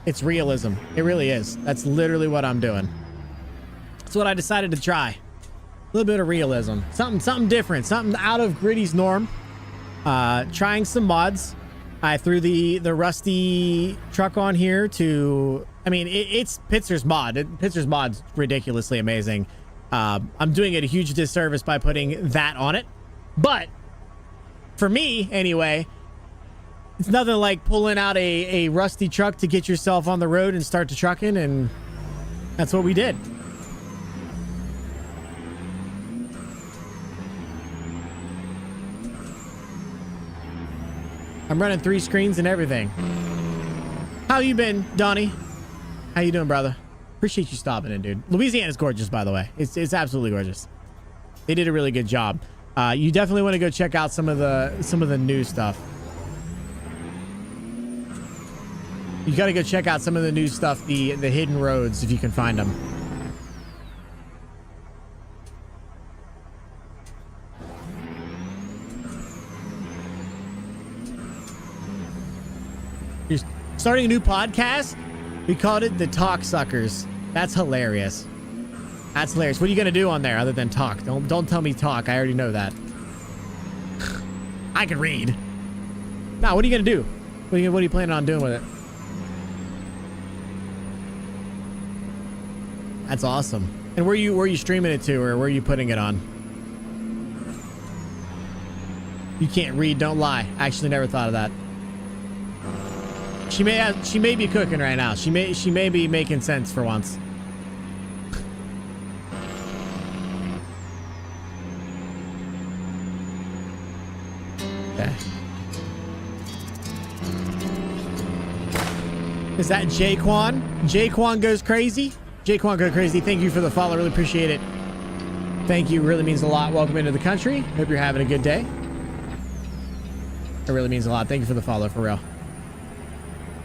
It's realism. It really is. That's literally what I'm doing. That's what I decided to try. A little bit of realism. Something different. Something out of Gritty's norm. Trying some mods. I threw the rusty truck on here to... I mean, it's Pizzster's mod. Pizzster's mod's ridiculously amazing. I'm doing it a huge disservice by putting that on it. But, for me, anyway... It's nothing like pulling out a rusty truck to get yourself on the road and start to trucking, and that's what we did. I'm running 3 screens and everything. How you been, Donnie? How you doing, brother? Appreciate you stopping in, dude. Louisiana's gorgeous, by the way. It's absolutely gorgeous. They did a really good job. You definitely want to go check out some of the new stuff. You got to go check out some of the new stuff, the hidden roads, if you can find them. You're starting a new podcast? We called it the Talk Suckers. That's hilarious. That's hilarious. What are you going to do on there other than talk? Don't tell me talk. I already know that. I can read. Now, what are you going to do? What are you planning on doing with it? That's awesome. And where you streaming it to, or where are you putting it on? You can't read, don't lie. I actually never thought of that. She may be cooking right now. She may be making sense for once. Okay. Is that Jaquan? Jaquan goes crazy? Jaquan go crazy. Thank you for the follow. Really appreciate it. Thank you. Really means a lot. Welcome into the country. Hope you're having a good day. It really means a lot. Thank you for the follow, for real.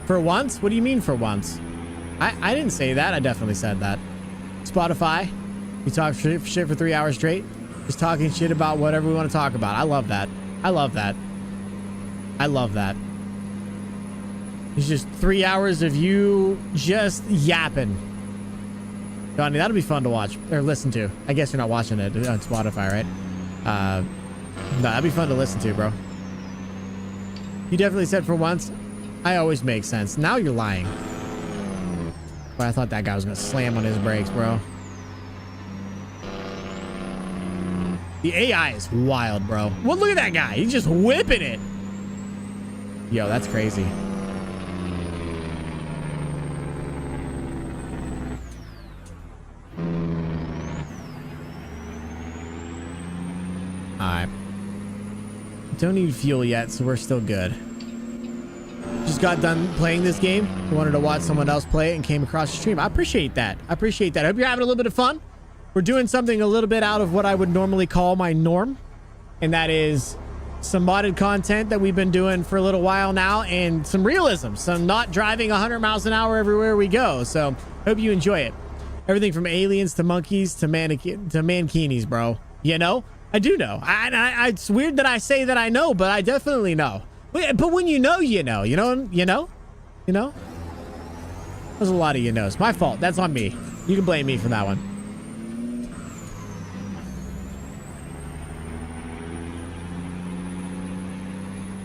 For once? What do you mean for once? I didn't say that. I definitely said that. Spotify. We talk shit for 3 hours straight. Just talking shit about whatever we want to talk about. I love that. I love that. I love that. It's just 3 hours of you just yapping. Donnie, that'll be fun to watch or listen to. I guess you're not watching it on Spotify, right? No, that'd be fun to listen to, bro. You definitely said for once. I always make sense. Now you're lying. But I thought that guy was gonna slam on his brakes, bro. The AI is wild, bro. Well, look at that guy. He's just whipping it. Yo, that's crazy. Alright. Don't need fuel yet, so we're still good. Just got done playing this game. Wanted to watch someone else play it and came across the stream. I appreciate that. I appreciate that. I hope you're having a little bit of fun. We're doing something a little bit out of what I would normally call my norm. And that is some modded content that we've been doing for a little while now. And some realism. Some not driving 100 miles an hour everywhere we go. So, hope you enjoy it. Everything from aliens to monkeys to mankinis, bro. You know? I do know. It's weird that I say that I know, but I definitely know. But when you know, you know. You know? You know? You know? There's a lot of you knows. My fault. That's on me. You can blame me for that one.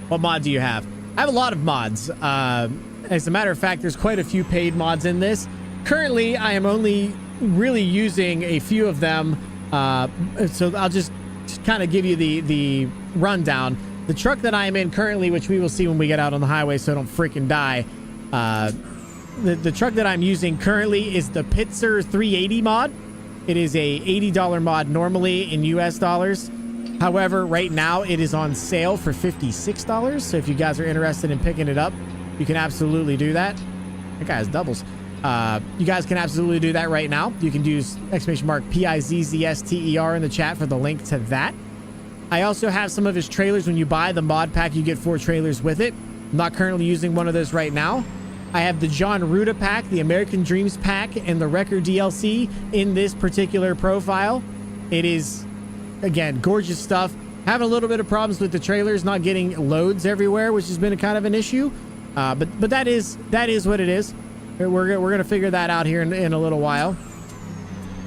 What mod do you have? I have a lot of mods. As a matter of fact, there's quite a few paid mods in this. Currently, I am only really using a few of them. So I'll just kind of give you the rundown. The truck that I am in currently, which we will see when we get out on the highway so I don't freaking die. The truck that I'm using currently is the Pizzster 380 mod. It is a $80 mod normally in US dollars. However, right now it is on sale for $56. So if you guys are interested in picking it up, you can absolutely do that. That guy has doubles. You guys can absolutely do that right now. You can use !PIZZSTER in the chat for the link to that. I also have some of his trailers. When you buy the mod pack, you get 4 trailers with it. I'm not currently using one of those right now. I have the John Ruda pack, the American Dreams pack, and the Wrecker DLC in this particular profile. It is, again, gorgeous stuff. Having a little bit of problems with the trailers not getting loads everywhere, which has been a kind of an issue. But that is what it is. We're gonna figure that out here in a little while.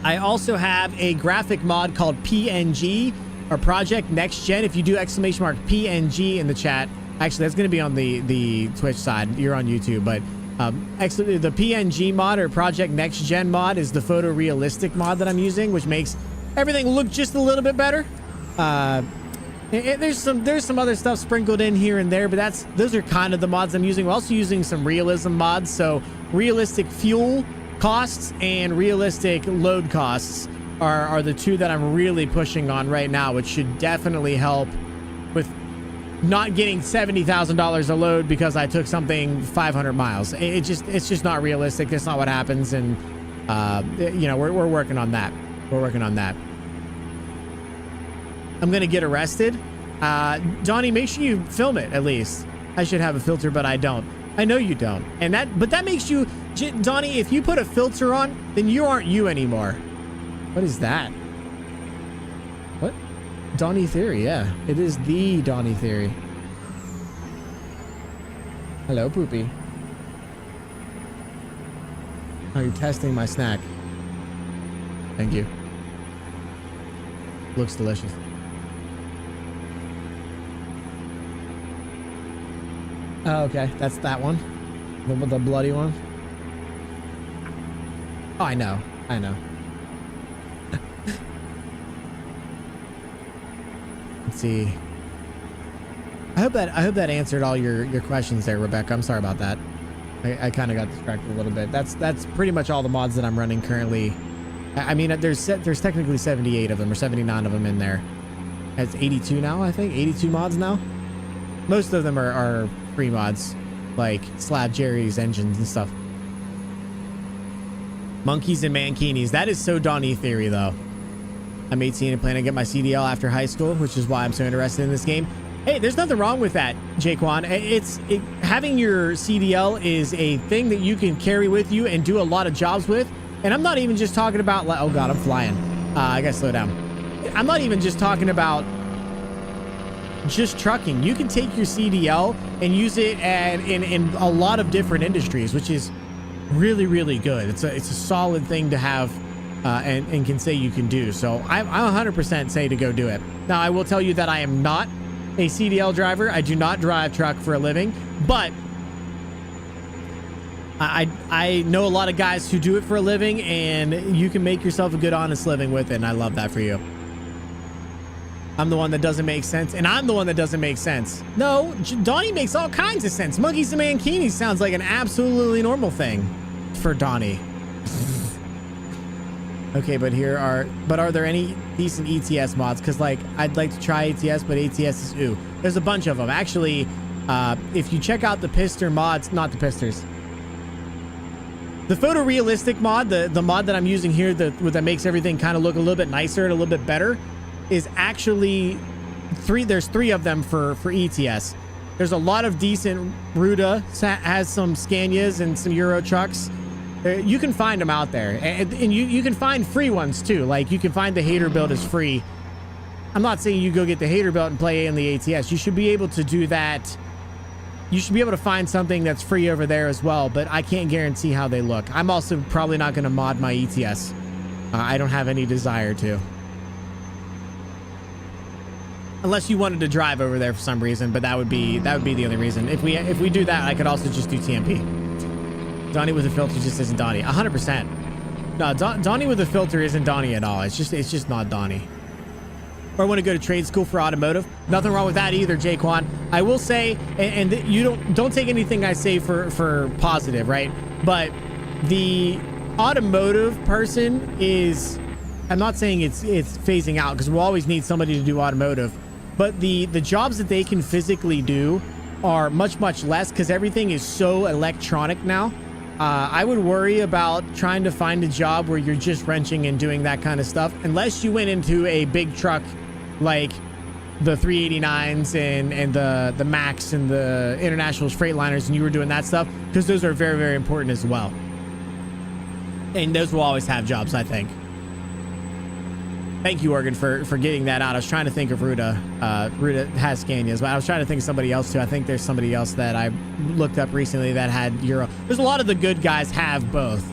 I also have a graphic mod called PNG, or Project Next Gen. If you do !PNG in the chat, actually that's gonna be on the Twitch side. You're on YouTube, but the PNG mod or Project Next Gen mod is the photorealistic mod that I'm using, which makes everything look just a little bit better. There's some other stuff sprinkled in here and there, but those are kind of the mods I'm using. We're also using some realism mods, so realistic fuel costs and realistic load costs are the two that I'm really pushing on right now, which should definitely help with not getting $70,000 a load because I took something 500 miles. It's just not realistic. That's not what happens, and you know, we're working on that. We're working on that. I'm gonna get arrested. Donnie, make sure you film it at least. I should have a filter, but I don't. I know you don't. But that makes you, Donnie, if you put a filter on, then you aren't you anymore. What is that? What? Donnie Theory, yeah. It is the Donnie Theory. Hello, Poopy. Are you testing my snack? Thank you. Looks delicious. Oh, okay. That's that one. The bloody one. Oh, I know. I know. Let's see. I hope that answered all your questions there, Rebecca. I'm sorry about that. I kind of got distracted a little bit. That's pretty much all the mods that I'm running currently. I mean, there's technically 78 of them or 79 of them in there. It's 82 now, I think. 82 mods now. Most of them are free mods, like Slab Jerry's engines and stuff. Monkeys and mankinis. That is so Donnie Theory, though. I'm 18 and plan to get my CDL after high school, which is why I'm so interested in this game. Hey, there's nothing wrong with that, Jaquan. Having your CDL is a thing that you can carry with you and do a lot of jobs with. And I'm not even just talking about, like, oh God, I'm flying. I gotta slow down. I'm not even just talking about just trucking. You can take your CDL and use it in a lot of different industries, which is really, really good. It's a solid thing to have and can say you can do. So I'm 100% say to go do it. Now, I will tell you that I am not a CDL driver. I do not drive truck for a living, but I know a lot of guys who do it for a living, and you can make yourself a good, honest living with it, and I love that for you. I'm the one that doesn't make sense, and I'm the one that doesn't make sense. No, Donnie makes all kinds of sense. Monkeys and mankinis sounds like an absolutely normal thing for Donnie. Okay, but are there any decent ETS mods? Because, like, I'd like to try ATS, but ATS is ooh. There's a bunch of them. Actually, if you check out the Pizzster mods, not the Pizzsters. The photorealistic mod, the mod that I'm using here that makes everything kind of look a little bit nicer and a little bit better, is actually there's three of them for ETS. There's a lot of decent Ruda, has some Scanias and some Euro trucks. You can find them out there, and you can find free ones too. Like, you can find the hater build is free. I'm not saying you go get the hater build and play in the ATS. You should be able to do that. You should be able to find something that's free over there as well, but I can't guarantee how they look. I'm also probably not going to mod my ETS. I don't have any desire to. Unless you wanted to drive over there for some reason, but that would be the only reason. If we do that, I could also just do TMP. Donnie with a filter just isn't Donnie. 100%. No, Donnie with a filter isn't Donnie at all. It's just not Donnie. Or want to go to trade school for automotive. Nothing wrong with that either, Jaquan. I will say, and you don't take anything I say for positive, right? But the automotive person is, I'm not saying it's phasing out, because we'll always need somebody to do automotive. But the jobs that they can physically do are much, much less, because everything is so electronic now. I would worry about trying to find a job where you're just wrenching and doing that kind of stuff, unless you went into a big truck, like the 389s and the Max and the international Freightliners, and you were doing that stuff, because those are very, very important as well. And those will always have jobs, I think. Thank you, Oregon, for getting that out. I was trying to think of Ruta. Ruta has Scanias, but I was trying to think of somebody else too. I think there's somebody else that I looked up recently that had Euro. There's a lot of the good guys have both.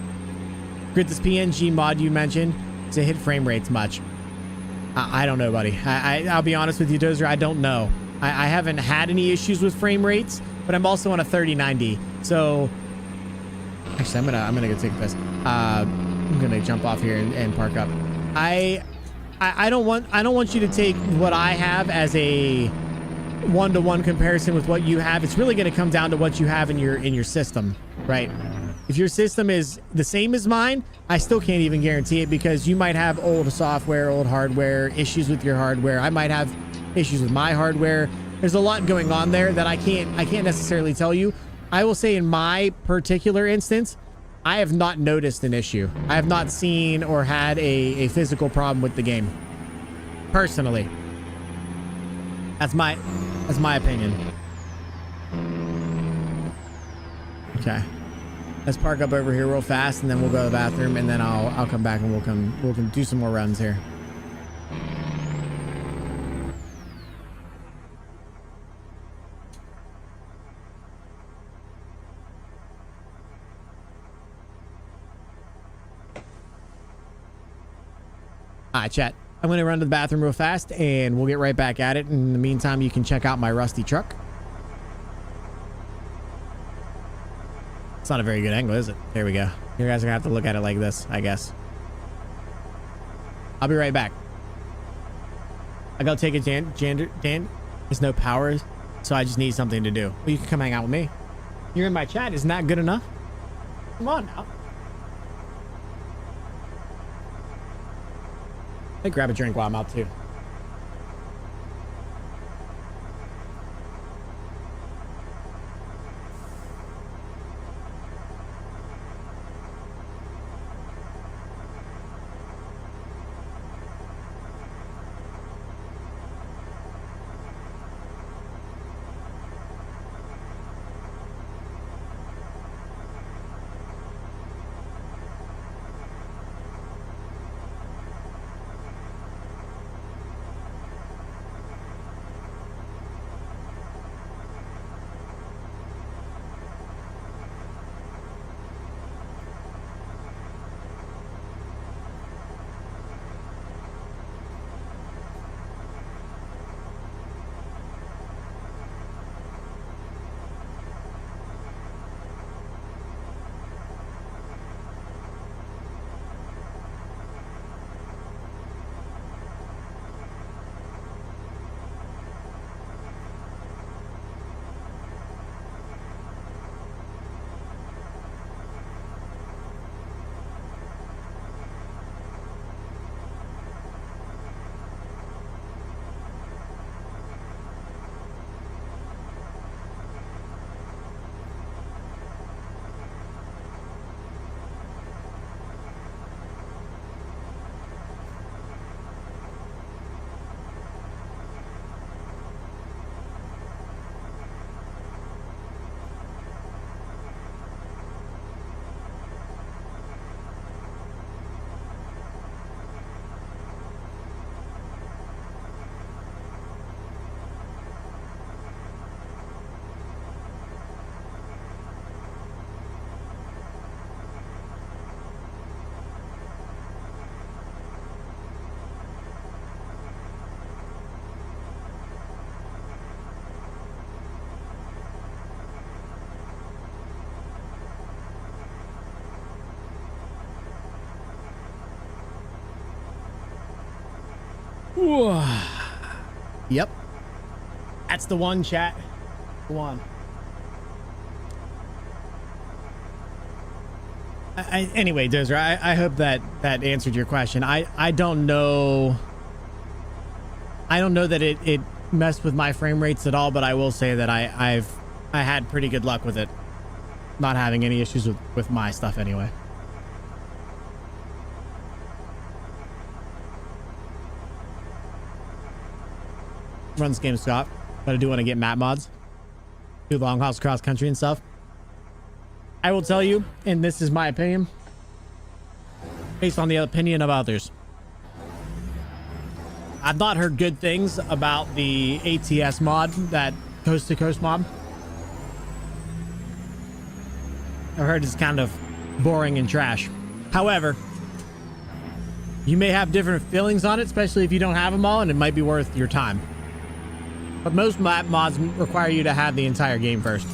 Grit, this PNG mod you mentioned, to hit frame rates much. I don't know, buddy. I'll be honest with you, Dozer. I don't know. I haven't had any issues with frame rates, but I'm also on a 3090. So actually, I'm gonna go take a piss. I'm gonna jump off here and park up. I don't want you to take what I have as a one-to-one comparison with what you have. It's really going to come down to what you have in your system, right? If your system is the same as mine, I still can't even guarantee it, because you might have old software, old hardware, issues with your hardware. I might have issues with my hardware. There's a lot going on there that I can't necessarily tell you. I will say in my particular instance, I have not noticed an issue. I have not seen or had a physical problem with the game. Personally. That's my opinion. Okay. Let's park up over here real fast, and then we'll go to the bathroom, and then I'll come back and we'll do some more runs here. All right, chat. I'm going to run to the bathroom real fast, and we'll get right back at it. In the meantime, you can check out my rusty truck. It's not a very good angle, is it? There we go. You guys are going to have to look at it like this, I guess. I'll be right back. I got to take a Dan. There's no power, so I just need something to do. Well, you can come hang out with me. You're in my chat. Isn't that good enough? Come on now. Hey, grab a drink while I'm out too. Yep. That's the one, chat. The one. Anyway, Dozer, I hope that answered your question. I don't know. I don't know that it messed with my frame rates at all, but I will say that I had pretty good luck with it. Not having any issues with my stuff anyway. run this game with Scott, but I do want to get map mods, do long hauls cross country and stuff. I will tell you, and this is my opinion, based on the opinion of others. I've not heard good things about the ATS mod, that coast to coast mod. I've heard it's kind of boring and trash. However, you may have different feelings on it, especially if you don't have them all, and it might be worth your time. But most map mods require you to have the entire game first.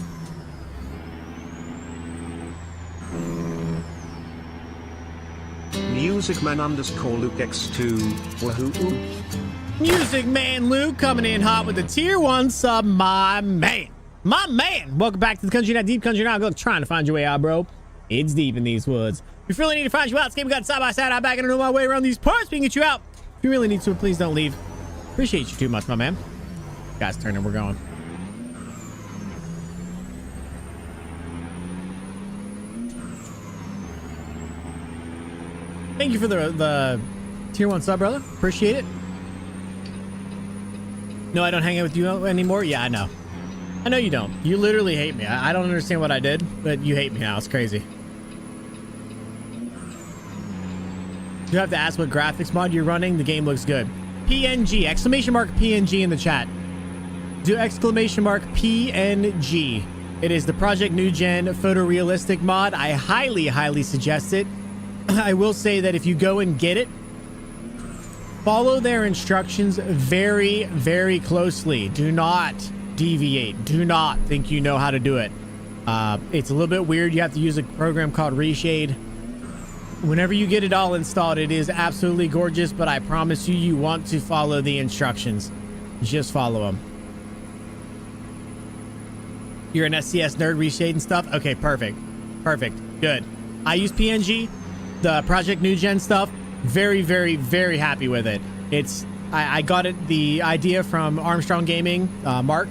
Music Man _ Luke X2. Wahoo. Music Man Luke coming in hot with the tier 1 sub, my man. My man. Welcome back to the country, not deep country. Now go trying to find your way out, bro. It's deep in these woods. If you really need to find you out, this game we got side by side. I'm back and I know my way around these parts. We can get you out. If you really need to, please don't leave. Appreciate you too much, my man. Guys, turn and we're going. Thank you for the tier 1 sub, brother. Appreciate it. No, I don't hang out with you anymore. Yeah, I know. I know you don't. You literally hate me. I don't understand what I did, but you hate me now. It's crazy. You have to ask what graphics mod you're running. The game looks good. PNG, exclamation mark PNG in the chat. Do exclamation mark PNG. It is the Project New Gen photorealistic mod. I highly, highly suggest it. I will say that if you go and get it, follow their instructions very, very closely. Do not deviate. Do not think you know how to do it. It's a little bit weird. You have to use a program called Reshade. Whenever you get it all installed, it is absolutely gorgeous, but I promise you, you want to follow the instructions. Just follow them. You're an SCS nerd, Reshade and stuff? Okay, perfect. Perfect. Good. I use PNG, the Project New Gen stuff. Very, very, very happy with it. I got the idea from Armstrong Gaming, Mark.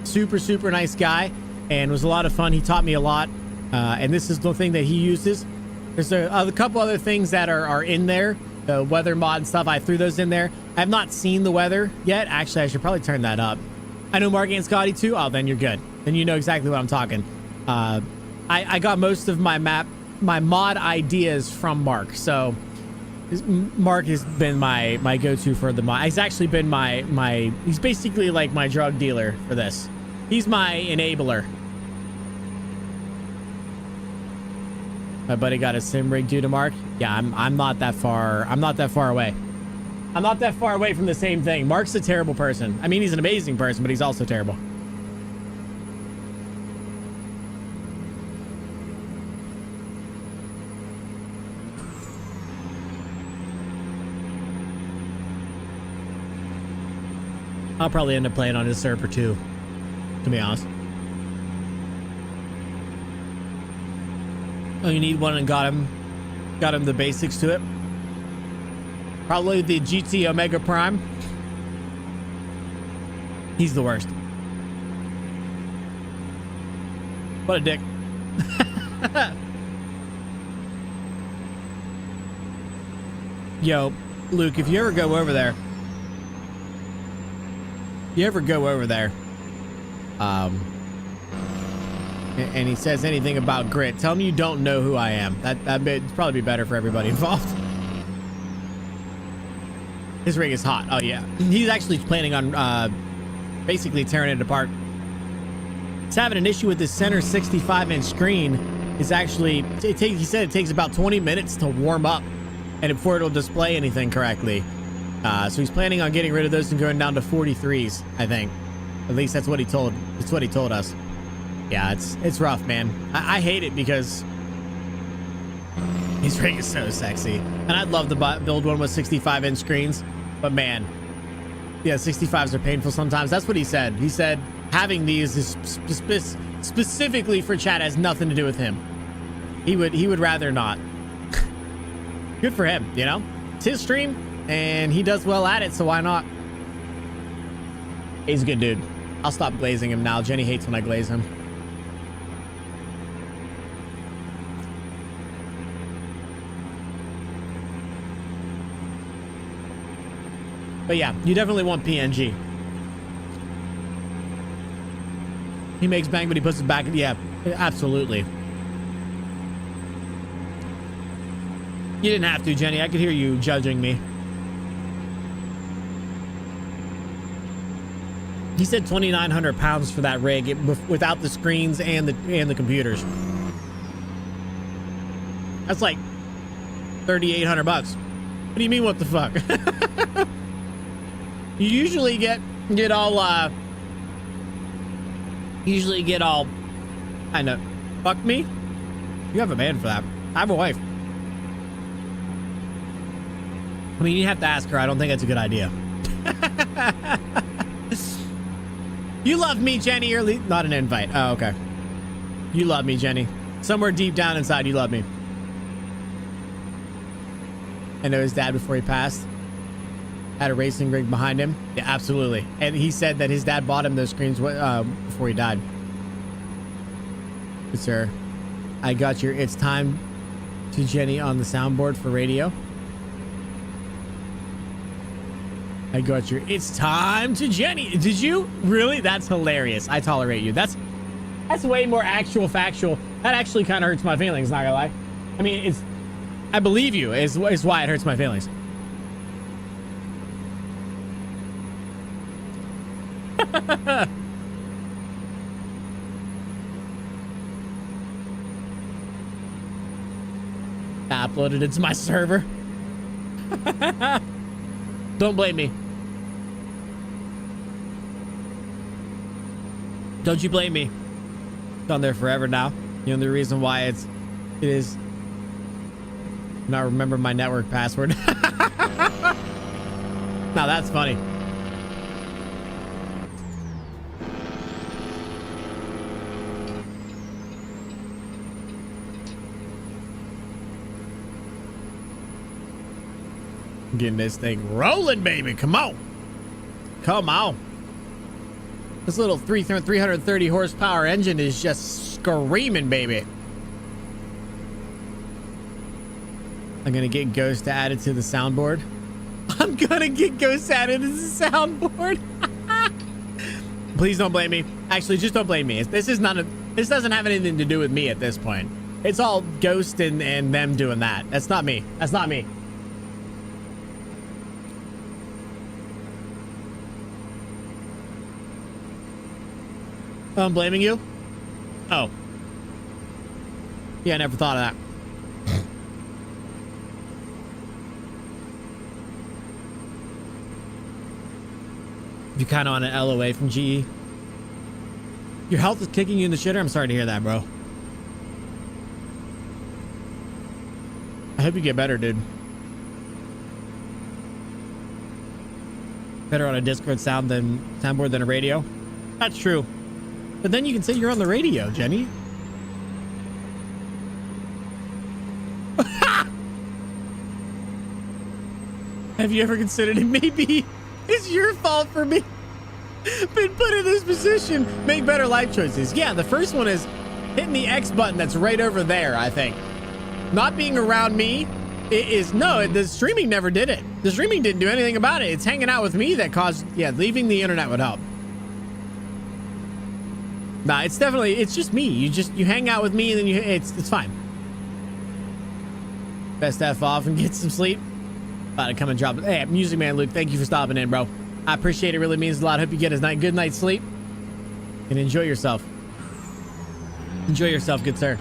Super, super nice guy, and it was a lot of fun. He taught me a lot, and this is the thing that he uses. There's a couple other things that are in there. The weather mod and stuff, I threw those in there. I have not seen the weather yet. Actually, I should probably turn that up. I know Mark and Scotty too. Oh, then you're good. Then you know exactly what I'm talking. I got most of my mod ideas from Mark. So Mark has been my go-to for the mod. He's actually been he's basically like my drug dealer for this. He's my enabler. My buddy got a sim rig due to Mark. Yeah, I'm not that far. I'm not that far away. I'm not that far away from the same thing. Mark's a terrible person. I mean, he's an amazing person, but he's also terrible. I'll probably end up playing on his server too, to be honest. Oh, you need one and got him the basics to it. Probably the GT Omega Prime. He's the worst. What a dick. Yo, Luke, if you ever go over there, and he says anything about grit, tell him you don't know who I am. That'd probably be better for everybody involved. His rig is hot. Oh yeah, he's actually planning on basically tearing it apart. He's having an issue with this center 65-inch screen. Is actually he said it takes about 20 minutes to warm up and before it'll display anything correctly. So he's planning on getting rid of those and going down to 43s, I think. At least that's what he told. That's what he told us. Yeah, it's rough, man. I hate it because his rig is so sexy, and I'd love to build one with 65-inch screens, but man, yeah, 65s are painful sometimes. That's what he said. He said having these is specifically for chat has nothing to do with him. He would rather not. Good for him, you know. It's his stream, and he does well at it, so why not? He's a good dude. I'll stop glazing him now. Jenny hates when I glaze him. But yeah, you definitely want PNG. He makes bang, but he puts it back. Yeah, absolutely. You didn't have to, Jenny. I could hear you judging me. He said 2,900 pounds for that rig without the screens and the computers. That's like 3,800 bucks. What do you mean, what the fuck? You usually get all I know. Fuck me? You have a man for that. I have a wife. I mean, you have to ask her. I don't think that's a good idea. You love me, Jenny. Or not an invite. Oh, okay. You love me, Jenny. Somewhere deep down inside, you love me. I know his dad before he passed had a racing rig behind him. Yeah, absolutely. And he said that his dad bought him those screens before he died. Good sir. I got your "It's Time to Jenny" on the soundboard for radio. I got your "It's Time to Jenny." Did you? Really? That's hilarious. I tolerate you. That's way more actual factual. That actually kind of hurts my feelings, not gonna lie. I mean, I believe you is why it hurts my feelings. I uploaded it to my server. Don't blame me. Don't you blame me. It's on there forever now. The only reason why it is not remember my network password. Now that's funny. Getting this thing rolling, baby. Come on. Come on. This little 330 horsepower engine is just screaming, baby. I'm gonna get Ghost added to the soundboard. I'm gonna get Ghost added to the soundboard. Please don't blame me. Actually, just don't blame me. This doesn't have anything to do with me at this point. It's all Ghost and them doing that. That's not me. That's not me. Oh, I'm blaming you? Oh. Yeah, I never thought of that. You're kind of on an LOA from GE. Your health is kicking you in the shitter? I'm sorry to hear that, bro. I hope you get better, dude. Better on a Discord soundboard than a radio? That's true. But then you can say you're on the radio, Jenny. Have you ever considered it maybe it's your fault for me been put in this position? Make better life choices. Yeah, the first one is hitting the X button that's right over there, I think. Not being around me is no, the streaming never did it. The streaming didn't do anything about it. It's hanging out with me that caused, yeah, leaving the internet would help. Nah, it's just me. You hang out with me and then it's fine. Best F off and get some sleep. Thought I'd come and drop it. Hey, Music Man Luke, thank you for stopping in, bro. I appreciate it. Really means a lot. Hope you get a good night's sleep and enjoy yourself. Enjoy yourself, good sir.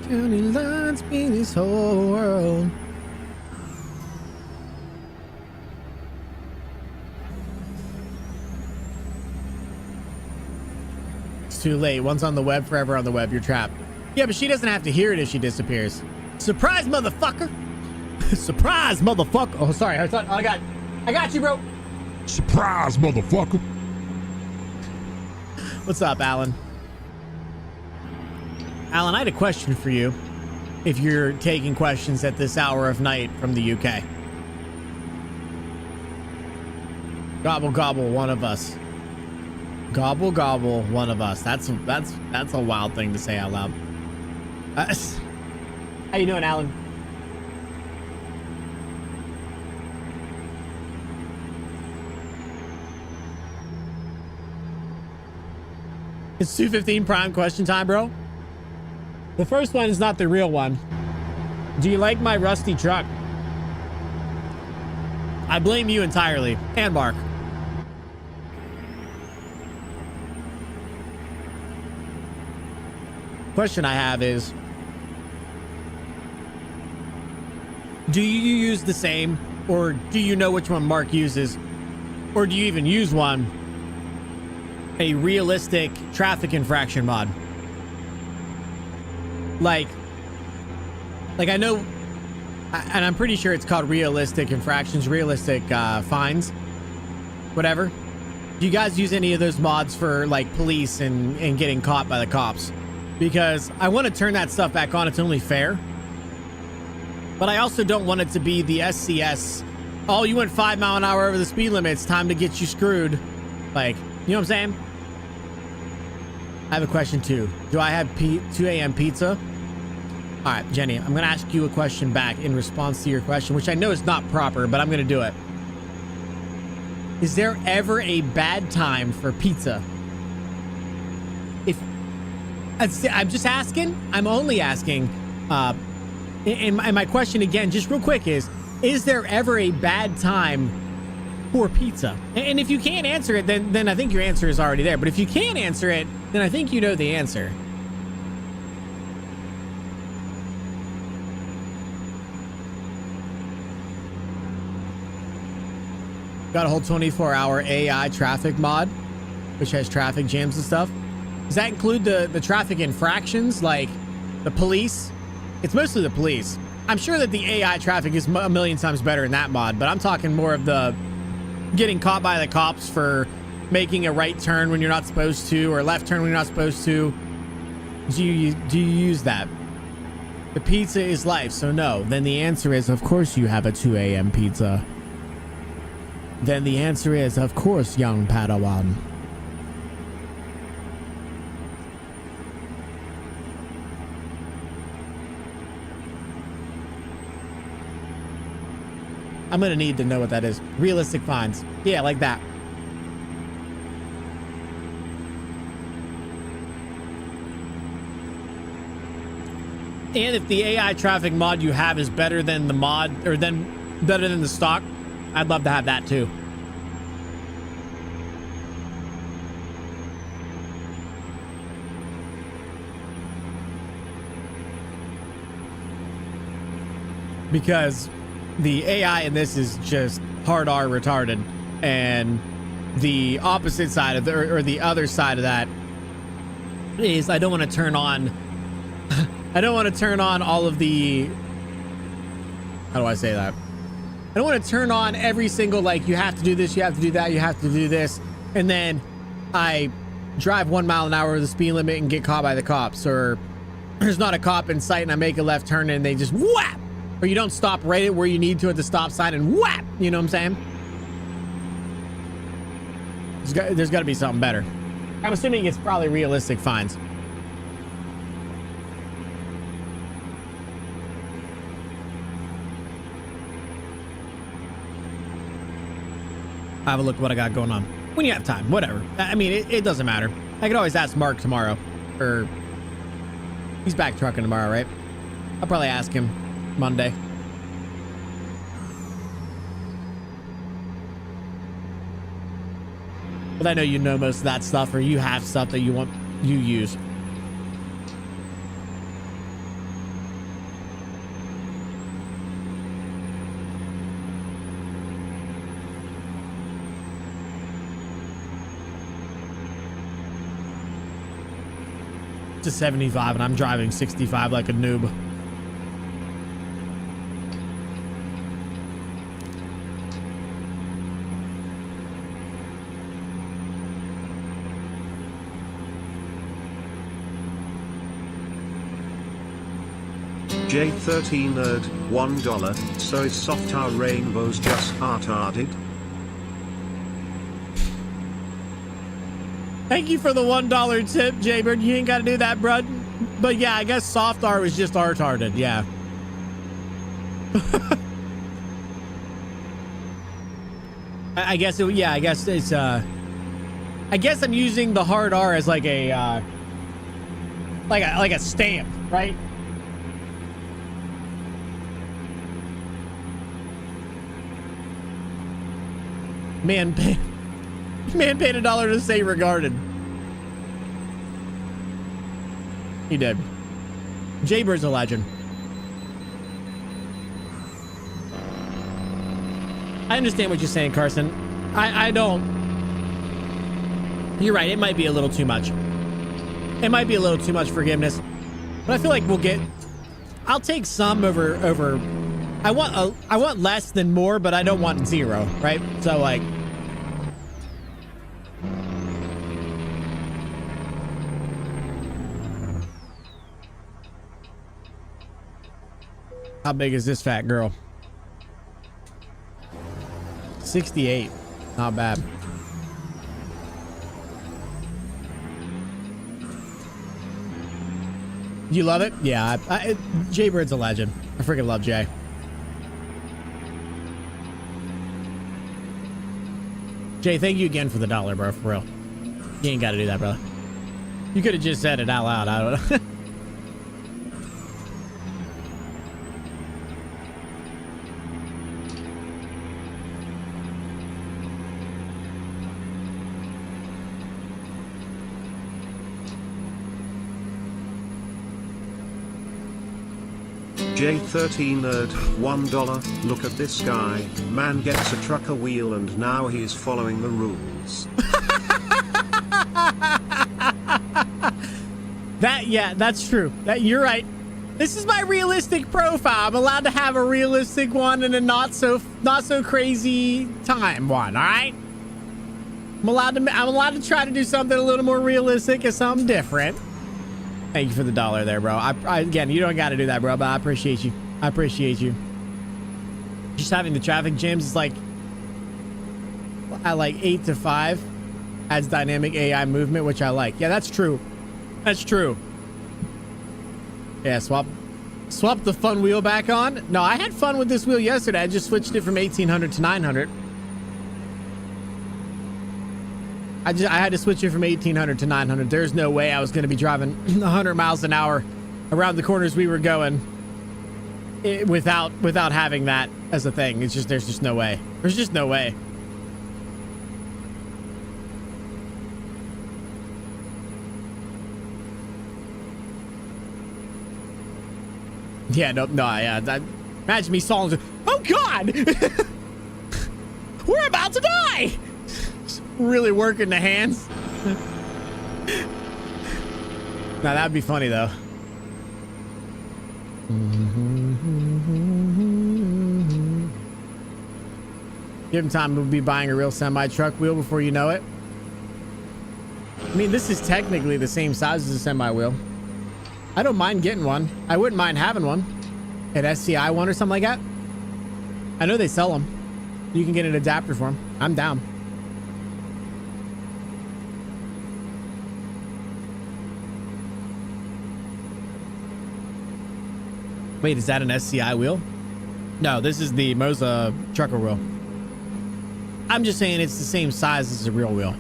County lines be this whole world. It's too late. Once on the web, forever on the web. You're trapped. Yeah, but she doesn't have to hear it if she disappears. Surprise, motherfucker! Surprise, motherfucker! Oh, sorry. I got you, bro. Surprise, motherfucker. What's up, Alan? Alan, I had a question for you. If you're taking questions at this hour of night from the UK. Gobble, gobble, one of us. Gobble gobble, one of us. That's a wild thing to say out loud. How you doing, Alan? It's 2:15 prime question time, bro. The first one is not the real one. Do you like my rusty truck? I blame you entirely. And Mark. Question I have is, do you use the same, or do you know which one Mark uses, or do you even use one, a realistic traffic infraction mod? Like I know, and I'm pretty sure it's called realistic infractions, realistic fines, whatever. Do you guys use any of those mods for like police and getting caught by the cops? Because I want to turn that stuff back on. It's only fair. But I also don't want it to be the SCS. Oh, you went 5 miles an hour over the speed limit. It's time to get you screwed. Like, you know what I'm saying? I have a question too. Do I have 2 a.m. pizza? All right, Jenny, I'm going to ask you a question back in response to your question, which I know is not proper, but I'm going to do it. Is there ever a bad time for pizza? I'm just asking. I'm only asking. And my question again, just real quick, is there ever a bad time for pizza? And if you can't answer it, then I think your answer is already there. But if you can't answer it, then I think you know the answer. Got a whole 24-hour AI traffic mod, which has traffic jams and stuff. Does that include the traffic infractions, like the police? It's mostly the police. I'm sure that the AI traffic is a million times better in that mod, but I'm talking more of the getting caught by the cops for making a right turn when you're not supposed to, or left turn when you're not supposed to. Do you use that? The pizza is life, so no. Then the answer is, of course you have a 2 a.m. pizza. Then the answer is, of course, young Padawan. I'm gonna need to know what that is. Realistic fines. Yeah, like that. And if the AI traffic mod you have is better than the mod, or better than the stock, I'd love to have that too. Because the AI in this is just hard R retarded, and the opposite side of or the other side of that is I don't want to turn on all of the, how do I say that? I don't want to turn on every single, like, you have to do this, you have to do that, you have to do this, and then I drive 1 mile an hour over the speed limit and get caught by the cops, or there's not a cop in sight and I make a left turn and they just whap, or you don't stop right at where you need to at the stop sign and whap, you know what I'm saying? There's got to be something better. I'm assuming it's probably realistic fines. Have a look at what I got going on when you have time, whatever. I mean, it doesn't matter. I could always ask Mark tomorrow, or he's back trucking tomorrow, right? I'll probably ask him Monday. But I know you know most of that stuff, or you have stuff that you use. To 75 and I'm driving 65 like a noob. J13 nerd, $1. So is soft our rainbows just retarded? Thank you for the $1 tip, Jaybird. You ain't got to do that, bro. But yeah, I guess soft R was just retarded. Yeah. I guess it, yeah, I guess it's I guess I'm using the hard R as like a stamp, right? Man paid $1 to say regarded. He did. Jaybird's a legend. I understand what you're saying, Carson. I don't. You're right. It might be a little too much. It might be a little too much forgiveness, but I feel like we'll get. I'll take some over. I want less than more, but I don't want zero, right? So like. How big is this fat girl? 68. Not bad. You love it? Yeah. Jaybird's a legend. I freaking love Jay. Jay, thank you again for the $1, bro. For real. You ain't got to do that, brother. You could have just said it out loud. I don't know. J13 nerd, $1. Look at this guy. Man gets a trucker wheel and now he's following the rules. Yeah, that's true. You're right. This is my realistic profile. I'm allowed to have a realistic one and a not so crazy time one. All right. I'm allowed to try to do something a little more realistic and something different. Thank you for the $1 there, bro. Again, you don't got to do that, bro, but I appreciate you. I appreciate you. Just having the traffic jams is like at like 8 to 5 adds dynamic AI movement, which I like. Yeah, that's true. That's true. Yeah, swap the fun wheel back on. No, I had fun with this wheel yesterday. I just switched it from 1800 to 900. I had to switch it from 1800 to 900. There's no way I was going to be driving 100 miles an hour around the corners we were going without having that as a thing. It's just, there's just no way. There's just no way. Yeah, no, yeah. Imagine me stalling. Oh God, we're about to die. Really working the hands. Now that'd be funny though. Give him time to be buying a real semi truck wheel before you know it. I mean, this is technically the same size as a semi wheel. I don't mind getting one. I wouldn't mind having one. An SCI one or something like that. I know they sell them. You can get an adapter for them. I'm down. Wait, is that an SCI wheel? No, this is the Moza trucker wheel. I'm just saying it's the same size as a real wheel.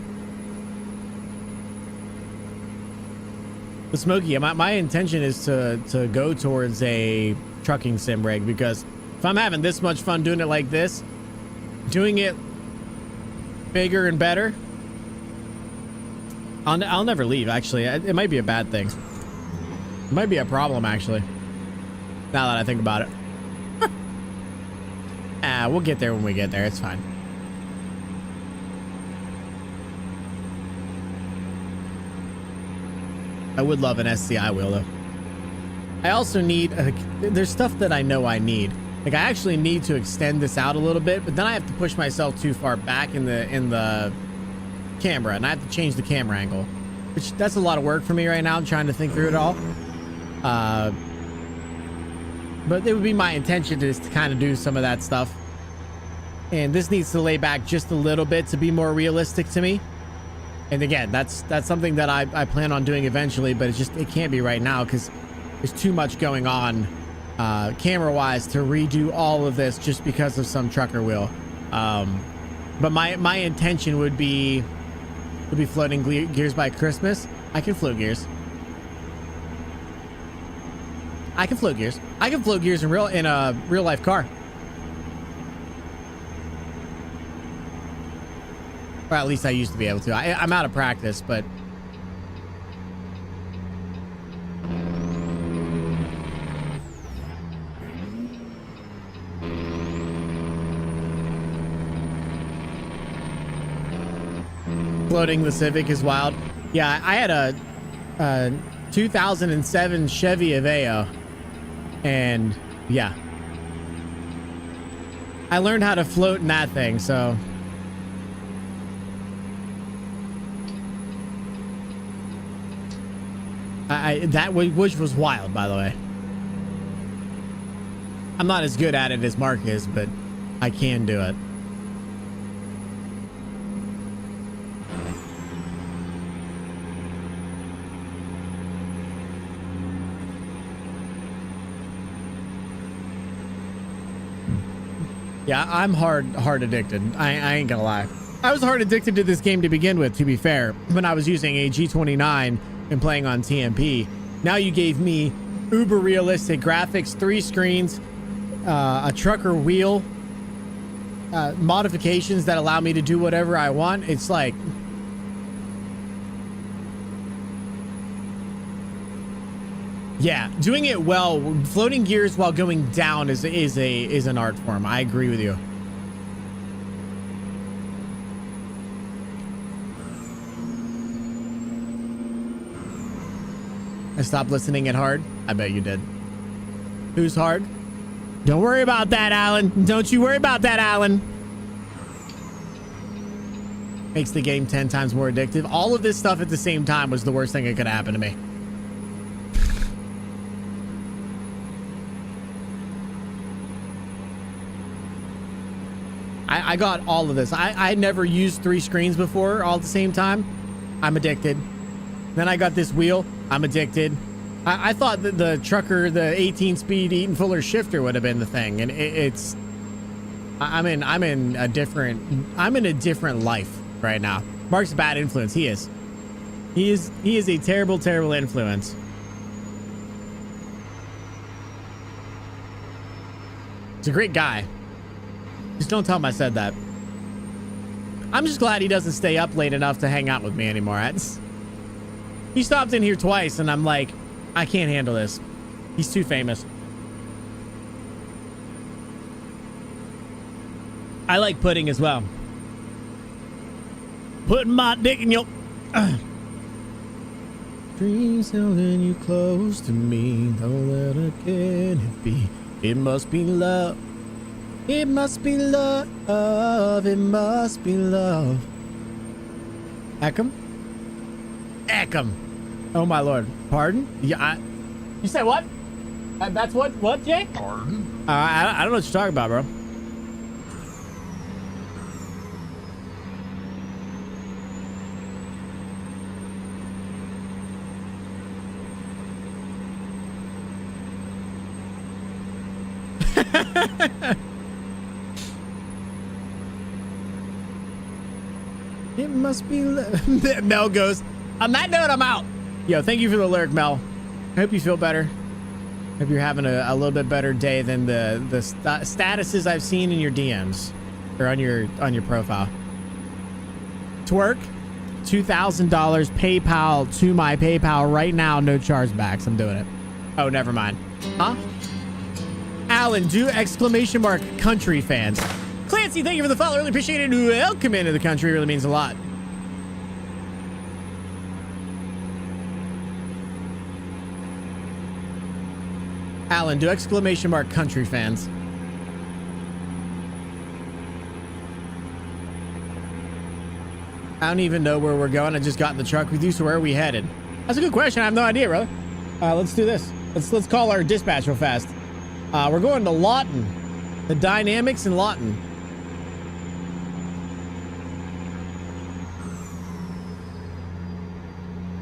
But Smokey, my intention is to go towards a trucking sim rig, because if I'm having this much fun doing it like this, doing it bigger and better, I'll never leave. Actually, it might be a bad thing. It might be a problem, actually. Now that I think about it. We'll get there when we get there. It's fine. I would love an SCI wheel though. I also need there's stuff that I know I need. Like I actually need to extend this out a little bit, but then I have to push myself too far back in the camera, and I have to change the camera angle, which that's a lot of work for me right now. I'm trying to think through it all. But it would be my intention to kind of do some of that stuff. And this needs to lay back just a little bit to be more realistic to me. And again, that's something that I plan on doing eventually, but it can't be right now because there's too much going on camera wise to redo all of this just because of some trucker wheel. But my intention would be floating gears by Christmas. I can float gears. I can float gears. I can float gears in a real life car. Or at least I used to be able to. I'm out of practice, but floating the Civic is wild. Yeah, I had a 2007 Chevy Aveo, and yeah, I learned how to float in that thing. So which was wild, by the way. I'm not as good at it as Mark is, but I can do it. Yeah, I'm hard addicted. I ain't gonna lie. I was hard addicted to this game to begin with, to be fair, when I was using a G29 and playing on TMP. Now you gave me uber realistic graphics, 3 screens, a trucker wheel, modifications that allow me to do whatever I want. It's like, yeah, doing it well, floating gears while going down is an art form. I agree with you. I stopped listening at hard. I bet you did. Who's hard? Don't worry about that, Alan. Don't you worry about that, Alan. Makes the game 10 times more addictive. All of this stuff at the same time was the worst thing that could happen to me. I got all of this. I never used 3 screens before all at the same time. I'm addicted. Then I got this wheel. I'm addicted. I thought that the trucker, the 18-speed Eaton Fuller shifter would have been the thing, and it's. I'm in a different life right now. Mark's a bad influence. He is. He is a terrible, terrible influence. He's a great guy. Just don't tell him I said that. I'm just glad he doesn't stay up late enough to hang out with me anymore. He stopped in here twice, and I'm like, I can't handle this. He's too famous. I like pudding as well. Putting my dick in your... Dreams holding you close to me. Don't let it can it be. It must be love. It must be love. It must be love. Eckham? Eckham. Oh my lord. Pardon? Yeah. You said what? That's what, Jay? Pardon? I don't know what you're talking about, bro. It must be Mel goes, on that note, I'm out. Yo, thank you for the lyric, Mel. I hope you feel better. Hope you're having a little bit better day than the statuses I've seen in your DMs or on your profile. Twerk, $2,000 PayPal to my PayPal right now. No chargebacks. I'm doing it. Oh, never mind. Huh? Alan, do ! Country fans. Clancy, thank you for the follow. Really appreciate it. Welcome into the country. Really means a lot. Alan, do ! Country fans. I don't even know where we're going. I just got in the truck with you, so where are we headed? That's a good question. I have no idea, brother. Let's do this. Let's call our dispatch real fast. We're going to Lawton. The Dynamics in Lawton.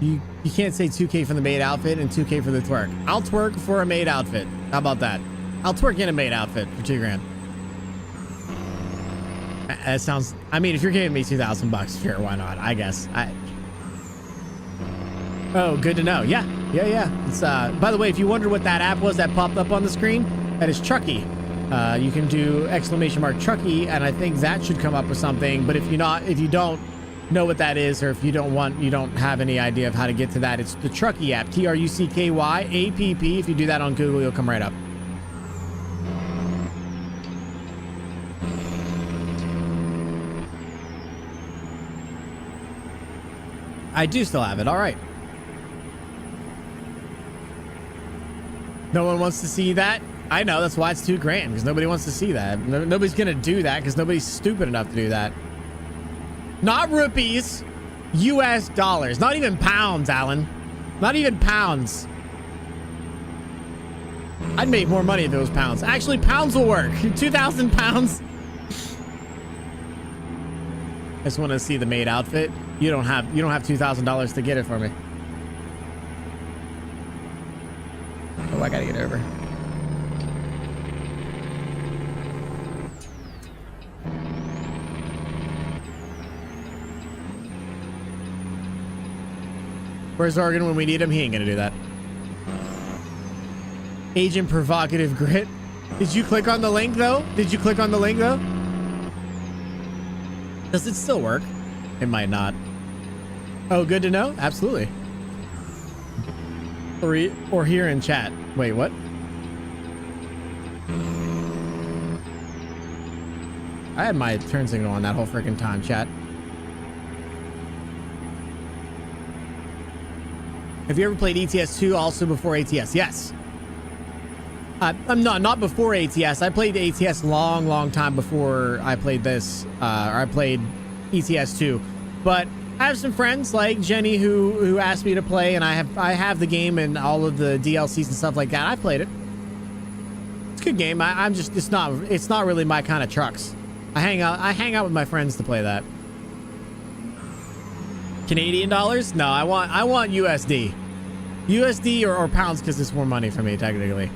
You can't say 2K for the maid outfit and 2K for the twerk. I'll twerk for a maid outfit. How about that? I'll twerk in a maid outfit for $2,000. That sounds, I mean, if you're giving me $2,000, sure, why not? I guess. Oh, good to know. Yeah. It's by the way, if you wonder what that app was that popped up on the screen, that is Trucky. You can do !Trucky, and I think that should come up with something. But if you don't know what that is, or if you don't have any idea of how to get to that, it's the Trucky app, TruckyApp. If you do that on Google, you'll come right up. I do still have it. All right. No one wants to see that. I know, that's why it's $2,000, because nobody wants to see that. Nobody's gonna do that because nobody's stupid enough to do that. Not rupees, US dollars. Not even pounds, Alan. Not even pounds. I'd make more money if it was pounds. Actually, pounds will work. 2,000 pounds. I just want to see the maid outfit. You don't have $2,000 to get it for me. Oh, I gotta get over. Where's Oregon when we need him? He ain't gonna do that. Agent Provocative Grit. Did you click on the link though? Does it still work? It might not. Oh, good to know. Absolutely. Or here in chat. Wait, what? I had my turn signal on that whole freaking time, chat. Have you ever played ETS 2 also before ATS? Yes. I'm not before ATS. I played ATS long time before I played this, or I played ETS 2. But I have some friends like Jenny who asked me to play, and I have the game and all of the DLCs and stuff like that. I played it. It's a good game. It's not really my kind of trucks. I hang out with my friends to play that. Canadian dollars? No, I want USD. USD or pounds, because it's more money for me technically.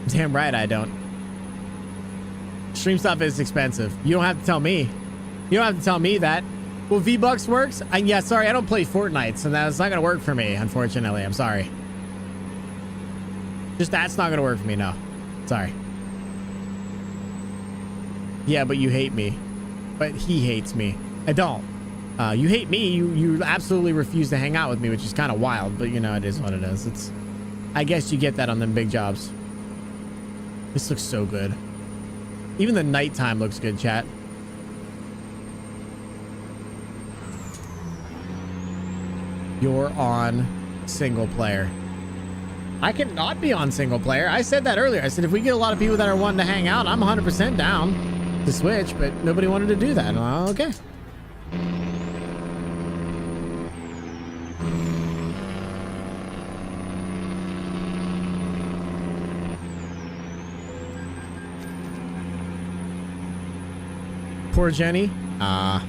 Damn right I don't. Stream stuff is expensive. You don't have to tell me. You don't have to tell me that. Well, V-Bucks works? Yeah, sorry, I don't play Fortnite, so that's not gonna work for me, unfortunately. I'm sorry. Just that's not gonna work for me, no. Sorry. Yeah, but you hate me. But he hates me. I don't. You hate me. You absolutely refuse to hang out with me, which is kind of wild, but you know, it is what it is. I guess you get that on them big jobs. This looks so good. Even the nighttime looks good, chat. You're on single player. I cannot be on single player. I said that earlier. I said, if we get a lot of people that are wanting to hang out, I'm 100% down to switch, but nobody wanted to do that. Okay. Poor Jenny. I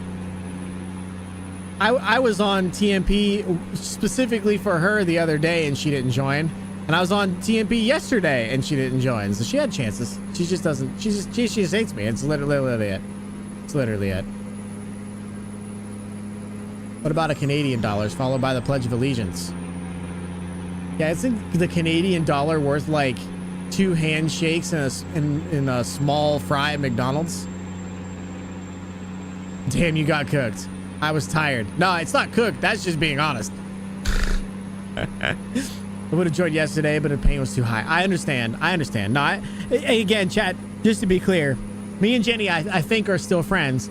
was on TMP specifically for her the other day and she didn't join. And I was on TMP yesterday and she didn't join. So she had chances. She just doesn't. She just hates me. It's literally it. It's literally it. What about a Canadian dollars followed by the Pledge of Allegiance? Yeah, isn't the Canadian dollar worth like 2 handshakes in a small fry at McDonald's? Damn, you got cooked. I was tired. No, it's not cooked. That's just being honest. I would have joined yesterday, but the pain was too high. I understand. No, again, chat, just to be clear, me and Jenny, I think are still friends.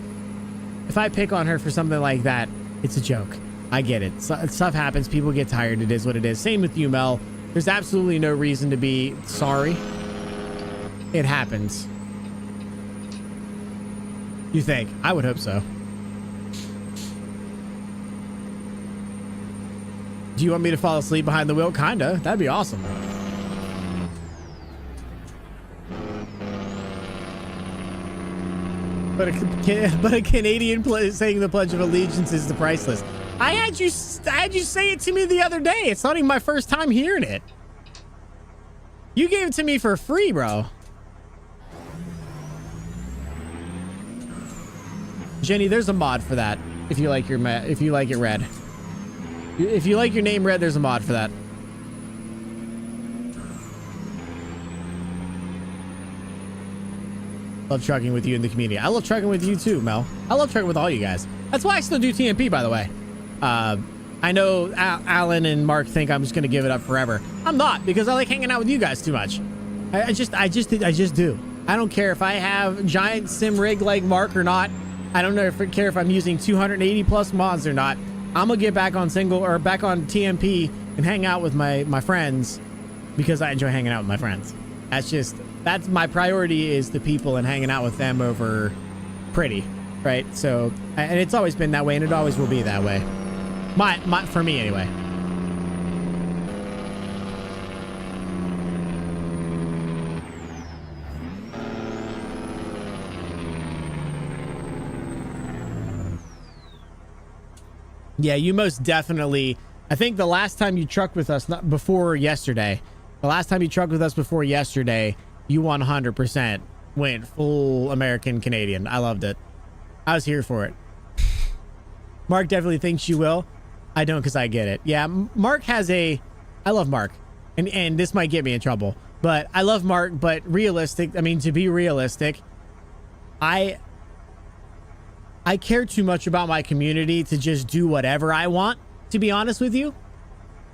If I pick on her for something like that, it's a joke. I get it. Stuff happens. People get tired. It is what it is. Same with you, Mel. There's absolutely no reason to be sorry. It happens. You think? I would hope so. Do you want me to fall asleep behind the wheel? Kinda. That'd be awesome. But a Canadian saying the Pledge of Allegiance is the priceless. I had you say it to me the other day. It's not even my first time hearing it. You gave it to me for free, bro. Jenny, there's a mod for that. If you like it red. If you like your name red, there's a mod for that. Love trucking with you in the community. I love trucking with you too, Mel. I love trucking with all you guys. That's why I still do TMP, by the way. I know Alan and Mark think I'm just gonna give it up forever. I'm not, because I like hanging out with you guys too much. I just do. I don't care if I have giant sim rig like Mark or not. I don't care if I'm using 280 plus mods or not. I'm gonna get back on back on TMP and hang out with my friends because I enjoy hanging out with my friends. That's my priority, is the people and hanging out with them over pretty, right? So, and it's always been that way, and it always will be that way. For me anyway. Yeah, you most definitely. I think the last time you trucked with us, not before yesterday, you 100% went full American Canadian. I loved it. I was here for it. Mark definitely thinks you will. I don't, because I get it. Yeah, Mark has I love Mark, and this might get me in trouble, but I love Mark. But to be realistic, I care too much about my community to just do whatever I want, to be honest with you.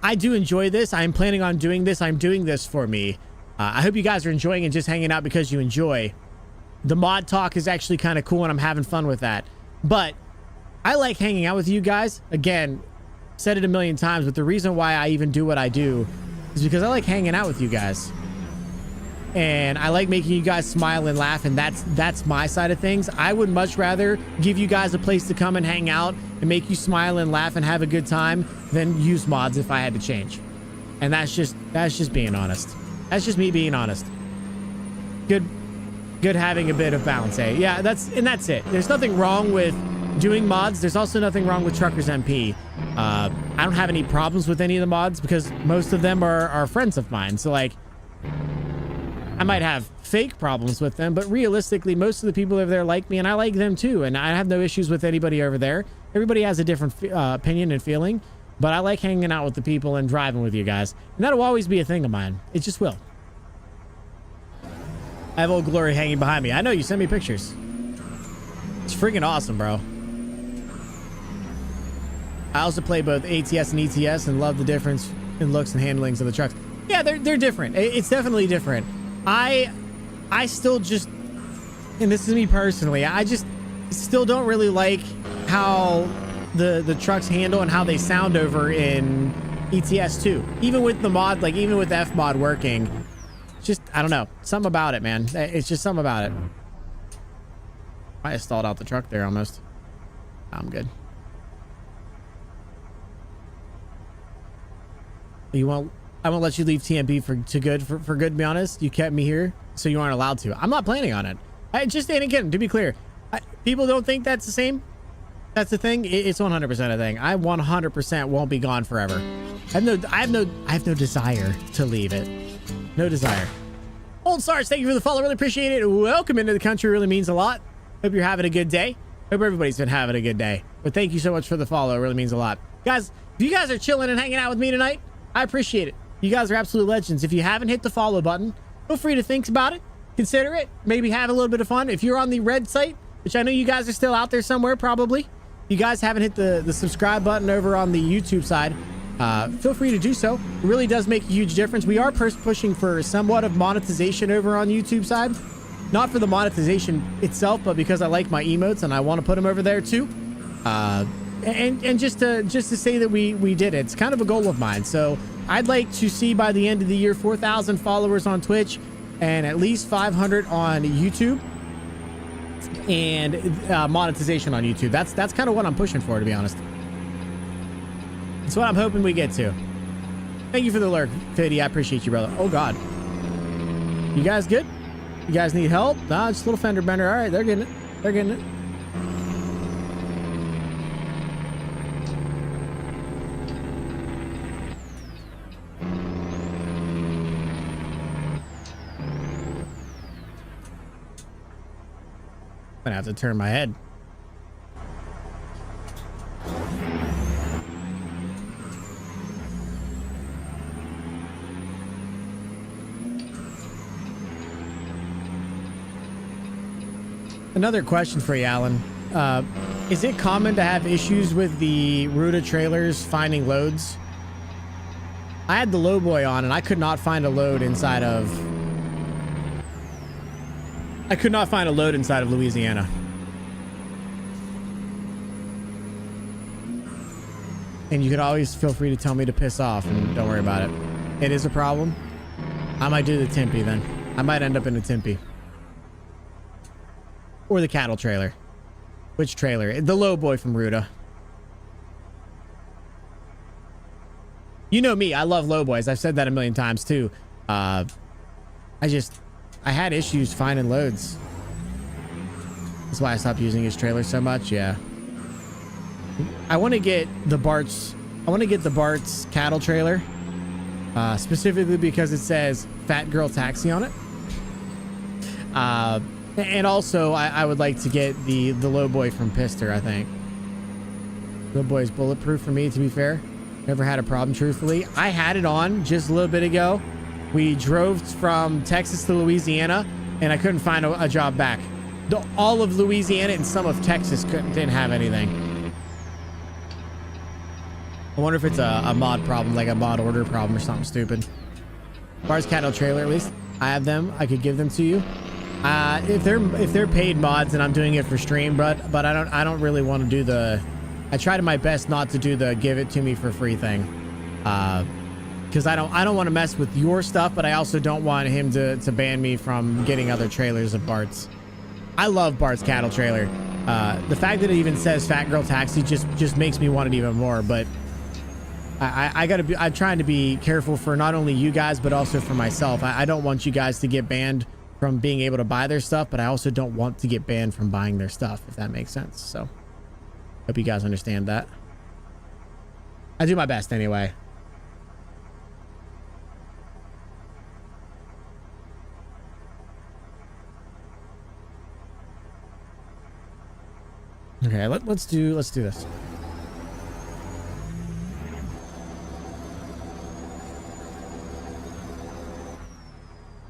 I do enjoy this. I'm planning on doing this. I'm doing this for me. I hope you guys are enjoying and just hanging out because you enjoy. The mod talk is actually kind of cool, and I'm having fun with that. But I like hanging out with you guys. Again, said it a million times, but the reason why I even do what I do is because I like hanging out with you guys. And I like making you guys smile and laugh, and that's my side of things. I would much rather give you guys a place to come and hang out and make you smile and laugh and have a good time than use mods if I had to change. And that's just being honest. That's just me being honest. Good having a bit of balance, eh? Yeah, that's it. There's nothing wrong with doing mods. There's also nothing wrong with TruckersMP. I don't have any problems with any of the mods because most of them are friends of mine. So like, I might have fake problems with them, but realistically, most of the people over there like me, and I like them too. And I have no issues with anybody over there. Everybody has a different opinion and feeling, but I like hanging out with the people and driving with you guys. And that'll always be a thing of mine. It just will. I have Old Glory hanging behind me. I know, you sent me pictures. It's freaking awesome, bro. I also play both ATS and ETS and love the difference in looks and handlings of the trucks. Yeah, they're different. It's definitely different. I still just, and this is me personally, I just still don't really like how the trucks handle and how they sound over in ETS 2. Even with the mod, like even with F mod working, just, I don't know, something about it, man. It's just something about it. I stalled out the truck there almost. I'm good. I won't let you leave TMP for good, to be honest. You kept me here, so you aren't allowed to. I'm not planning on it. And again, to be clear, people don't think that's the same. That's the thing. It's 100% a thing. I 100% won't be gone forever. I have no desire to leave it. No desire. Old Stars, thank you for the follow. Really appreciate it. Welcome into the country. Really means a lot. Hope you're having a good day. Hope everybody's been having a good day. But thank you so much for the follow. It really means a lot. Guys, if you guys are chilling and hanging out with me tonight, I appreciate it. You guys are absolute legends. If you haven't hit the follow button, feel free to think about it. Consider it. Maybe have a little bit of fun. If you're on the red site, which I know you guys are still out there somewhere, probably. You guys haven't hit the subscribe button over on the YouTube side. Feel free to do so. It really does make a huge difference. We are pushing for somewhat of monetization over on YouTube side. Not for the monetization itself, but because I like my emotes and I want to put them over there too. And just to say that we did it. It's kind of a goal of mine. So I'd like to see by the end of the year 4,000 followers on Twitch and at least 500 on YouTube and monetization on YouTube. That's kind of what I'm pushing for, to be honest. That's what I'm hoping we get to. Thank you for the lurk, Fiddy. I appreciate you, brother. Oh God, you guys good? You guys need help? Nah, just a little fender bender. All right, they're getting it. They're getting it. gonna have to turn my head. Another question for you, Alan. Is it common to have issues with the Ruta trailers finding loads? I had the lowboy on and I could not find a load inside of... Louisiana. And you could always feel free to tell me to piss off and don't worry about it. It is a problem. I might do the Tempe then. I might end up in a Tempe. Or the cattle trailer. Which trailer? The lowboy from Ruta. You know me, I love lowboys. I've said that a million times too. I had issues finding loads. That's why I stopped using his trailer so much. Yeah. I want to get the Bart's cattle trailer. Specifically because it says Fat Girl Taxi on it. And also I would like to get the lowboy from Pizzster, I think. Lowboy's bulletproof for me, to be fair. Never had a problem, truthfully. I had it on just a little bit ago. We drove from Texas to Louisiana, and I couldn't find a job back. All of Louisiana and some of Texas didn't have anything. I wonder if it's a mod problem, like a mod order problem or something stupid. Bar's cattle trailer, at least. I have them. I could give them to you. If they're paid mods and I'm doing it for stream, but I don't really want to do the... I try my best not to do the give it to me for free thing. Because I don't want to mess with your stuff, but I also don't want him to ban me from getting other trailers of Bart's. I love Bart's cattle trailer. The fact that it even says Fat Girl Taxi just makes me want it even more, but I'm trying to be careful for not only you guys, but also for myself. I don't want you guys to get banned from being able to buy their stuff, but I also don't want to get banned from buying their stuff, if that makes sense. So hope you guys understand that. I do my best anyway. Okay, let's do this.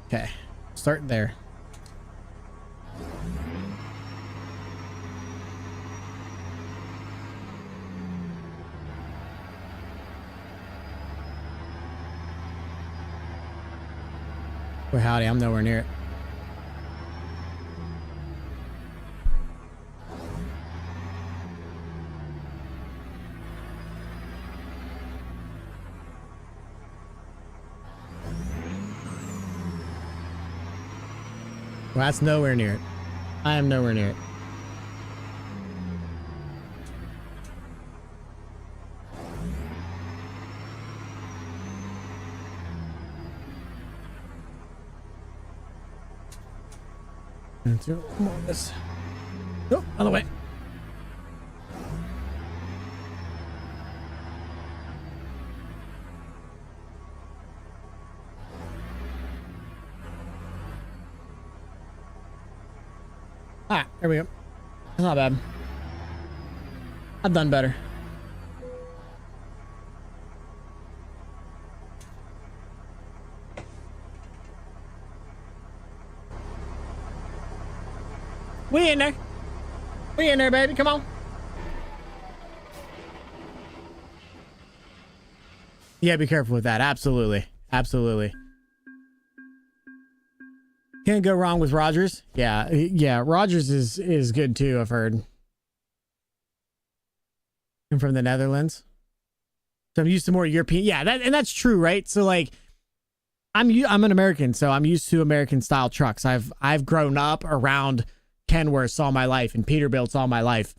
Okay, start there. Well, howdy, I'm nowhere near it. Well, that's nowhere near it. I am nowhere near it. Come on, this. Oh, other way. Ah, there we go. That's not bad. I've done better. We in there. We in there, baby. Come on. Yeah, be careful with that. Absolutely. Absolutely. Can't go wrong with Rogers. Yeah, Rogers is good too, I've heard. I'm from the Netherlands. So I'm used to more European. Yeah, that's true, right? So like I'm an American, so I'm used to American style trucks. I've grown up around Kenworths all my life and Peterbilts all my life.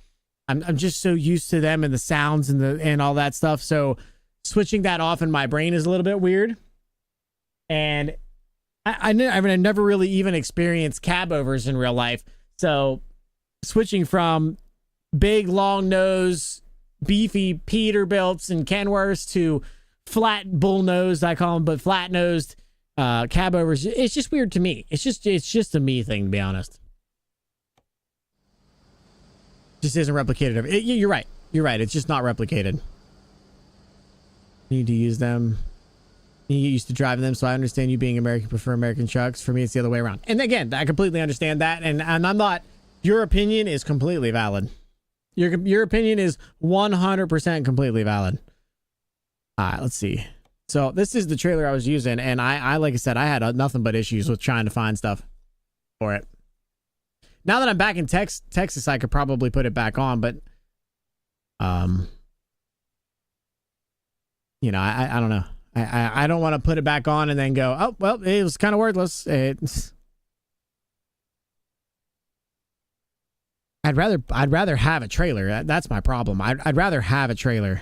I'm just so used to them and the sounds and all that stuff. So switching that off in my brain is a little bit weird. And I never really even experienced cab overs in real life. So switching from big, long nose, beefy Peterbilts and Kenworths to flat bull nosed, I call them, but flat nosed cab overs, it's just weird to me. It's just a me thing, to be honest. Just isn't replicated. You're right. You're right. It's just not replicated. Need to use them. You get used to driving them, so I understand you being American, prefer American trucks. For me, it's the other way around. And again, I completely understand that. And I'm not. Your opinion is completely valid. Your opinion is 100% completely valid. All right, let's see. So this is the trailer I was using, and I like I said, I had nothing but issues with trying to find stuff for it. Now that I'm back in Texas, I could probably put it back on, but you know, I don't know. I don't want to put it back on and then go, oh well, it was kind of worthless. I'd rather have a trailer. That's my problem. I'd rather have a trailer.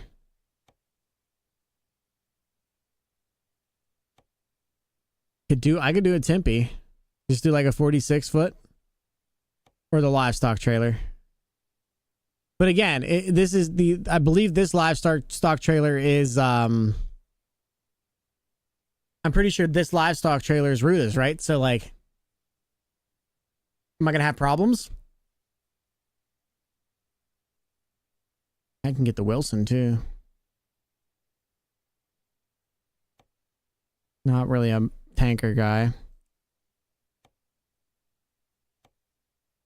I could do a Tempe. Just do like a 46 foot or the livestock trailer. But again, I believe this livestock trailer is I'm pretty sure this livestock trailer is Ruta's, right? So like, am I gonna have problems? I can get the Wilson too. Not really a tanker guy.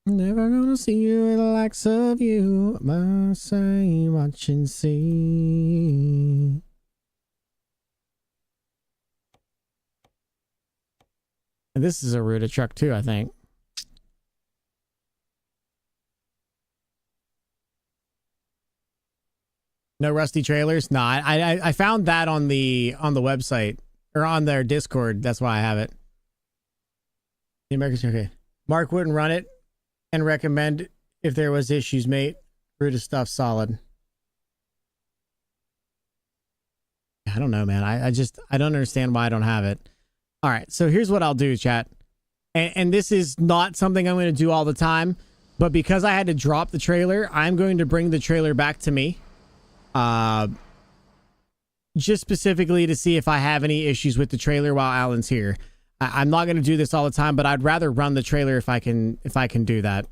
Never gonna see you in the likes of you. Must say, watch and see. And this is a Ruta truck too, I think. No rusty trailers? No, I found that on the website or on their Discord. That's why I have it. The American, okay. Mark wouldn't run it and recommend if there was issues, mate. Ruta stuff solid. I don't know, man. I don't understand why I don't have it. All right, so here's what I'll do, chat. And this is not something I'm going to do all the time, but because I had to drop the trailer, I'm going to bring the trailer back to me. Just specifically to see if I have any issues with the trailer while Alan's here. I'm not going to do this all the time, but I'd rather run the trailer if I can do that.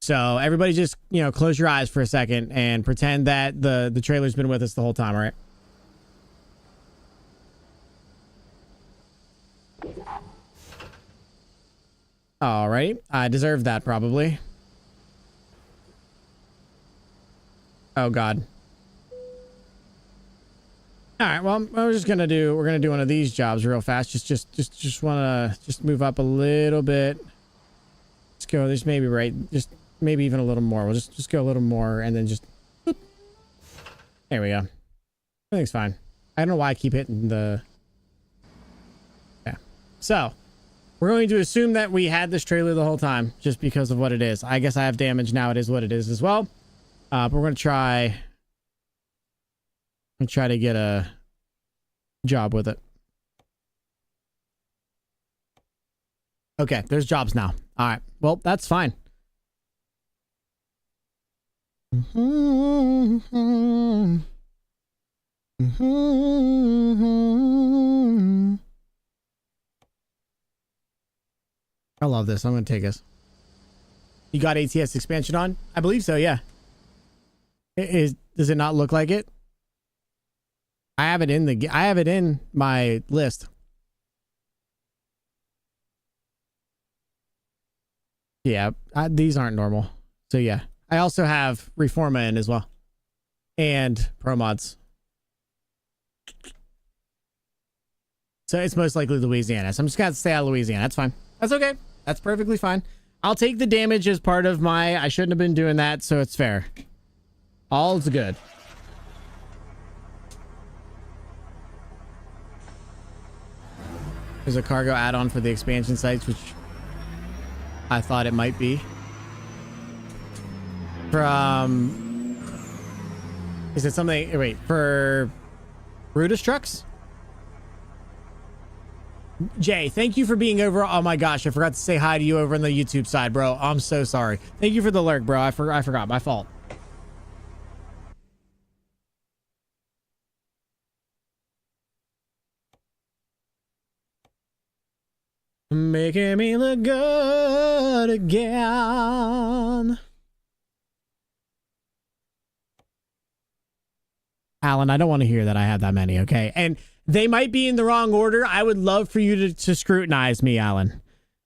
So everybody just, you know, close your eyes for a second and pretend that the trailer's been with us the whole time, all right? All right. I deserve that probably. Oh God. All right, well, we're gonna do one of these jobs real fast. Just wanna move up a little bit. Let's go. This maybe right. Just maybe even a little more. We'll just go a little more and then just. Boop. There we go. Everything's fine. I don't know why I keep hitting the. Yeah. So we're going to assume that we had this trailer the whole time just because of what it is. I guess I have damage now. It is what it is as well. But we're gonna try. And try to get a job with it. Okay, there's jobs now. All right. Well, that's fine. I love this. I'm going to take this. You got ATS expansion on? I believe so, yeah. Does it not look like it? I have it in my list. Yeah, these aren't normal. So yeah, I also have Reforma in as well, and Pro Mods. So it's most likely Louisiana. So I'm just gonna stay out of Louisiana. That's fine. That's okay. That's perfectly fine. I'll take the damage as part of my. I shouldn't have been doing that, so it's fair. All's good. There's a cargo add-on for the expansion sites, which I thought it might be. From... Is it something... Wait, for... Brutus trucks? Jay, thank you for being over... Oh my gosh, I forgot to say hi to you over on the YouTube side, bro. I'm so sorry. Thank you for the lurk, bro. I forgot. My fault. Making me look good again. Alan, I don't want to hear that I have that many, okay? And they might be in the wrong order. I would love for you to scrutinize me, Alan.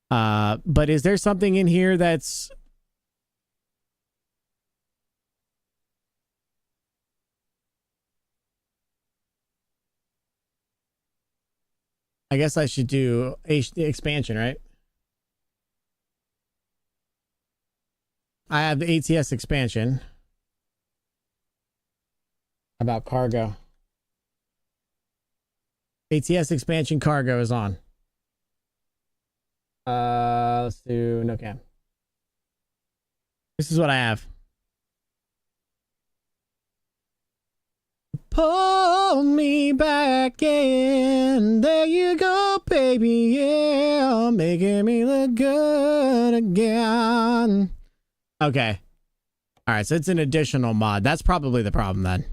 But is there something in here that's... I guess I should do expansion, right? I have the ATS expansion. How about cargo? ATS expansion cargo is on. Let's do no cam. This is what I have. Pull me back in. There you go, baby. Yeah, making me look good again. Okay. All right, so it's an additional mod. That's probably the problem then.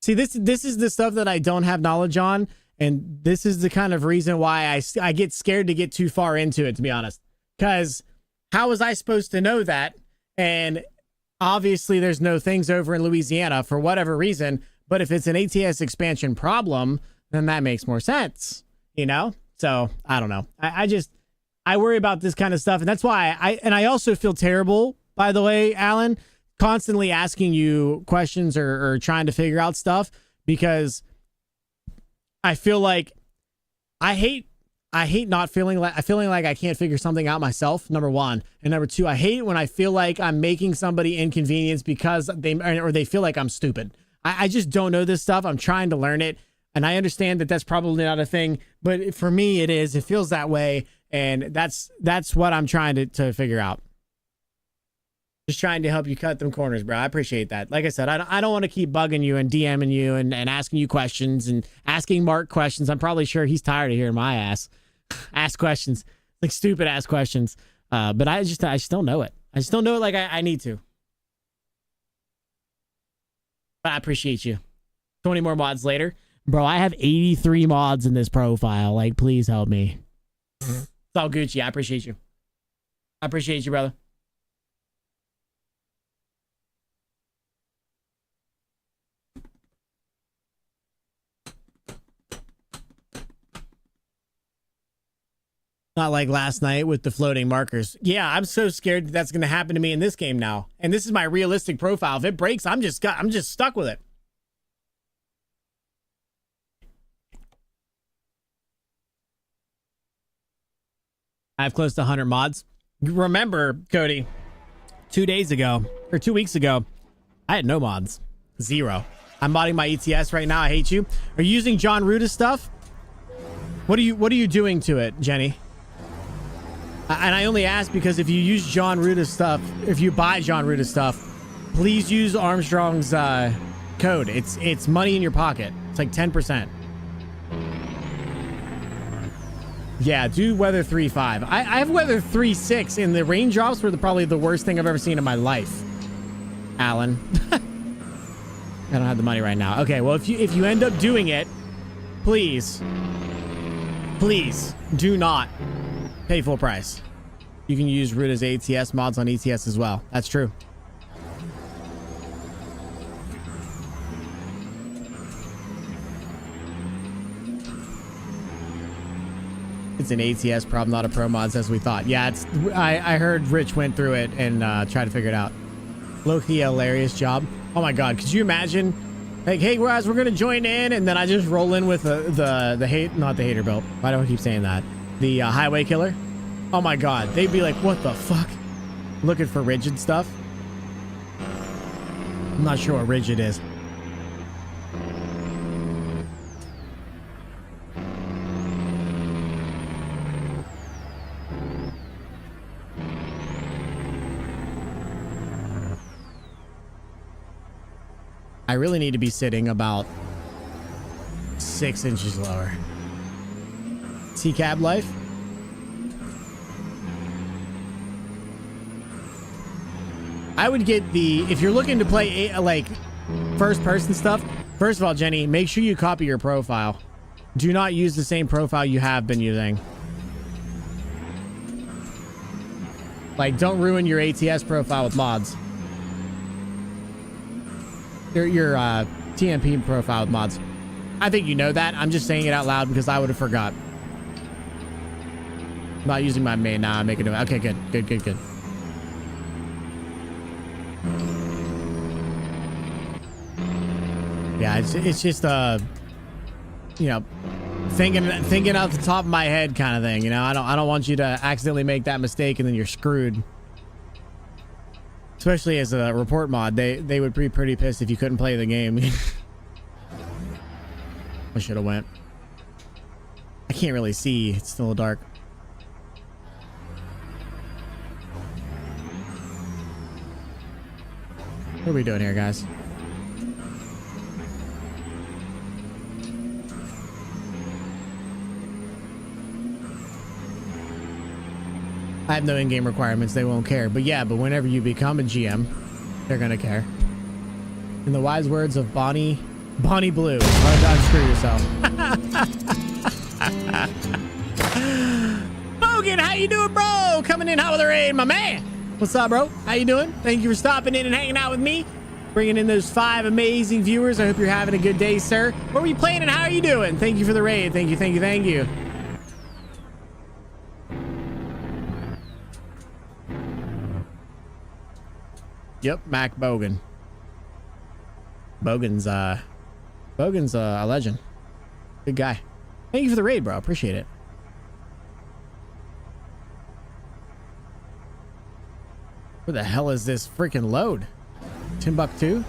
See, this is the stuff that I don't have knowledge on, and this is the kind of reason why I get scared to get too far into it, to be honest. Because how was I supposed to know that? And obviously there's no things over in Louisiana for whatever reason, but if it's an ATS expansion problem, then that makes more sense, you know? So, I don't know. I worry about this kind of stuff, and that's why I also feel terrible, by the way, Alan, constantly asking you questions or trying to figure out stuff, because I feel like I hate not feeling like I can't figure something out myself, number one. And number two, I hate when I feel like I'm making somebody inconvenience because they feel like I'm stupid. I just don't know this stuff. I'm trying to learn it. And I understand that that's probably not a thing, but for me, it is. It feels that way. And that's what I'm trying to figure out. Just trying to help you cut them corners, bro. I appreciate that. Like I said, I don't want to keep bugging you and DMing you and asking you questions and asking Mark questions. I'm probably sure he's tired of hearing my ass ask questions, like stupid ass questions. But I just don't know it. I just don't know it like I need to. But I appreciate you. 20 more mods later. Bro, I have 83 mods in this profile. Like, please help me. It's all Gucci. I appreciate you. I appreciate you, brother. Not like last night with the floating markers. Yeah, I'm so scared that that's going to happen to me in this game now. And this is my realistic profile. If it breaks, I'm just stuck with it. I have close to 100 mods. Remember, Cody, 2 weeks ago, I had no mods. 0. I'm modding my ETS right now. I hate you. Are you using John Ruda's stuff? What are you doing to it, Jenny? And I only ask because if you use John Ruda's stuff, if you buy John Ruda's stuff, please use Armstrong's code. It's money in your pocket. It's like 10%. Yeah, do weather 3.5. I have weather 3.6, and the raindrops were probably the worst thing I've ever seen in my life. Alan. I don't have the money right now. Okay, well, if you end up doing it, please do not pay full price. You can use Ruda's ATS mods on ETS as well. That's true. It's an ATS problem, not a pro mods as we thought. Yeah, it's. I heard Rich went through it and tried to figure it out. Low-key hilarious job. Oh my god, could you imagine? Like, hey guys, we're gonna join in, and then I just roll in with the hater belt. Why do I keep saying that? The highway killer. Oh my god, they'd be like, what the fuck? Looking for rigid stuff. I'm not sure what rigid is. I really need to be sitting about 6 inches lower. T-cab life. I would get if you're looking to play like first person stuff, first of all, Jenny, make sure you copy your profile. Do not use the same profile you have been using. Like, don't ruin your ATS profile with mods. your TMP profile with mods. I think you know that. I'm just saying it out loud because I would have forgot. I'm not using my main. Nah, I'm making it. Okay, good. Yeah, it's just you know, thinking off the top of my head kind of thing. You know, I don't want you to accidentally make that mistake and then you're screwed. Especially as a report mod, they would be pretty pissed if you couldn't play the game. I should have went. I can't really see. It's still dark. What are we doing here, guys? I have no in-game requirements. They won't care. But yeah, but whenever you become a GM, they're gonna care. In the wise words of Bonnie Blue, unscrew yourself. Bogan, how you doing, bro? Coming in hot with a raid, my man. What's up, bro? How you doing? Thank you for stopping in and hanging out with me. Bringing in those 5 amazing viewers. I hope you're having a good day, sir. What were you playing and how are you doing? Thank you for the raid. Thank you. Yep, Mac Bogan. Bogan's a legend. Good guy. Thank you for the raid, bro. Appreciate it. Where the hell is this freaking load? Timbuktu?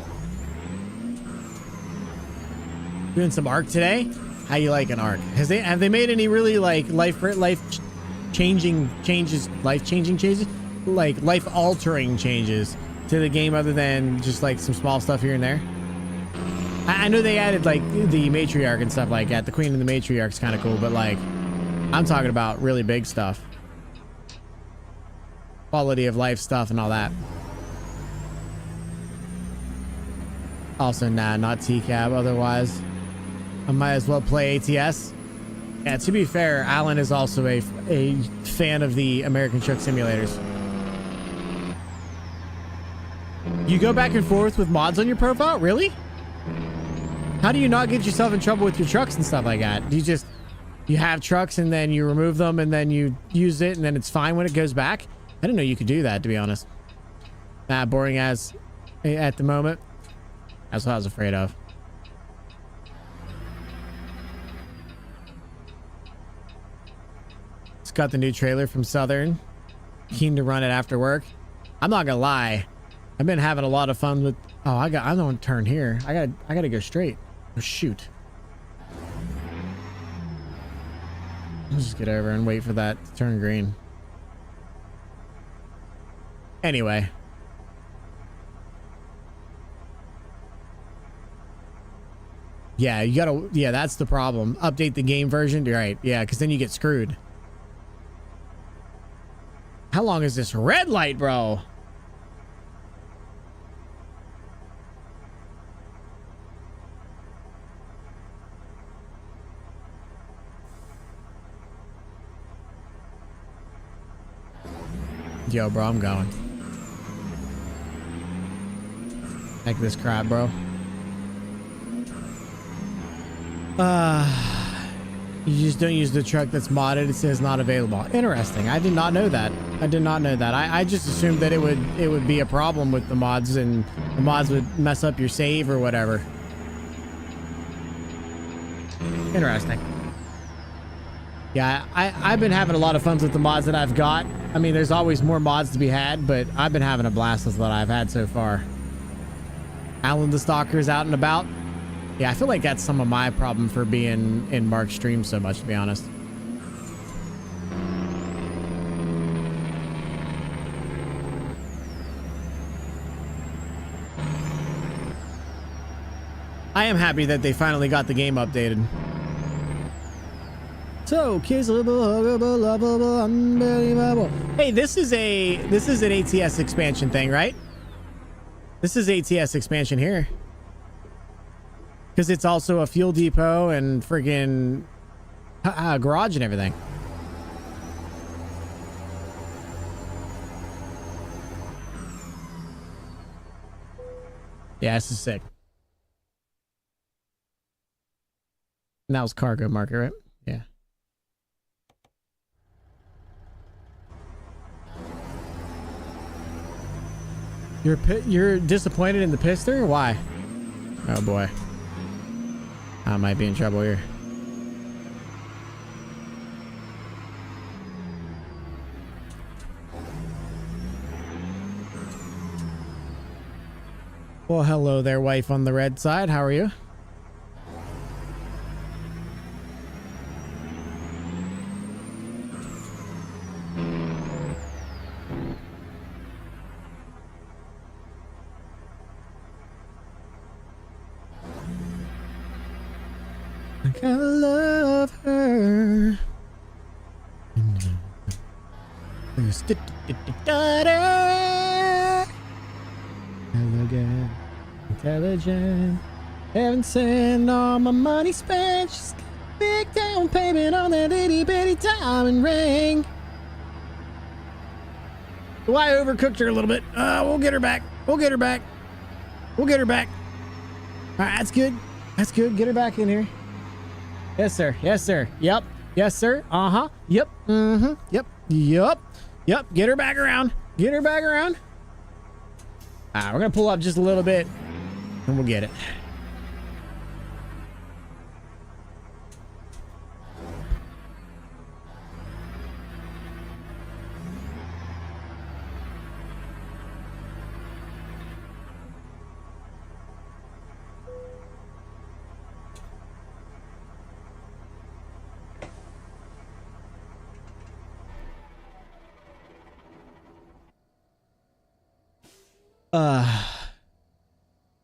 Doing some ARC today? How you like an ARC? Have they made any really like life-changing changes, like life-altering changes to the game other than just like some small stuff here and there? I know they added like the matriarch and stuff like that. The queen and the matriarch's kind of cool, but like I'm talking about really big stuff. Quality of life stuff and all that. Also, nah, not TCAB. Otherwise, I might as well play ATS. Yeah, to be fair, Alan is also a fan of the American Truck Simulators. You go back and forth with mods on your profile? Really? How do you not get yourself in trouble with your trucks and stuff like that? Do you just, you have trucks and then you remove them and then you use it and then it's fine when it goes back? I didn't know you could do that, to be honest. Nah, boring as at the moment. That's what I was afraid of. Just got the new trailer from Southern. Keen to run it after work. I'm not gonna lie. I've been having a lot of fun with... Oh, I'm gonna turn here. I gotta go straight. Oh, shoot. Let's just get over and wait for that to turn green. Anyway. Yeah, you gotta... Yeah, that's the problem. Update the game version. You're right. Yeah, because then you get screwed. How long is this red light, bro? Yo, bro, I'm going. Heck this crap, bro. You just don't use the truck that's modded. It says not available. Interesting. I did not know that. I just assumed that it would be a problem with the mods and the mods would mess up your save or whatever. Interesting. Yeah, I've been having a lot of fun with the mods that I've got. I mean, there's always more mods to be had, but I've been having a blast with what I've had so far. Alan the Stalker's out and about. Yeah, I feel like that's some of my problem for being in Mark's stream so much, to be honest. I am happy that they finally got the game updated. So kissable, huggable, lovable, unbelievable. Hey, this is an ATS expansion thing, right? This is ATS expansion here. Because it's also a fuel depot and friggin' garage and everything. Yeah, this is sick. And that was cargo market, right? Yeah. You're disappointed in the Pizzster? Why? Oh boy. I might be in trouble here. Well, hello there, wife on the red side. How are you? I gotta love her. Elegant, intelligent. Haven't sent all my money spent. Just got a big down payment on that itty bitty diamond ring. So I overcooked her a little bit. We'll get her back. We'll get her back. We'll get her back. All right, that's good. That's good. Get her back in here. Yes, sir. Yes, sir. Yep. Yes, sir. Uh-huh. Yep. Mm-hmm. Yep. Yep. Yep. Get her back around. Get her back around. All right, we're going to pull up just a little bit and we'll get it.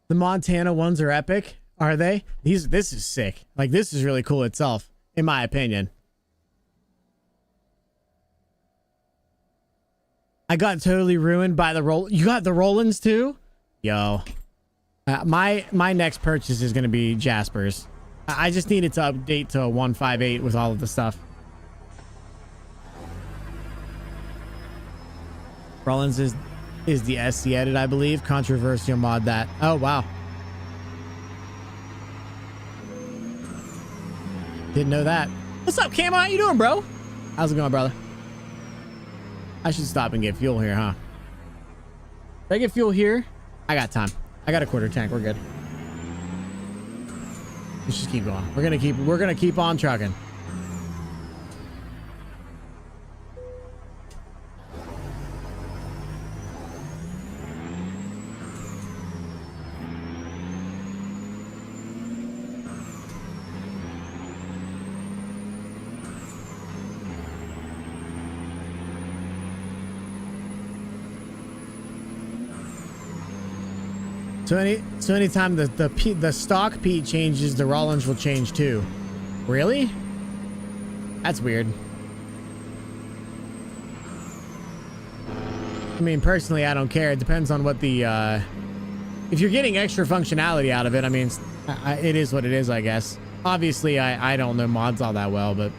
The Montana ones are epic, are they? This is sick. Like, this is really cool itself, in my opinion. I got totally ruined by the roll. You got the Rollins too? Yo. My next purchase is gonna be Jasper's. I just needed to update to a 158 with all of the stuff. Rollins is the SC edit, I believe. Controversial mod that. Oh, wow. Didn't know that. What's up, Camo? How you doing, bro? How's it going, brother? I should stop and get fuel here, huh? If I get fuel here, I got time. I got a quarter tank. We're good. Let's just keep going. We're gonna keep on trucking. So anytime the stock P changes, the Rollins will change too. Really? That's weird. I mean, personally, I don't care. It depends on what the if you're getting extra functionality out of it. I mean, it is what it is, I guess. Obviously, I don't know mods all that well, but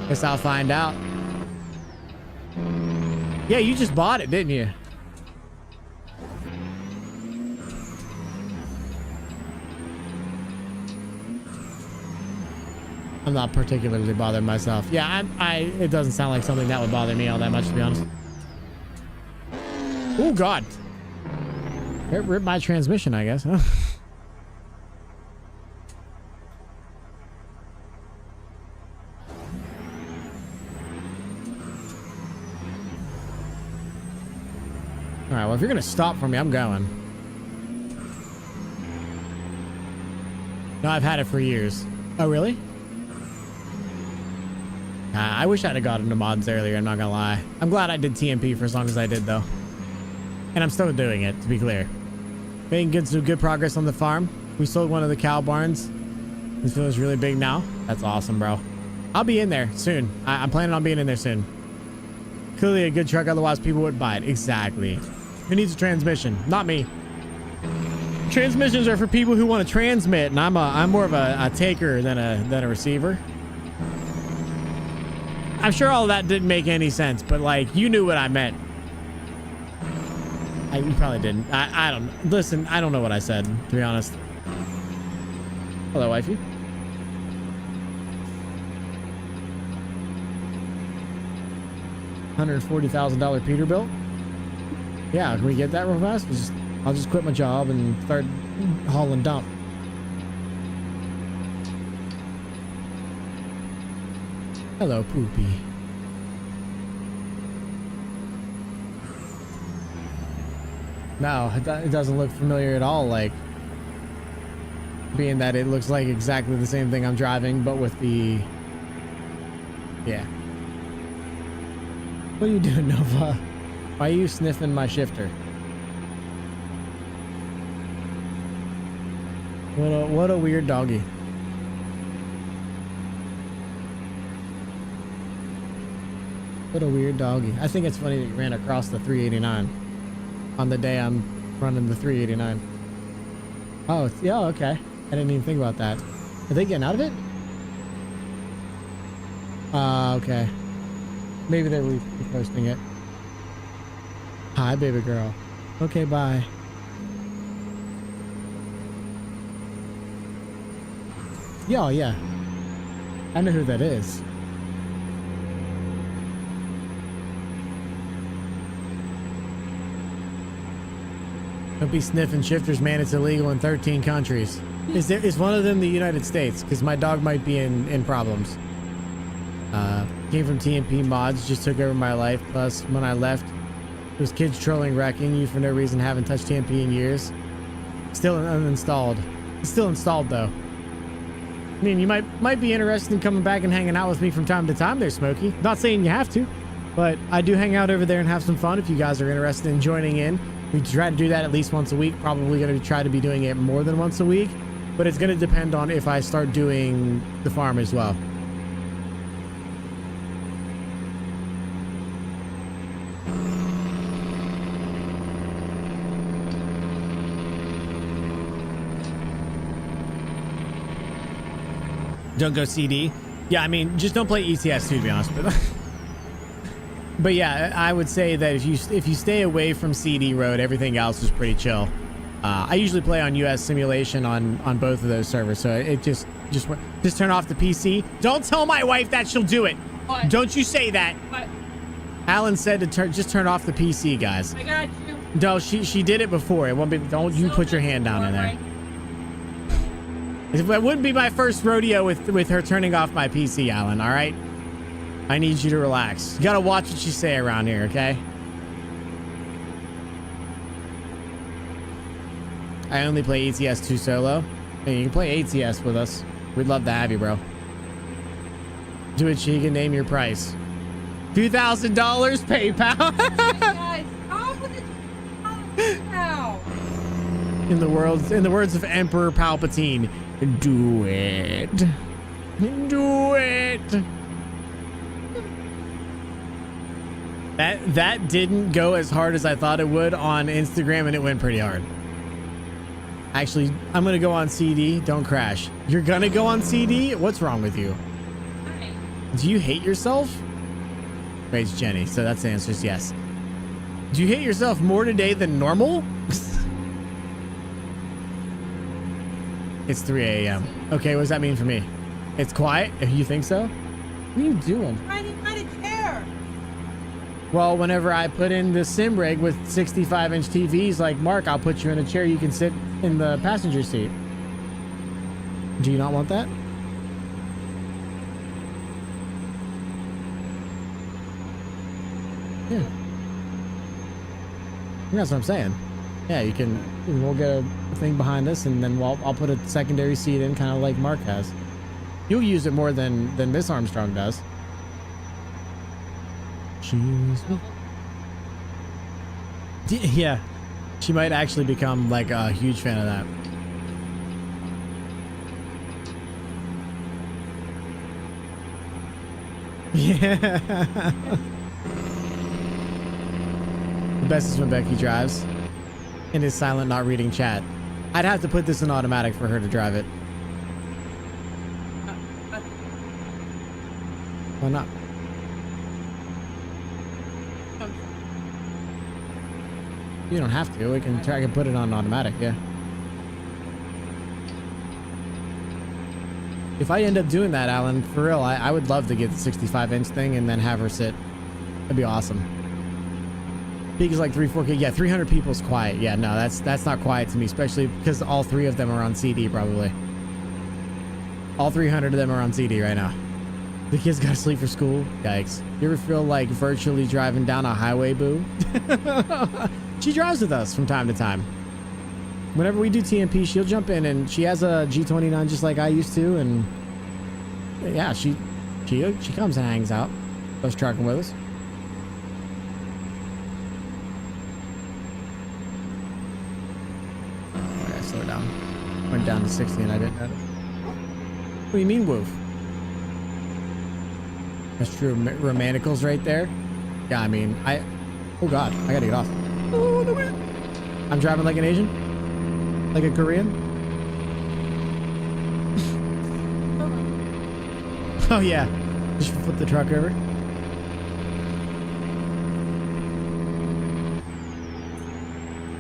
guess I'll find out. Yeah, you just bought it, didn't you? I'm not particularly bothered myself. Yeah, it doesn't sound like something that would bother me all that much, to be honest. Oh, God. It ripped my transmission, I guess, huh? All right, well, if you're going to stop for me, I'm going. No, I've had it for years. Oh, really? I wish I'd have got into mods earlier, I'm not gonna lie. I'm glad I did TMP for as long as I did, though. And I'm still doing it, to be clear. Making some good progress on the farm. We sold one of the cow barns. This feels really big now. That's awesome, bro. I'll be in there soon. I'm planning on being in there soon. Clearly a good truck, otherwise people wouldn't buy it. Exactly. Who needs a transmission? Not me. Transmissions are for people who want to transmit, and I'm more of a taker than a receiver. I'm sure all of that didn't make any sense, but like, you knew what I meant. You probably didn't. I don't listen. I don't know what I said, to be honest. Hello, wifey. $140,000 Peterbilt. Yeah, can we get that real fast? I'll just quit my job and start hauling dump. Hello, Poopy. No, it doesn't look familiar at all, like, being that it looks like exactly the same thing I'm driving, but with the... Yeah. What are you doing, Nova? Why are you sniffing my shifter? What a weird doggy. What a weird doggy. I think it's funny that you ran across the 389 on the day I'm running the 389. Oh, yeah, okay. I didn't even think about that. Are they getting out of it? Okay. Maybe they're reposting it. Hi, baby girl. Okay, bye. Yeah, yeah. I know who that is. Don't be sniffing shifters, man. It's illegal in 13 countries. Is one of them the United States? Because my dog might be in problems. Came from TMP mods, just took over my life. Plus, when I left, it was kids trolling, wrecking you for no reason. Haven't touched TMP in years. Still uninstalled. It's still installed though. I mean, you might be interested in coming back and hanging out with me from time to time there, Smokey. Not saying you have to, but I do hang out over there and have some fun if you guys are interested in joining in. We try to do that at least once a week. Probably going to try to be doing it more than once a week, but it's going to depend on if I start doing the farm as well. Don't go CD. Yeah, I mean, just don't play ETS too, to be honest with you. But yeah, I would say that if you stay away from CD road, everything else is pretty chill. I usually play on US simulation on both of those servers, so it just turn off the PC. Don't tell my wife that she'll do it. What? Don't you say that. What? Alan said to just turn off the PC, guys. I got you. No, she did it before. It won't be. Don't you put your hand down in there. It wouldn't be my first rodeo with her turning off my PC, Alan, all right? I need you to relax. You gotta watch what you say around here, okay? I only play ATS 2 solo. Hey, you can play ATS with us. We'd love to have you, bro. Do it, Chica. Name your price. $2,000 PayPal. Guys, stop with it now. In the words of Emperor Palpatine, do it. Do it. That didn't go as hard as I thought it would on Instagram, and it went pretty hard. Actually, I'm gonna go on CD. Don't crash. You're gonna go on CD? What's wrong with you? Hi. Do you hate yourself? Wait, it's Jenny, so that's the answer is yes. Do you hate yourself more today than normal? It's 3 a.m. Okay, what does that mean for me? It's quiet? If you think so? What are you doing? Trying to find a chair. Well, whenever I put in the sim rig with 65-inch TVs like Mark, I'll put you in a chair you can sit in the passenger seat. Do you not want that? Yeah. That's what I'm saying. Yeah, you can. We'll get a thing behind us, and then I'll put a secondary seat in, kind of like Mark has. You'll use it more than Miss Armstrong does. Yeah, she might actually become like a huge fan of that. Yeah. The best is when Becky drives and is silent, not reading chat. I'd have to put this in automatic for her to drive it. Why not? You don't have to. I can put it on automatic, yeah. If I end up doing that, Alan, for real, I would love to get the 65-inch thing and then have her sit That'd be awesome. Peak is like 3-4K. Yeah, 300 people is quiet. Yeah, no, that's not quiet to me, especially because all 3 of them are on CD probably. All 300 of them are on CD right now. The kids gotta sleep for school. Yikes. You ever feel like virtually driving down a highway, boo? She drives with us from time to time. Whenever we do TMP, she'll jump in, and she has a G29 just like I used to, and yeah, she comes and hangs out. Goes trucking with us. Okay, slow down. Went down to 60 and I didn't notice. What do you mean, woof? That's true. Romanticals right there. Yeah, I mean, oh God, I gotta get off. Oh, no, man. I'm driving like an Asian? Like a Korean? Oh, yeah. Just flip the truck over.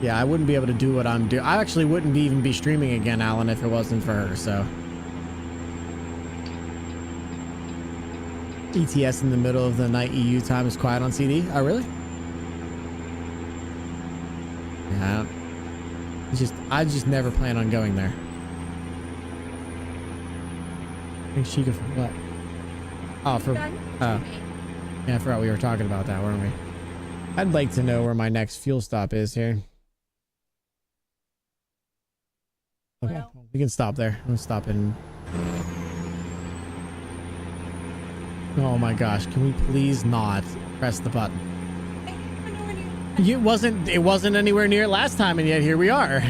Yeah, I wouldn't be able to do what I'm doing. I actually wouldn't even be streaming again, Alan, if it wasn't for her, so. ETS in the middle of the night EU time is quiet on CD. Oh, really? Yeah. I just never plan on going there. I think she could for what? Oh, for yeah, I forgot we were talking about that, weren't we? I'd like to know where my next fuel stop is here. Okay, well, we can stop there. I'm gonna stop in. Oh my gosh, can we please not press the button? It wasn't anywhere near last time, and yet here we are.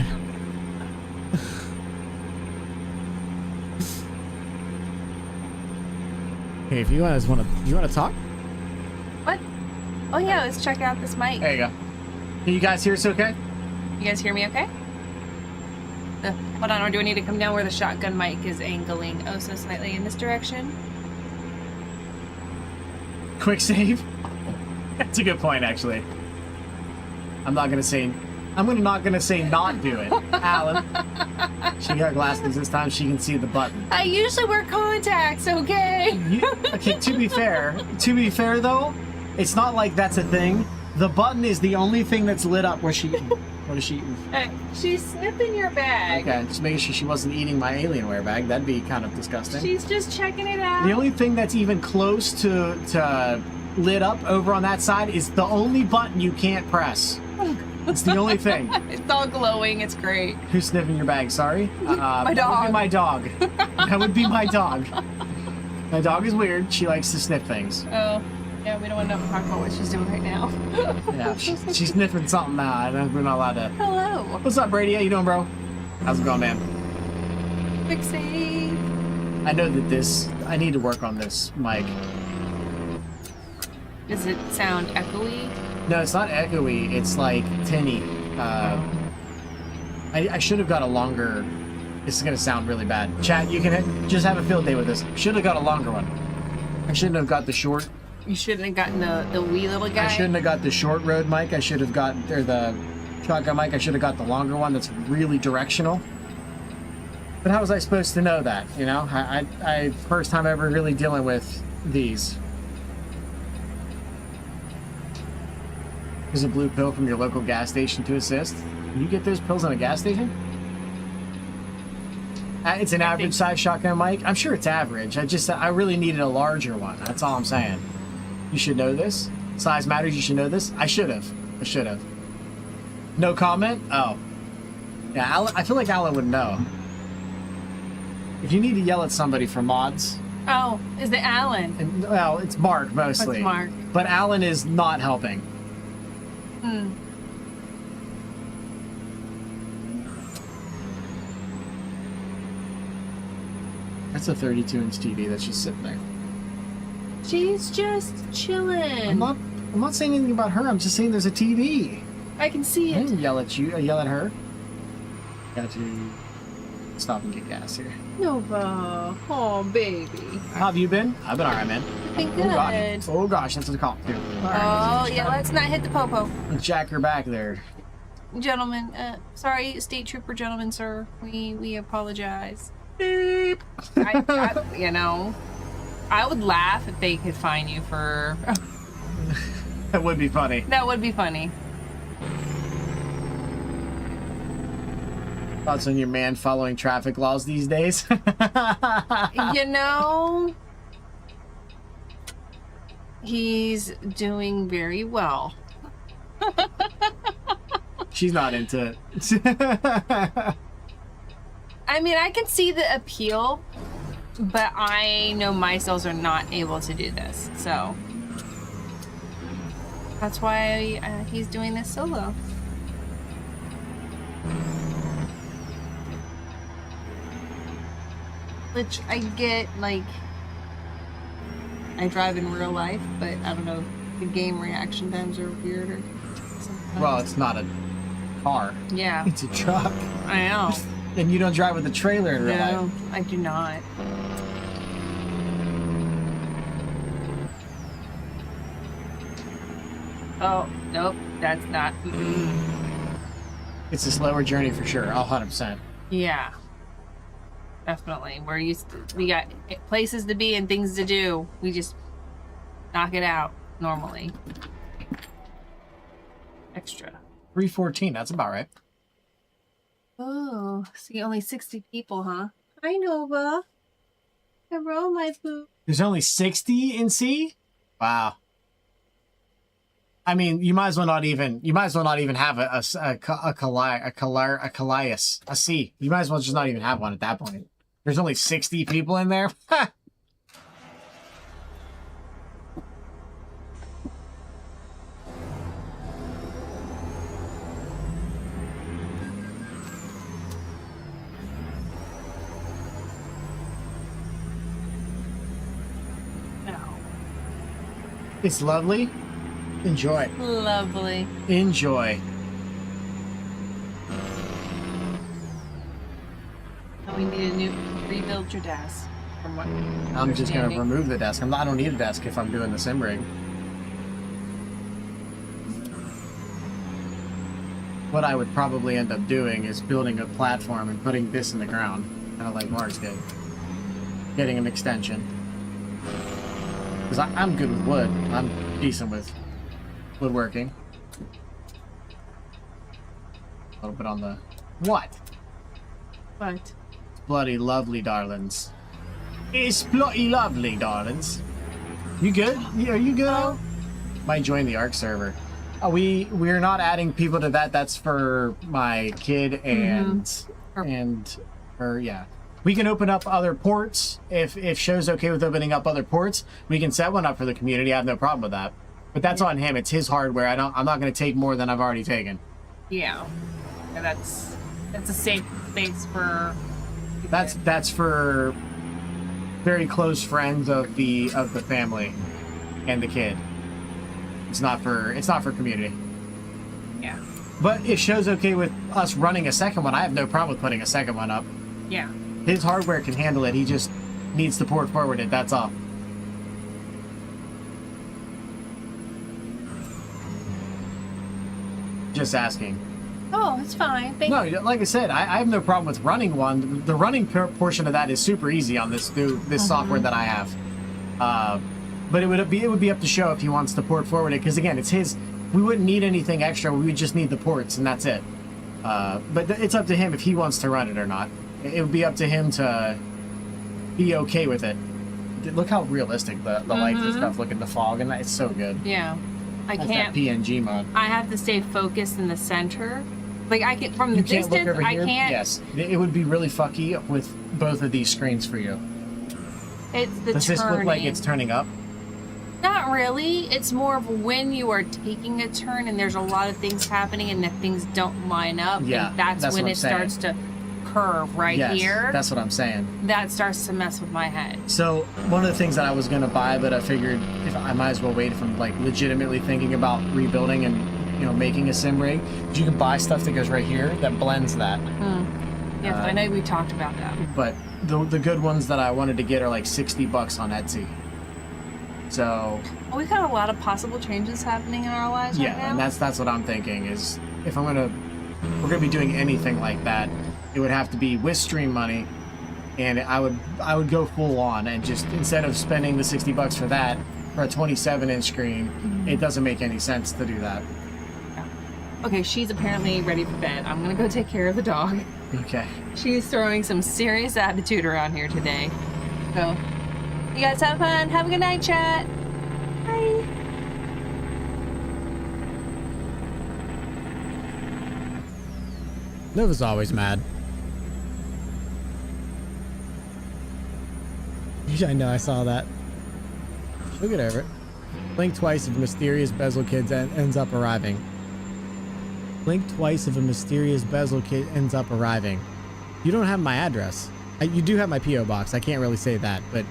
Hey, if you guys want to talk? What? Oh yeah, let's check out this mic. There you go. Can you guys hear us okay? You guys hear me okay? Hold on, or do I need to come down where the shotgun mic is angling oh so slightly in this direction? Quick save. That's a good point, actually. I'm not gonna say not do it, Alan. She got glasses this time. She can see the button. I usually wear contacts. Okay. Okay. To be fair though, it's not like that's a thing. The button is the only thing that's lit up where she. What is she eating? She's sniffing your bag. Okay, just making sure she wasn't eating my Alienware bag. That'd be kind of disgusting. She's just checking it out. The only thing that's even close to lit up over on that side is the only button you can't press. It's the only thing. It's all glowing. It's great. Who's sniffing your bag? Sorry? My dog. That would be my dog. That would be my dog. My dog is weird. She likes to sniff things. Oh. Yeah, we don't want to talk about what she's doing right now. Yeah, she's sniffing something now. We're not allowed to. Hello. What's up, Brady? How you doing, bro? How's it going, man? Quick save. I know that I need to work on this mic. Does it sound echoey? No, it's not echoey. It's like tinny. I should have got a longer. This is gonna sound really bad. Chat, you can just have a field day with this. Should have got a longer one. I shouldn't have got the short. You shouldn't have gotten the wee little guy. I shouldn't have got the short road mic. I should have gotten the shotgun mic. I should have got the longer one that's really directional. But how was I supposed to know that? You know, I first time ever really dealing with these. Here's a blue pill from your local gas station to assist. Can you get those pills in a gas station? It's an average size shotgun mic. I'm sure it's average. I really needed a larger one. That's all I'm saying. You should know this. Size matters. You should know this. I should have. No comment? Oh. Yeah, Alan, I feel like Alan would know. If you need to yell at somebody for mods. Oh, is it Alan? Well, it's Mark mostly. It's Mark. But Alan is not helping. Hmm. That's a 32-inch TV that's just sitting there. She's just chilling. I'm not saying anything about her. I'm just saying there's a TV. I can see I it. didn't yell at you. I yell at her. Got to stop and get gas here. Nova. Oh, baby. How have you been? I've been alright, man. Been good. Oh gosh, that's what it's called. Here. Oh, yeah, let's not hit the popo. Let's jack her back there. Gentlemen, sorry, state trooper gentlemen, sir. We apologize. Beep. You know, I would laugh if they could fine you for That would be funny. That would be funny. Thoughts on your man following traffic laws these days? You know, he's doing very well. She's not into it. I mean, I can see the appeal, but I know my cells are not able to do this, so that's why he's doing this solo. Which I get, like, I drive in real life, but I don't know, the game reaction times are weirder. Sometimes. Well, it's not a car. Yeah. It's a truck. I know. And you don't drive with a trailer in real life. No, I do not. Oh, nope, that's not. It's a slower journey for sure, 100%. Yeah. Definitely. We got places to be and things to do. We just knock it out normally. Extra. 314, that's about right. Oh, see, only 60 people, huh? Hi, Nova. Hello, my boo. There's only 60 in C? Wow. I mean, you might as well not even have a C. You might as well just not even have one at that point. There's only 60 people in there. It's lovely. Enjoy. Lovely. Enjoy. Oh, we need a new rebuild your desk. From what I'm just gonna remove the desk. I don't need a desk if I'm doing the sim rig. What I would probably end up doing is building a platform and putting this in the ground, kind of like Mars did. Getting an extension. Because I'm good with wood. I'm decent with woodworking. A little bit on the... What? What? Bloody lovely, darlings. It's bloody lovely, darlings. You good? Are you good? Oh. Might join the ARC server. We're not adding people to that. That's for my kid and yeah. We can open up other ports if show's okay with opening up other ports. We can set one up for the community. I have no problem with that. But that's on him. It's his hardware. I'm not going to take more than I've already taken. Yeah. And that's a safe space for. That's for very close friends of the family and the kid. It's not for community. Yeah. But if show's okay with us running a second one, I have no problem with putting a second one up. Yeah. His hardware can handle it. He just needs to port forward it. That's all. Just asking. Oh, it's fine. Thank you. No, like I said, I have no problem with running one. The running portion of that is super easy on this software that I have. But it would be up to show if he wants to port forward it, because again, it's his. We wouldn't need anything extra. We would just need the ports, and that's it. But it's up to him if he wants to run it or not. It would be up to him to be okay with it. Look how realistic the lights and stuff look in the fog, and it's so good. Yeah. That's can't. That PNG mode. I have to stay focused in the center. Like I can from the Can't distance. look over I here? can't. Yes, it would be really fucky with both of these screens for you. It's the Does this look like it's turning up? Not really. It's more of when you are taking a turn and there's a lot of things happening and the things don't line up. Yeah, and that's when what it starts to curve right here. That's what I'm saying. That starts to mess with my head. So one of the things that I was gonna buy, but I figured if I might as well wait if I'm like legitimately thinking about rebuilding and making a sim rig, you can buy stuff that goes right here that blends that. Yes, I know we talked about that. But the good ones that I wanted to get are like $60 on Etsy. So We've got a lot of possible changes happening in our lives right now. and that's what I'm thinking is if we're gonna be doing anything like that, it would have to be with stream money, and I would go full on and just instead of spending the $60 for that, for a 27-inch screen, it doesn't make any sense to do that. Okay, she's apparently ready for bed. I'm gonna go take care of the dog. Okay. She's throwing some serious attitude around here today. So, you guys have fun. Have a good night, chat. Bye. Nova's always mad. I know, I saw that. She'll get over it. Blink twice if a mysterious bezel kid ends up arriving. Blink twice if a mysterious bezel kid ends up arriving. You don't have my address. You do have my P.O. box. I can't really say that, but...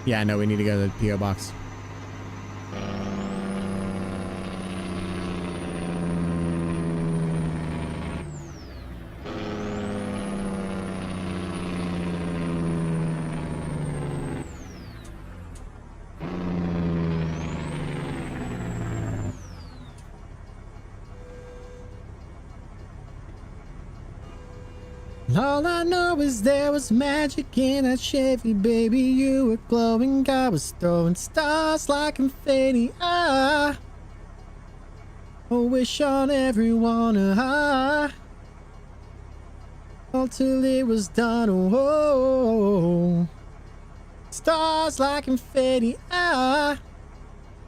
Yeah, I know we need to go to the P.O. box. All I know is there was magic in that Chevy, baby. You were glowing, I was throwing stars like confetti. I wish on everyone all till it was done. Whoa, stars like confetti.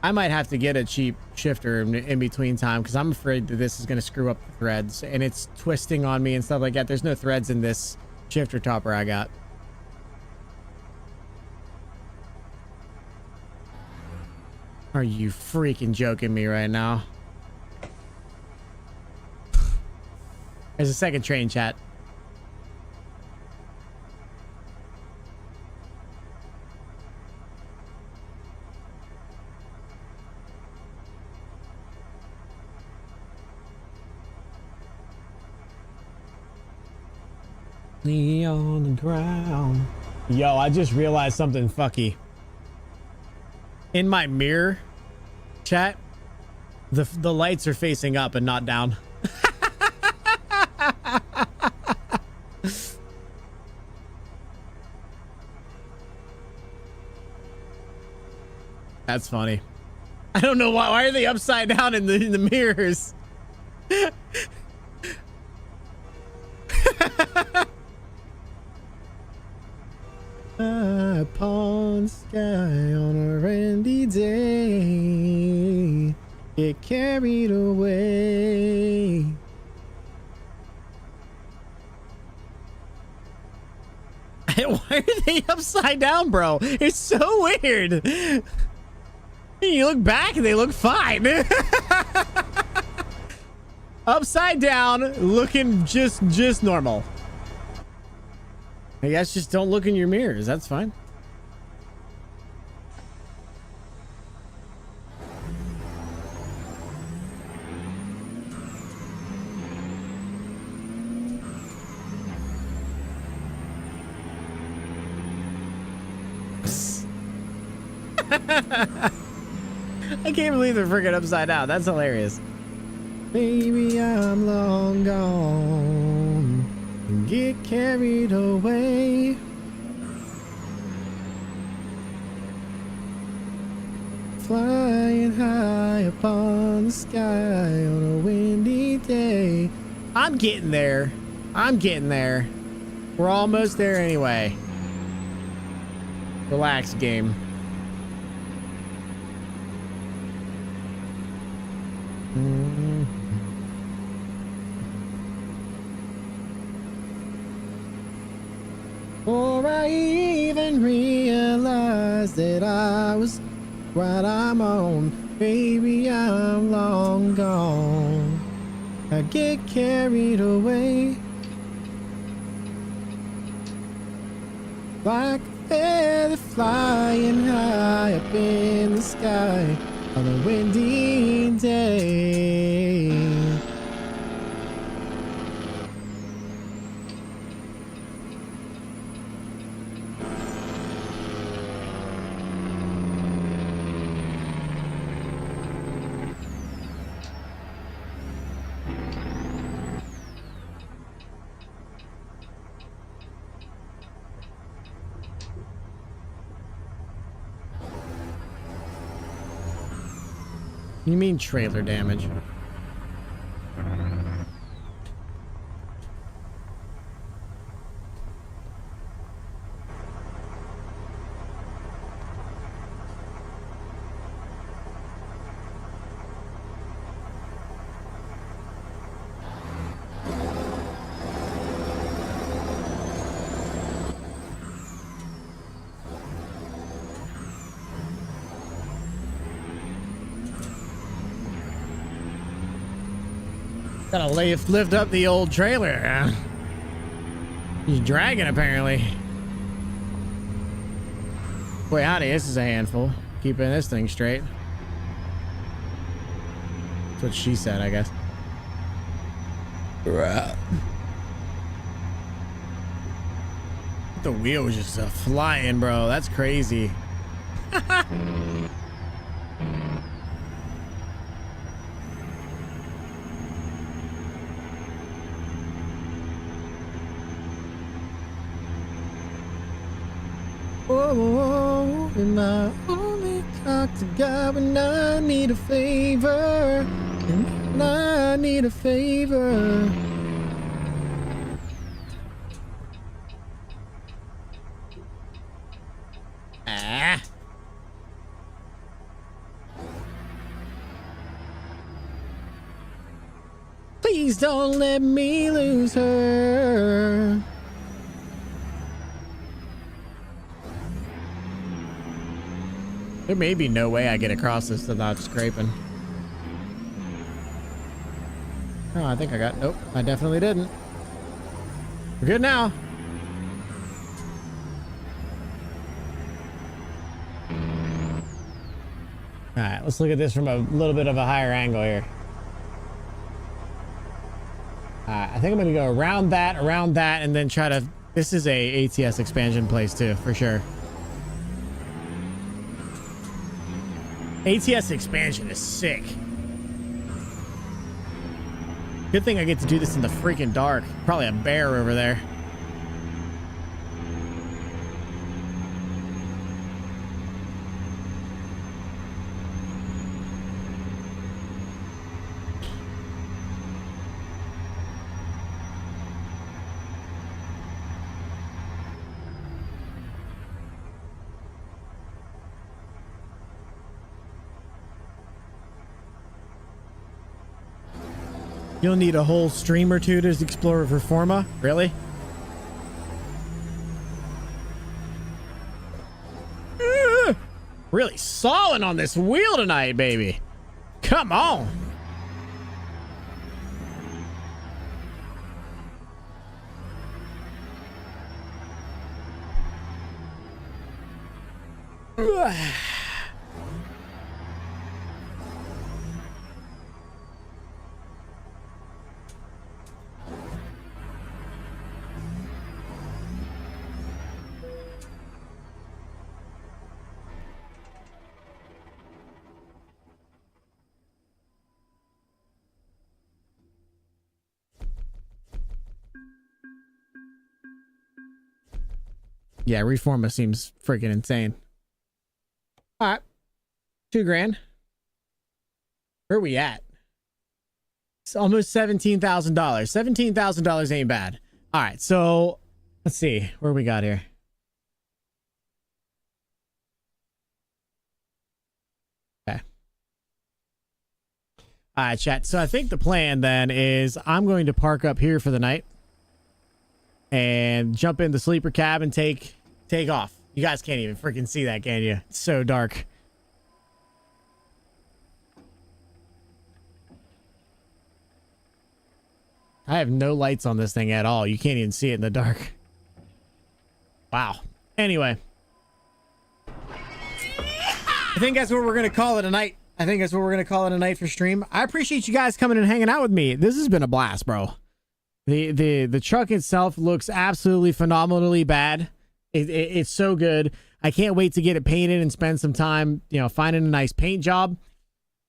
I might have to get a cheap shifter in between time because I'm afraid that this is going to screw up the threads and it's twisting on me and stuff like that. There's no threads in this shifter topper I got. Are you freaking joking me right now? There's a second train, chat. Knee on the ground. Yo, I just realized something fucky. In my mirror, chat, the lights are facing up and not down. That's funny. I don't know why are they upside down in the mirrors? Upon the sky on a rainy day, get carried away. Why are they upside down, bro? It's so weird. You look back and they look fine. Upside down, looking just normal. I guess just don't look in your mirrors. That's fine. I can't believe they're freaking upside down. That's hilarious. Baby, I'm long gone. Get carried away. Flying high upon the sky on a windy day. I'm getting there. I'm getting there. We're almost there anyway. Relax, game. Before I even realized that I was right, I'm on. Baby, I'm long gone. I get carried away like a feather flying high up in the sky on a windy day. You mean trailer damage? Gotta lift up the old trailer. He's dragging, apparently. Boy, howdy, this is a handful. Keeping this thing straight. That's what she said, I guess. The wheel was just flying, bro. That's crazy. Oh, and I only talk to God when I need a favor. And I need a favor. Ah. Please don't let me lose her. There may be no way I get across this without scraping. Oh, I think I got... Nope, I definitely didn't. We're good now. Alright, let's look at this from a little bit of a higher angle here. Alright, I think I'm gonna go around that, and then try to... This is a ATS expansion place too, for sure. ATS expansion is sick. Good thing I get to do this in the freaking dark. Probably a bear over there. You'll need a whole stream or two to explore Reforma? Really? Really sawing on this wheel tonight, baby. Come on. Yeah, Reforma seems freaking insane. All right. $2,000. Where are we at? It's almost $17,000. $17,000 ain't bad. All right, so let's see where we got here. Okay. All right, chat. So I think the plan then is I'm going to park up here for the night and jump in the sleeper cab and take off. You guys can't even freaking see that, can you? It's so dark. I have no lights on this thing at all. You can't even see it in the dark. Wow. Anyway. I think that's what we're going to call it a night. I think that's what we're going to call it a night for stream. I appreciate you guys coming and hanging out with me. This has been a blast, bro. The truck itself looks absolutely phenomenally bad. It's so good. I can't wait to get it painted and spend some time, you know, finding a nice paint job.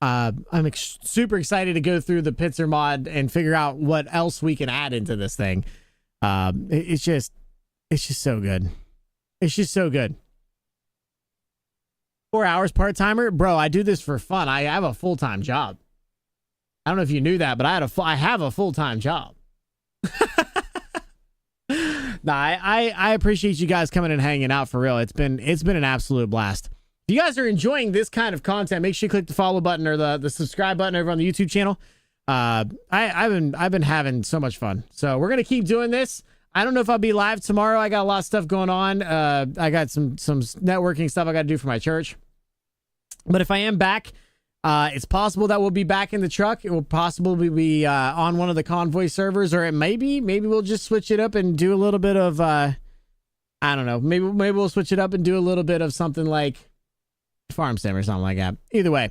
I'm super excited to go through the Pizzster mod and figure out what else we can add into this thing. It's just so good. It's just so good. 4 hours part-timer? Bro, I do this for fun. I have a full-time job. I don't know if you knew that, but I have a full-time job. Nah, I appreciate you guys coming and hanging out for real. It's been an absolute blast. If you guys are enjoying this kind of content, make sure you click the follow button or the subscribe button over on the YouTube channel. I've been having so much fun. So we're gonna keep doing this. I don't know if I'll be live tomorrow. I got a lot of stuff going on. I got some networking stuff I got to do for my church. But if I am back, it's possible that we'll be back in the truck. It will possibly be on one of the convoy servers, or it maybe we'll just switch it up and do a little bit of I don't know. Maybe we'll switch it up and do a little bit of something like farm sim or something like that. Either way,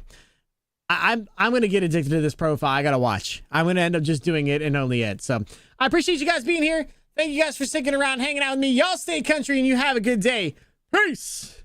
I'm gonna get addicted to this profile. I gotta watch. I'm gonna end up just doing it and only it. So I appreciate you guys being here. Thank you guys for sticking around, hanging out with me. Y'all stay country and you have a good day. Peace.